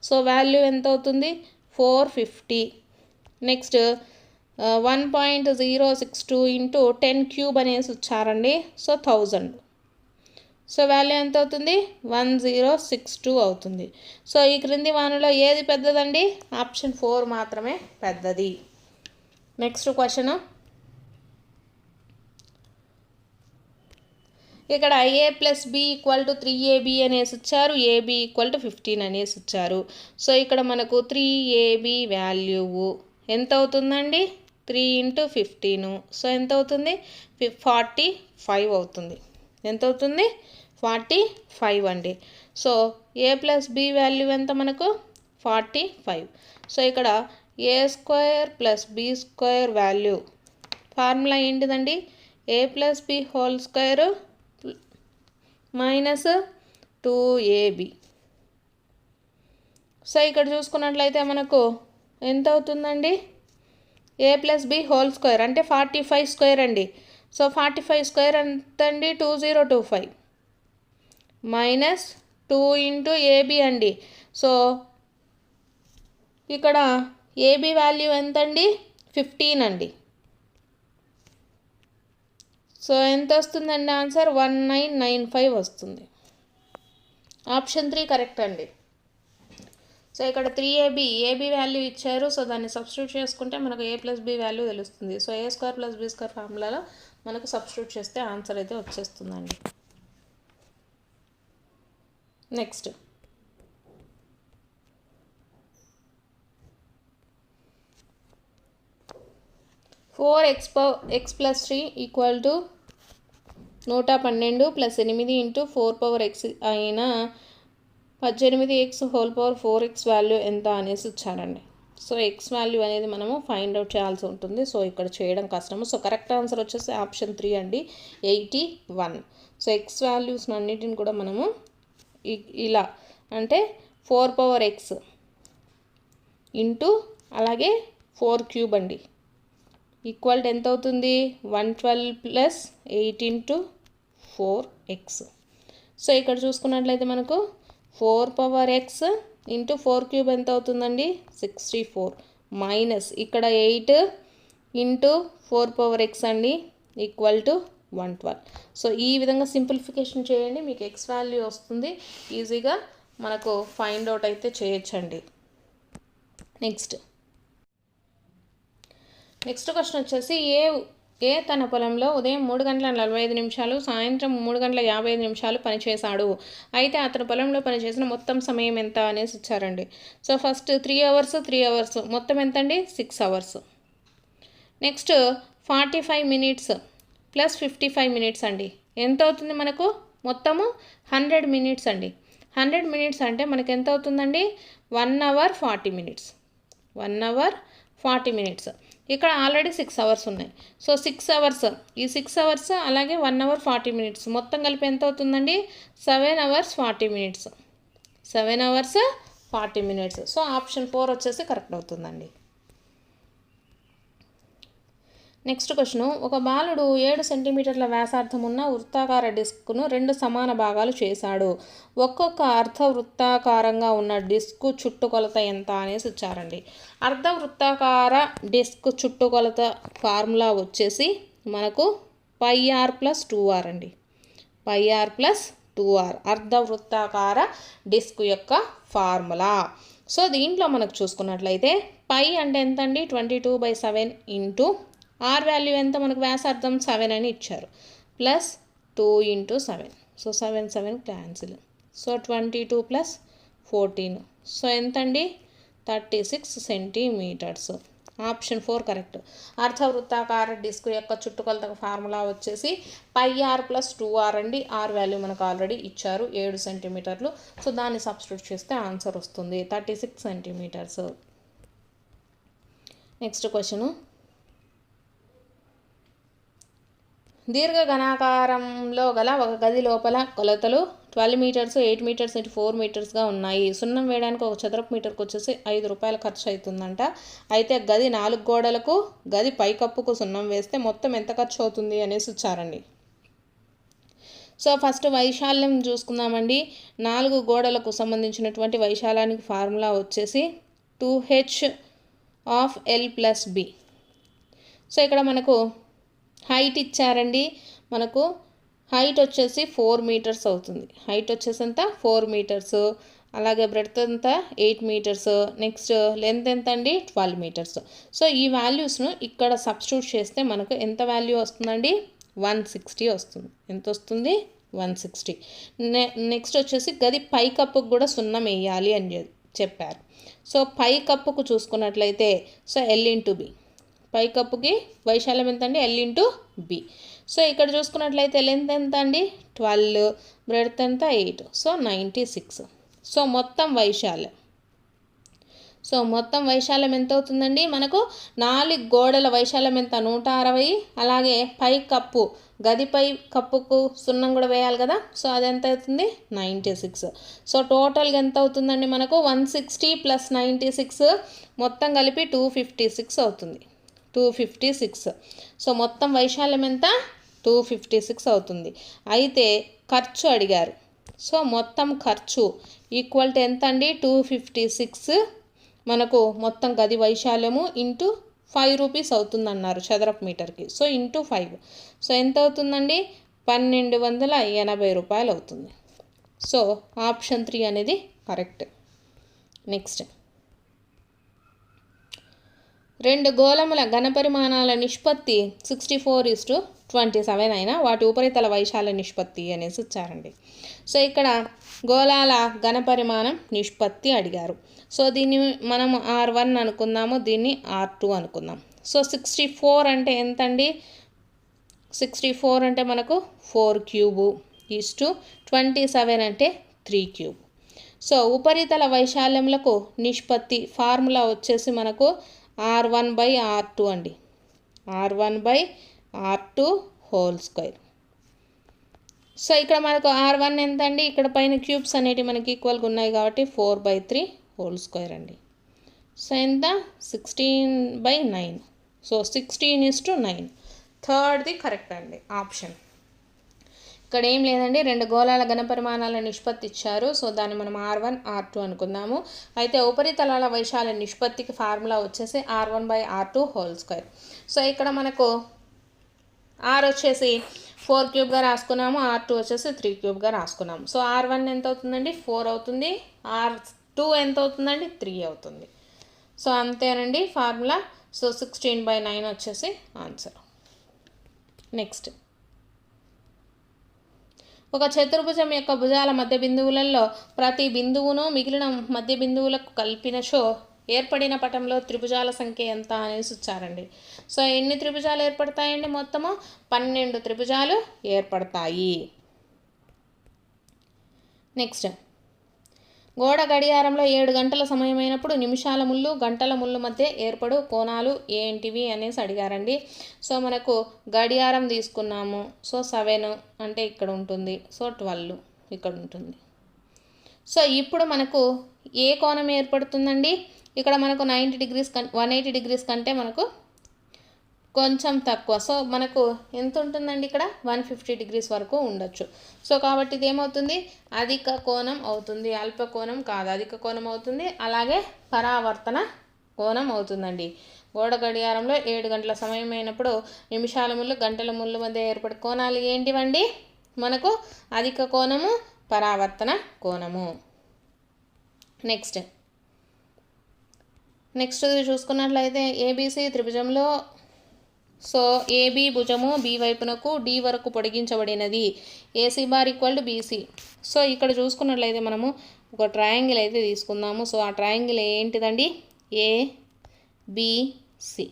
సో వాల్యూ ఎంత అవుతుంది? 450. నెక్స్ట్ 1.062 ఇంటూ 10 క్యూబ్ అనేసి వచ్చారండి. సో 1000. సో వాల్యూ ఎంత అవుతుంది? 1062 అవుతుంది. సో ఈ క్రింది వానలో ఏది పెద్దదండి? ఆప్షన్ 4 మాత్రమే పెద్దది. నెక్స్ట్ క్వశ్చన్, ఇక్కడ a+b = 3ab అనేసి ఇచ్చారు, ab = 15 అనేసి ఇచ్చారు. సో ఇక్కడ మనకు 3ab వాల్యూ ఎంత అవుతుందండి? 3 × 15. సో ఎంత అవుతుంది? 45 అవుతుంది. ఎంత అవుతుంది? 45 అండి. సో a+b వాల్యూ ఎంత మనకు? 45. సో ఇక్కడ a² + b² వాల్యూ ఫార్ములా ఏంటిదండి? a+b² - 2ab. సో ఇక్కడ చూసుకున్నట్లయితే మనకు ఎంత అవుతుందండి? a+b² అంటే 45² అండి. సో 45² ఎంత అండి? 2025 - 2 × ab అండి. సో ఇక్కడ ab వాల్యూ ఎంత అండి? 15 అండి. సో ఎంత వస్తుందండి ఆన్సర్? 1995 వస్తుంది. ఆప్షన్ 3 కరెక్ట్ అండి. సో ఇక్కడ 3ab వాల్యూ ఇచ్చారు. సో దాన్ని సబ్స్టిట్యూట్ చేసుకుంటే మనకు a+b వాల్యూ తెలుస్తుంది. సో a² + b² ఫార్ములాలో మనకు సబ్స్టిట్యూట్ చేస్తే ఆన్సర్ అయితే వచ్చేస్తుందండి. నెక్స్ట్, (4x + 3 = 112 + 8 × 4 x అయిన 18x⁴x వాల్యూ ఎంత అనేసి ఇచ్చారండి. సో ఎక్స్ వాల్యూ అనేది మనము ఫైండ్ అవుట్ చేయాల్సి ఉంటుంది. సో ఇక్కడ చేయడం కష్టము. సో కరెక్ట్ ఆన్సర్ వచ్చేసి ఆప్షన్ 3 అండి, 81. సో ఎక్స్ వాల్యూస్ అన్నిటిని కూడా మనము ఇలా అంటే 4x ఇంటూ అలాగే 4³ అండి ఈక్వల్ ఎంత అవుతుంది? 112 + 8 × 4x. సో ఇక్కడ చూసుకున్నట్లయితే మనకు 4x ఇంటూ 4³ ఎంత అవుతుందండి? 64 మైనస్ ఇక్కడ 8 ఇంటూ 4x అండి ఈక్వల్ టు 112. సో ఈ విధంగా సింప్లిఫికేషన్ చేయండి, మీకు ఎక్స్ వాల్యూ వస్తుంది. ఈజీగా మనకు ఫైండ్ అవుట్ అయితే చేయొచ్చండి. నెక్స్ట్ క్వశ్చన్ వచ్చేసి ఏ తన పొలంలో ఉదయం 3:45 సాయంత్రం 3:55 పనిచేశాడు. అయితే అతను పొలంలో పనిచేసిన మొత్తం సమయం ఎంత అనేసి ఇచ్చారండి. సో ఫస్ట్ 3 అవర్స్ మొత్తం ఎంత అండి? 6 అవర్స్. నెక్స్ట్ 45 minutes + 55 minutes అండి ఎంత అవుతుంది మనకు? మొత్తము 100 minutes అండి. 100 minutes అంటే మనకు ఎంత అవుతుందండి? 1 hour 40 minutes. 1 hour 40 minutes. ఇక్కడ ఆల్రెడీ 6 అవర్స్ ఉన్నాయి. సో 6 అవర్స్, ఈ 6 అవర్స్ అలాగే 1 hour 40 minutes మొత్తం కలిపి ఎంత అవుతుందండి? 7 hours 40 minutes. 7 hours 40 minutes. So option 4 వచ్చేసి కరెక్ట్ అవుతుందండి. నెక్స్ట్ క్వశ్చన్, ఒక బాలుడు 7 సెంటీమీటర్ల వ్యాసార్థం ఉన్న వృత్తాకార డిస్క్ను 2 సమాన భాగాలు చేశాడు. ఒక్కొక్క అర్ధ వృత్తాకారంగా ఉన్న డిస్క్ చుట్టుకొలత ఎంత అనేసి ఇచ్చారండి. అర్ధ వృత్తాకార డిస్క్ చుట్టుకొలత ఫార్ములా వచ్చేసి మనకు πr + 2r అండి. πr + 2r అర్ధ వృత్తాకార డిస్క్ యొక్క ఫార్ములా. సో దీంట్లో మనకు చూసుకున్నట్లయితే పై అంటే ఎంత అండి, 22/7 ఇంటూ ఆర్ వాల్యూ ఎంత, మనకు వ్యాసార్థం 7 అని ఇచ్చారు, plus 2 × 7. So 7 7 cancel. So 22 + 14. So ఎంత అండి, 36 సెంటీమీటర్స్. Option 4 correct. అర్ధ వృత్తాకార డిస్క్ యొక్క చుట్టుకొలత ఫార్ములా వచ్చేసి πr + 2r అండి. ఆర్ వాల్యూ మనకు ఆల్రెడీ ఇచ్చారు 7 సెంటీమీటర్లు. సో దాన్ని సబ్స్టిట్యూట్ చేస్తే ఆన్సర్ వస్తుంది 36 సెంటీమీటర్స్. నెక్స్ట్ క్వశ్చను, దీర్ఘఘనాకారంలో గల ఒక గది లోపల కొలతలు 12 మీటర్స్ 8 మీటర్స్ × 4 మీటర్స్గా ఉన్నాయి. సున్నం వేయడానికి ఒక చదరపు మీటర్కి వచ్చేసి 5 రూపాయలు ఖర్చు అవుతుందంట. అయితే గది 4 గోడలకు గది పైకప్పుకు సున్నం వేస్తే మొత్తం ఎంత ఖర్చు అవుతుంది అనేసి ఇచ్చారండి. సో ఫస్ట్ వైశాల్యం చూసుకుందామండి. 4 గోడలకు సంబంధించినటువంటి వైశాల్యానికి ఫార్ములా వచ్చేసి 2h of L + B. So ఇక్కడ మనకు హైట్ ఇచ్చారండి. మనకు హైట్ వచ్చేసి 4 మీటర్స్ అవుతుంది. హైట్ వచ్చేసి ఎంత, 4 మీటర్స్. అలాగే బ్రెడ్త్ ఎంత, 8 మీటర్స్. నెక్స్ట్ లెంత్ ఎంత అండి, 12 మీటర్స్. సో ఈ వాల్యూస్ను ఇక్కడ సబ్స్టిట్యూట్ చేస్తే మనకు ఎంత వాల్యూ వస్తుందండి, 160 వస్తుంది. ఎంత వస్తుంది, 160. నెక్స్ట్ వచ్చేసి గది పైకప్పుకు కూడా సున్నం వేయాలి అని చెప్పారు. సో పైకప్పుకు చూసుకున్నట్లయితే సో L × B. పైకప్పుకి వైశాల్యం ఎంత అండి, L × B. సో ఇక్కడ చూసుకున్నట్లయితే లెంత్ ఎంత అండి, 12, బ్రెడ్త్ ఎంత 8, సో 96. సో మొత్తం వైశాల్యం ఎంత అవుతుందండి, మనకు 4 గోడల వైశాల్యం ఎంత, 160. అలాగే పై కప్పు, గదిపై కప్పుకు సున్నం కూడా వేయాలి కదా, సో అది ఎంత అవుతుంది, 96. సో టోటల్గా ఎంత అవుతుందండి, మనకు 160 + 96 మొత్తం కలిపి 256 అవుతుంది. 256. సో మొత్తం వైశాల్యం ఎంత, 256 అవుతుంది. అయితే ఖర్చు అడిగారు. సో మొత్తం ఖర్చు ఈక్వల్ టు ఎంత అండి, 256 మనకు మొత్తం గది వైశాల్యము ఇంటూ 5 రూపీస్ అవుతుందన్నారు చదరపు మీటర్కి. So into 5. సో ఎంత అవుతుందండి, 1280 రూపాయలు అవుతుంది. సో ఆప్షన్ 3 అనేది కరెక్ట్. నెక్స్ట్, 2 గోళముల ఘనపరిమాణాల నిష్పత్తి 64:27 అయినా వాటి ఉపరితల వైశాల్య నిష్పత్తి అనేసి ఇచ్చారండి. సో ఇక్కడ గోళాల ఘనపరిమాణం నిష్పత్తి అడిగారు. సో దీన్ని మనం R1 అనుకుందాము, దీన్ని R2 అనుకుందాం. సో 64 అంటే ఎంత అండి, 64 అంటే మనకు 4³ అంటే 3³. సో ఉపరితల వైశాల్యములకు నిష్పత్తి ఫార్ములా వచ్చేసి మనకు R1/R2 అండి. R1/R2². సో ఇక్కడ మనకు R1 ఎంత అండి, ఇక్కడ పైన క్యూబ్స్ అనేవి మనకి ఈక్వల్గా ఉన్నాయి కాబట్టి 4/3² అండి. సో ఎంత, 16/9. సో 16:9. థర్డ్ది కరెక్ట్ అండి ఆప్షన్. ఇక్కడ ఏం లేదండి, 2 గోళాల ఘనపరిమాణాల నిష్పత్తి ఇచ్చారు. సో దాన్ని మనం R1 R2 అనుకుందాము. అయితే ఉపరితలాల వైశాల్య నిష్పత్తికి ఫార్ములా వచ్చేసి R1/R2². సో ఇక్కడ మనకు R వచ్చేసి 4³ రాసుకున్నాము, R2 వచ్చేసి 3³ రాసుకున్నాము. సో R1 ఎంత అవుతుందండి, 4 అవుతుంది. R2 ఎంత అవుతుందండి, 3 అవుతుంది. సో అంతేనండి ఫార్ములా. సో 16/9 వచ్చేసి ఆన్సర్. నెక్స్ట్, ఒక చతుర్భుజం యొక్క భుజాల మధ్య బిందువులలో ప్రతి బిందువును మిగిలిన మధ్య బిందువులకు కలిపినచో ఏర్పడిన పటంలో త్రిభుజాల సంఖ్య ఎంత అనేసి ఇచ్చారండి. సో ఎన్ని త్రిభుజాలు ఏర్పడతాయండి, మొత్తము 12 త్రిభుజాలు ఏర్పడతాయి. నెక్స్ట్, గోడ గడియారంలో 7 గంటల సమయం అయినప్పుడు నిమిషాల ముళ్ళు గంటల ముళ్ళు మధ్య ఏర్పడు కోణాలు ఏంటివి అనేసి అడిగారండి. సో మనకు గడియారం తీసుకున్నాము. సో 7 అంటే ఇక్కడ ఉంటుంది. సో 12 ఇక్కడ ఉంటుంది. సో ఇప్పుడు మనకు ఏ కోణం ఏర్పడుతుందండి, ఇక్కడ మనకు 90 డిగ్రీస్ 180 డిగ్రీస్ కంటే మనకు కొంచెం తక్కువ. సో మనకు ఎంత ఉంటుందండి ఇక్కడ 150 డిగ్రీస్ వరకు ఉండొచ్చు. సో కాబట్టి ఇది ఏమవుతుంది, అధిక కోణం అవుతుంది, అల్ప కోణం కాదు, అధిక కోణం అవుతుంది. అలాగే పరావర్తన కోణం అవుతుందండి. గోడ గడియారంలో 7 గంటల సమయం అయినప్పుడు నిమిషాల ముళ్ళు గంటల ముళ్ళు మధ్య ఏర్పడే కోణాలు ఏంటివండి, మనకు అధిక కోణము, పరావర్తన కోణము. నెక్స్ట్ చూసుకున్నట్లయితే ఏబీసీ త్రిభుజంలో సో ఏబి భుజము బి వైపునకు డి వరకు పొడిగించబడినది. AC bar equal to BC. So ఇక్కడ చూసుకున్నట్లయితే మనము ఒక ట్రయాంగిల్ అయితే తీసుకుందాము. సో ఆ ట్రయాంగిల్ ఏంటిదండి, ఏబిసి.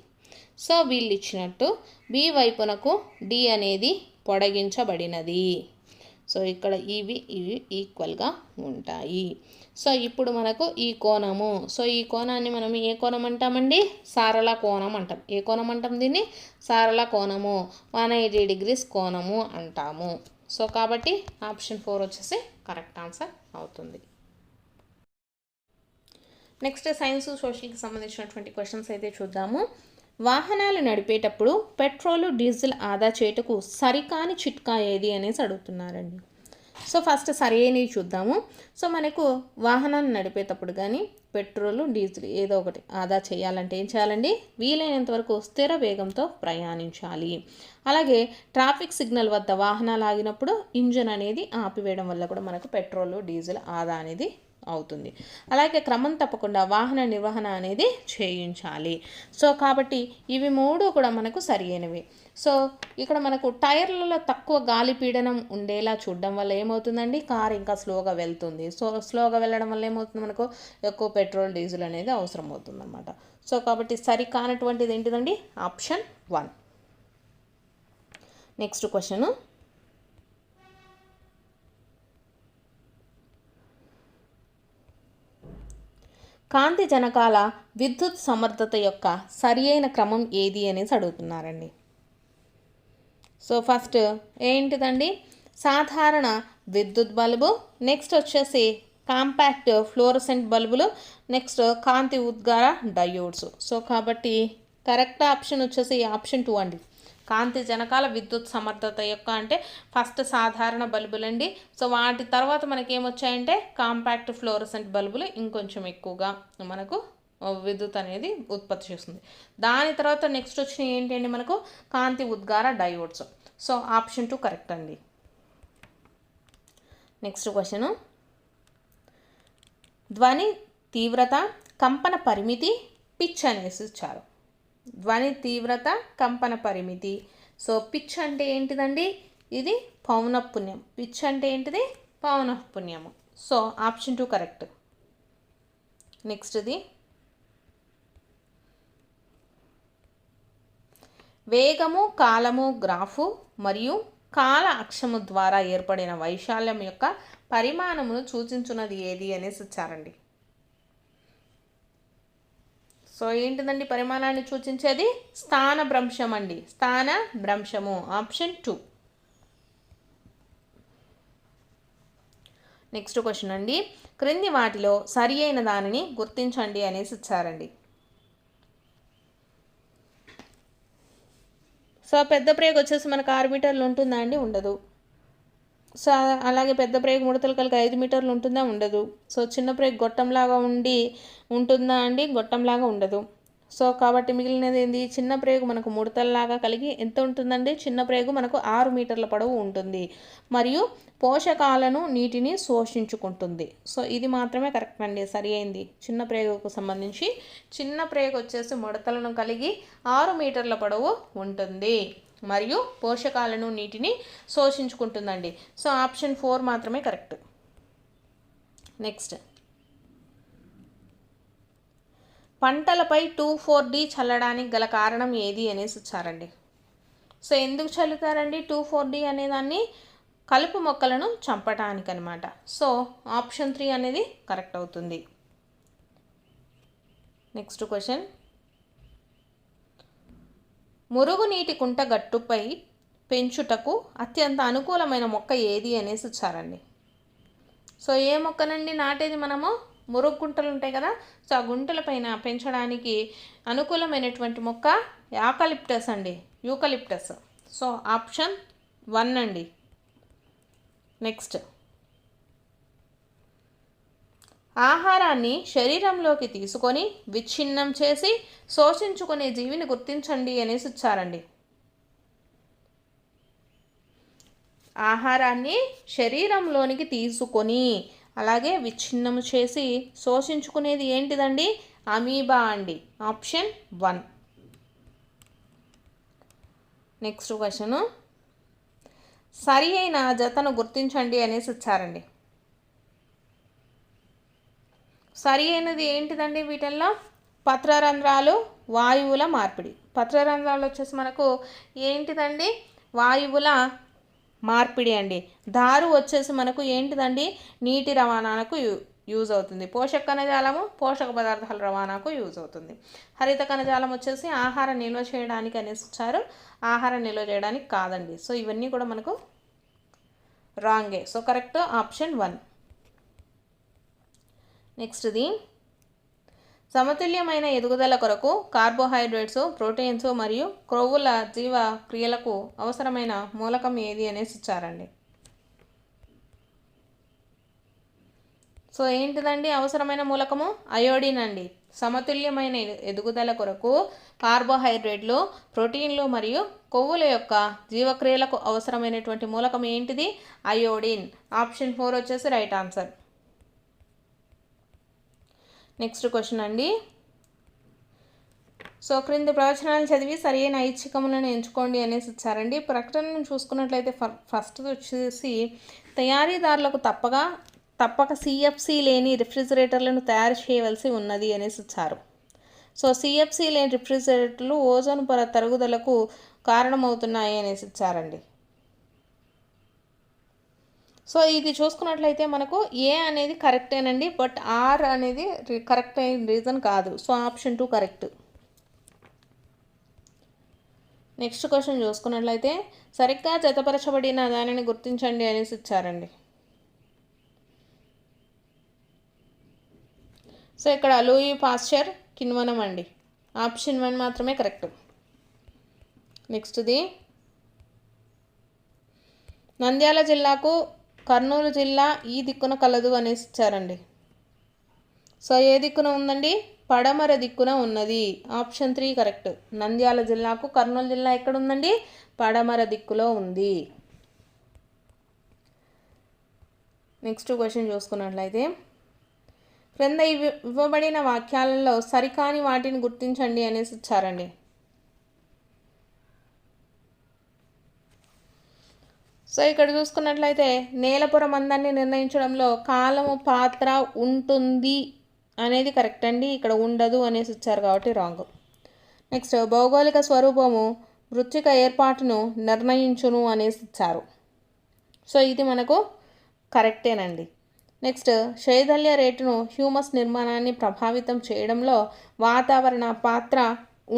సో వీళ్ళు ఇచ్చినట్టు బి వైపునకు డి అనేది పొడిగించబడినది. సో ఇక్కడ ఇవి ఈక్వల్గా ఉంటాయి. సో ఇప్పుడు మనకు ఈ కోణము, సో ఈ కోణాన్ని మనం ఏ కోణం అంటామండి, సారళ కోణం అంటాం. ఏ కోణం అంటాం దీన్ని, సారళ కోణము, 180 డిగ్రీస్ కోణము అంటాము. సో కాబట్టి ఆప్షన్ 4 వచ్చేసి కరెక్ట్ ఆన్సర్ అవుతుంది. నెక్స్ట్ సైన్స్ సోషల్కి సంబంధించినటువంటి క్వశ్చన్స్ అయితే చూద్దాము. వాహనాలు నడిపేటప్పుడు పెట్రోలు డీజిల్ ఆదా చేయుటకు సరికాని చిట్కా ఏది అనేసి అడుగుతున్నారండి. సో ఫస్ట్ సరైనవి చూద్దాము. సో మనకు వాహనాన్ని నడిపేటప్పుడు కానీ పెట్రోలు డీజిల్ ఏదో ఒకటి ఆదా చేయాలంటే ఏం చేయాలండి, వీలైనంత వరకు స్థిర వేగంతో ప్రయాణించాలి. అలాగే ట్రాఫిక్ సిగ్నల్ వద్ద వాహనాలు ఆగినప్పుడు ఇంజన్ అనేది ఆపివేయడం వల్ల కూడా మనకు పెట్రోలు డీజిల్ ఆదా అనేది అవుతుంది. అలాగే క్రమం తప్పకుండా వాహన నిర్వహణ అనేది చేయించాలి. సో కాబట్టి ఇవి 3 కూడా మనకు సరైనవి. సో ఇక్కడ మనకు టైర్లలో తక్కువ గాలి పీడనం ఉండేలా చూడడం వల్ల ఏమవుతుందండి, కార్ ఇంకా స్లోగా వెళ్తుంది. సో స్లోగా వెళ్ళడం వల్ల ఏమవుతుంది, మనకు ఎక్కువ పెట్రోల్ డీజిల్ అనేది అవసరం అవుతుంది అన్నమాట. సో కాబట్టి సరికానటువంటిది ఏంటిదండి, ఆప్షన్ 1. నెక్స్ట్ క్వశ్చన్, కాంతి జనకాల విద్యుత్ సమర్థత యొక్క సరియైన క్రమం ఏది అనేసి అడుగుతున్నారండి. సో ఫస్ట్ ఏంటిదండి, సాధారణ విద్యుత్ బల్బు, నెక్స్ట్ వచ్చేసి కాంపాక్ట్ ఫ్లోరసెంట్ బల్బులు, నెక్స్ట్ కాంతి ఉద్గార డయోడ్స్. సో కాబట్టి కరెక్ట్ ఆప్షన్ వచ్చేసి ఆప్షన్ 2 అండి. కాంతి జనకాల విద్యుత్ సమర్థత యొక్క అంటే ఫస్ట్ సాధారణ బల్బులండి. సో వాటి తర్వాత మనకి ఏమొచ్చాయంటే కాంపాక్ట్ ఫ్లోరసెంట్ బల్బులు ఇంకొంచెం ఎక్కువగా మనకు విద్యుత్ అనేది ఉత్పత్తి చేస్తుంది. దాని తర్వాత నెక్స్ట్ వచ్చిన ఏంటండి, మనకు కాంతి ఉద్గార డయోడ్స్. సో ఆప్షన్ 2 కరెక్ట్ అండి. నెక్స్ట్ క్వశ్చన్, ధ్వని తీవ్రత కంపన పరిమితి పిచ్ అనేసి ఇచ్చారు. ధ్వని తీవ్రత కంపన పరిమితి. సో పిచ్ అంటే ఏంటిదండి, ఇది పౌనఃపున్యం. పిచ్ అంటే ఏంటిది, పౌనఃపున్యము. So option 2 correct. నెక్స్ట్ది, వేగము కాలము గ్రాఫు మరియు కాల అక్షము ద్వారా ఏర్పడిన వైశాల్యం యొక్క పరిమాణమును సూచించున్నది ఏది అనేసి ఇచ్చారండి. సో ఏంటిదండి పరిమాణాన్ని సూచించేది, స్థాన భ్రంశం అండి, స్థాన భ్రంశము, ఆప్షన్ 2. నెక్స్ట్ క్వశ్చన్ అండి, క్రింది వాటిలో సరి అయిన దానిని గుర్తించండి అనేసి ఇచ్చారండి. సో పెద్ద ప్రేగు వచ్చేసి మనకు 6 మీటర్లు ఉంటుందా అండి, ఉండదు. సో అలాగే పెద్ద ప్రేగు ముడతలు కలిగి 5 మీటర్లు ఉంటుందా, ఉండదు. సో చిన్న ప్రేగు గొట్టంలాగా ఉంటుందా అండి, గొట్టంలాగా ఉండదు. సో కాబట్టి మిగిలినది ఏంది, చిన్న ప్రేగు మనకు ముడతల్లాగా కలిగి ఎంత ఉంటుందండి, చిన్న ప్రేగు మనకు 6 మీటర్ల పొడవు ఉంటుంది మరియు పోషకాలను నీటిని శోషించుకుంటుంది. సో ఇది మాత్రమే కరెక్ట్ అండి, సరి అయింది. చిన్న ప్రేగుకు సంబంధించి చిన్న ప్రేగు వచ్చేసి ముడతలను కలిగి 6 మీటర్ల పొడవు ఉంటుంది మరియు పోషకాలను నీటిని శోషించుకుంటుందండి. సో ఆప్షన్ 4 మాత్రమే కరెక్ట్. నెక్స్ట్, పంటలపై 2,4-D చల్లడానికి గల కారణం ఏది అనేసి ఇచ్చారండి. సో ఎందుకు చల్లుతారండి 2,4-D అనేదాన్ని, కలుపు మొక్కలను చంపటానికి అనమాట. సో ఆప్షన్ 3 అనేది కరెక్ట్ అవుతుంది. నెక్స్ట్ క్వశ్చన్, మురుగునీటి కుంట గట్టుపై పెంచుటకు అత్యంత అనుకూలమైన మొక్క ఏది అనేసి ఇచ్చారండి. సో ఏ మొక్కనండి నాటేది మనము, మురుగు గుంటలు ఉంటాయి కదా, సో ఆ గుంటల పైన పెంచడానికి అనుకూలమైనటువంటి మొక్క యాకలిప్టస్ అండి, యూకలిప్టస్. సో ఆప్షన్ 1 అండి. నెక్స్ట్, ఆహారాన్ని శరీరంలోకి తీసుకొని విచ్ఛిన్నం చేసి శోషించుకునే జీవిని గుర్తించండి అనేసి ఇచ్చారండి. ఆహారాన్ని శరీరంలోనికి తీసుకొని అలాగే విచ్ఛిన్నం చేసి శోషించుకునేది ఏంటిదండి? అమీబా అండి. ఆప్షన్ 1. నెక్స్ట్ క్వశ్చన్, సరి అయిన జతను గుర్తించండి అనేసి ఇచ్చారండి. సరి అయినది ఏంటిదండి? వీటిల్లో పత్రరంధ్రాలు, వాయువుల మార్పిడి. పత్రరంధ్రాలు వచ్చేసి మనకు ఏంటిదండి? వాయువుల మార్పిడి అండి. దారు వచ్చేసి మనకు ఏంటిదండి? నీటి రవాణాకు యూజ్ అవుతుంది. పోషక కణజాలము పోషక పదార్థాల రవాణాకు యూజ్ అవుతుంది. హరిత కణజాలం వచ్చేసి ఆహారం నిల్వ చేయడానికి అనేసి ఇచ్చారు. ఆహారం నిల్వ చేయడానికి కాదండి. సో ఇవన్నీ కూడా మనకు రాంగే. So correct option 1. నెక్స్ట్ది, సమతుల్యమైన ఎదుగుదల కొరకు కార్బోహైడ్రేట్స్, ప్రోటీన్స్ మరియు క్రొవ్వుల జీవ క్రియలకు అవసరమైన మూలకం ఏది అనేసి ఇచ్చారండి. సో ఏంటిదండి అవసరమైన మూలకము? అయోడిన్ అండి. సమతుల్యమైన ఎదుగుదల కొరకు కార్బోహైడ్రేట్లు, ప్రోటీన్లు మరియు కొవ్వుల యొక్క జీవక్రియలకు అవసరమైనటువంటి మూలకం ఏంటిది? అయోడిన్. ఆప్షన్ 4 వచ్చేసి రైట్ ఆన్సర్. నెక్స్ట్ క్వశ్చన్ అండి. సో క్రింది ప్రవచనాలు చదివి సరైన ఐచ్ఛికములను ఎంచుకోండి అనేసి ఇచ్చారండి. ప్రకటనను చూసుకున్నట్లయితే ఫస్ట్ వచ్చేసి తయారీదారులకు తప్పక సిఎఫ్సి లేని రిఫ్రిజిరేటర్లను తయారు చేయవలసి ఉన్నది అనేసి ఇచ్చారు. సో సిఎఫ్సి లేని రిఫ్రిజిరేటర్లు ఓజోన్ పొర తరుగుదలకు కారణమవుతున్నాయి అనేసి ఇచ్చారండి. సో ఇది చూసుకున్నట్లయితే మనకు ఏ అనేది కరెక్టేనండి, బట్ ఆర్ అనేది కరెక్ట్ అయిన రీజన్ కాదు. So option 2 correct. Next question చూసుకున్నట్లయితే సరిగ్గా జతపరచబడిన దానిని గుర్తించండి అనేసి ఇచ్చారండి. సో ఇక్కడ లూయి పాస్చర్ కిణ్వనం అండి. ఆప్షన్ 1 మాత్రమే కరెక్ట్. నెక్స్ట్ది, నంద్యాల జిల్లాకు కర్నూలు జిల్లా ఈ దిక్కున కలదు అనేసి ఇచ్చారండి. సో ఏ దిక్కున ఉందండి? పడమర దిక్కున ఉన్నది. Option 3 correct. నంద్యాల జిల్లాకు కర్నూలు జిల్లా ఎక్కడ ఉందండి? పడమర దిక్కులో ఉంది. నెక్స్ట్ క్వశ్చన్ చూసుకున్నట్లయితే క్రింద ఇవ్వబడిన వాక్యాలలో సరికాని వాటిని గుర్తించండి అనేసి ఇచ్చారండి. సో ఇక్కడ చూసుకున్నట్లయితే నేలపొర మందాన్ని నిర్ణయించడంలో కాలము పాత్ర ఉంటుంది అనేది కరెక్ట్ అండి. ఇక్కడ ఉండదు అనేసి ఇచ్చారు కాబట్టి రాంగ్. నెక్స్ట్, భౌగోళిక స్వరూపము మృత్తిక ఏర్పాటును నిర్ణయించును అనేసి ఇచ్చారు. సో ఇది మనకు కరెక్టేనండి. నెక్స్ట్, శైథల్య రేటును హ్యూమస్ నిర్మాణాన్ని ప్రభావితం చేయడంలో వాతావరణ పాత్ర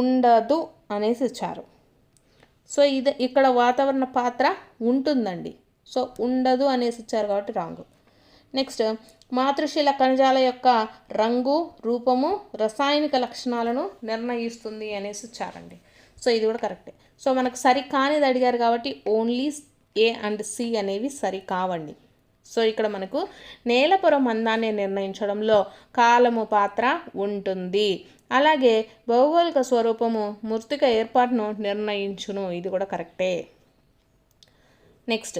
ఉండదు అనేసి ఇచ్చారు. సో ఇది ఇక్కడ వాతావరణ పాత్ర ఉంటుందండి. సో ఉండదు అనేసి ఇచ్చారు కాబట్టి రాంగ్. నెక్స్ట్, మాతృశీల కణజాల యొక్క రంగు, రూపము, రసాయనిక లక్షణాలను నిర్ణయిస్తుంది అనేసి ఇచ్చారండి. సో ఇది కూడా కరెక్టే. సో మనకు సరి కానిది అడిగారు కాబట్టి ఓన్లీ ఏ అండ్ సి అనేవి సరి కావండి. సో ఇక్కడ మనకు నేలపొర మందాన్ని నిర్ణయించడంలో కాలము పాత్ర ఉంటుంది. అలాగే భౌగోళిక స్వరూపము మృత్తిక ఏర్పాటును నిర్ణయించును. ఇది కూడా కరెక్టే. నెక్స్ట్,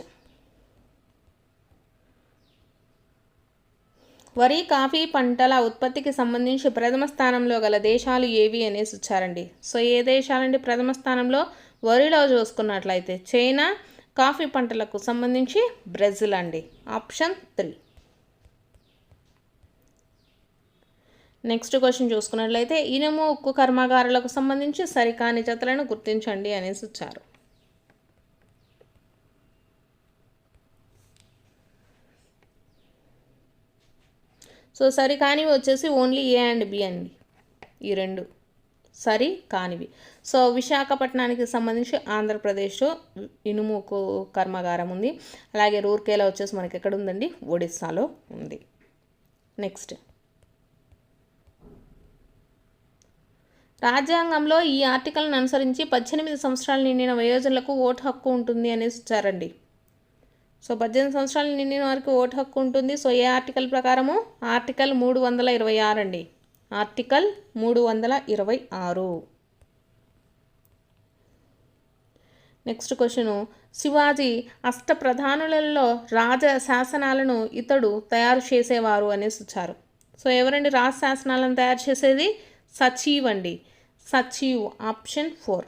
వరి, కాఫీ పంటల ఉత్పత్తికి సంబంధించి ప్రథమ స్థానంలో గల దేశాలు ఏవి అనేసి ఇచ్చారండి. సో ఏ దేశాలండి ప్రథమ స్థానంలో? వరిలో చూసుకున్నట్లయితే చైనా, కాఫీ పంటలకు సంబంధించి బ్రెజిల్ అండి. ఆప్షన్ 3. నెక్స్ట్ క్వశ్చన్ చూసుకున్నట్లయితే ఇనుము, ఉక్కు కర్మాగారాలకు సంబంధించి సరికాని జతలను గుర్తించండి అనేసి ఇచ్చారు. సో సరి కానివి వచ్చేసి ఓన్లీ ఏ అండ్ బి అండి. ఈ రెండు సరి కానివి. సో విశాఖపట్నానికి సంబంధించి ఆంధ్రప్రదేశ్ ఇనుము కర్మాగారం ఉంది. అలాగే రూర్కేలా వచ్చేసి మనకి ఎక్కడ ఉందండి? ఒడిస్సాలో ఉంది. నెక్స్ట్, రాజ్యాంగంలో ఈ ఆర్టికల్ను అనుసరించి 18 సంవత్సరాలు నిండిన వయోజనులకు ఓటు హక్కు ఉంటుంది అనేసి ఇచ్చారండి. సో 18 సంవత్సరాలు నిండిన వారికి ఓటు హక్కు ఉంటుంది. సో ఏ ఆర్టికల్ ప్రకారము? ఆర్టికల్ 326 అండి. ఆర్టికల్ 326. నెక్స్ట్ క్వశ్చను, శివాజీ అష్టప్రధానులలో రాజ శాసనాలను ఇతడు తయారు చేసేవారు అనేసి ఇచ్చారు. సో ఎవరండి రాజ శాసనాలను తయారు చేసేది? సచీవ్ అండి. సచీవ్, ఆప్షన్ 4.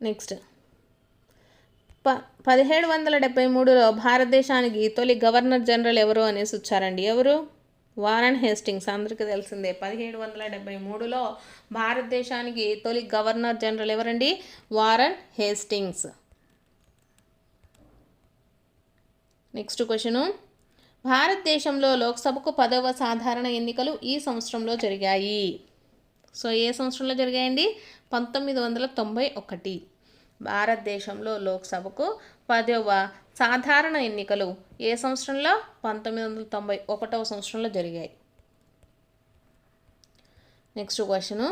నెక్స్ట్ 1773లో భారతదేశానికి తొలి గవర్నర్ జనరల్ ఎవరు అనేసి వచ్చారండి. ఎవరు? Warren Hastings. అందరికీ తెలిసిందే. 1773లో భారతదేశానికి తొలి గవర్నర్ జనరల్ ఎవరండి? Warren Hastings. నెక్స్ట్ క్వశ్చను, భారతదేశంలో లోక్సభకు 10వ సాధారణ ఎన్నికలు ఈ సంవత్సరంలో జరిగాయి. సో ఏ సంవత్సరంలో జరిగాయండి? 1991. భారతదేశంలో లోక్సభకు 10వ సాధారణ ఎన్నికలు ఏ సంవత్సరంలో? 1991వ సంవత్సరంలో జరిగాయి. నెక్స్ట్ క్వశ్చను,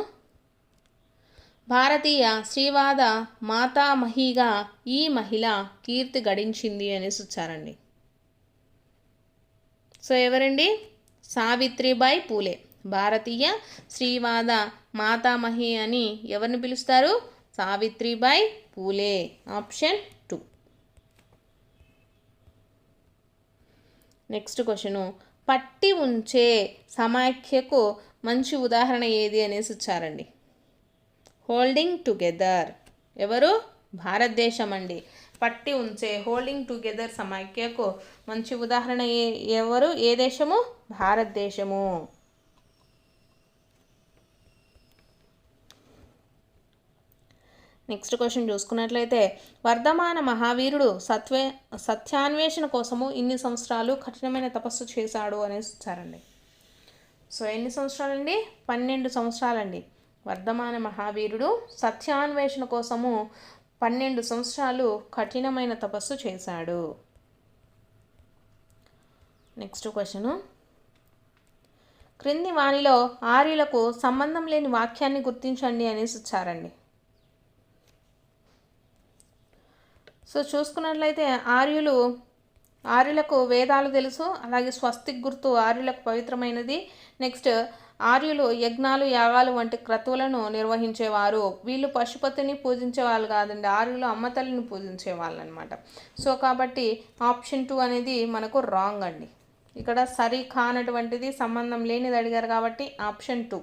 భారతీయ శ్రీవాద మాతామహిగా ఈ మహిళ కీర్తి గడించింది అనేసి వచ్చారండి. సో ఎవరండి? సావిత్రిబాయి పూలే. భారతీయ శ్రీవాద మాతామహి అని ఎవరిని పిలుస్తారు? Savitribai Phule, option 2. Next question, పట్టి ఉంచే సమాఖ్యకు మంచి ఉదాహరణ ఏది అనేసి ఇచ్చారండి. Holding together. ఎవరు? భారతదేశం అండి. పట్టి ఉంచే, హోల్డింగ్ టుగెదర్ సమాఖ్యకు మంచి ఉదాహరణ ఎవరు? ఏ దేశము? భారతదేశము. నెక్స్ట్ క్వశ్చన్ చూసుకున్నట్లయితే, వర్ధమాన మహావీరుడు సత్యాన్వేషణ కోసము ఇన్ని సంవత్సరాలు కఠినమైన తపస్సు చేశాడు అనేసి ఇచ్చారండి. సో ఎన్ని సంవత్సరాలండి? 12 సంవత్సరాలండి. వర్ధమాన మహావీరుడు సత్యాన్వేషణ కోసము 12 సంవత్సరాలు కఠినమైన తపస్సు చేశాడు. నెక్స్ట్ క్వశ్చను, క్రింది వాణిలో ఆర్యులకు సంబంధం లేని వాక్యాన్ని గుర్తించండి అనేసి ఇచ్చారండి. సో చూసుకున్నట్లయితే ఆర్యులకు వేదాలు తెలుసు, అలాగే స్వస్తిక్ గుర్తు ఆర్యులకు పవిత్రమైనది. నెక్స్ట్ ఆర్యులు యజ్ఞాలు, యాగాలు వంటి క్రతువులను నిర్వహించేవారు. వీళ్ళు పశుపతిని పూజించే వాళ్ళు కాదండి, ఆర్యులు అమ్మతల్లిని పూజించే వాళ్ళు అనమాట. సో కాబట్టి ఆప్షన్ 2 అనేది మనకు రాంగ్ అండి. ఇక్కడ సరి కానటువంటిది, సంబంధం లేనిది అడిగారు కాబట్టి ఆప్షన్ 2.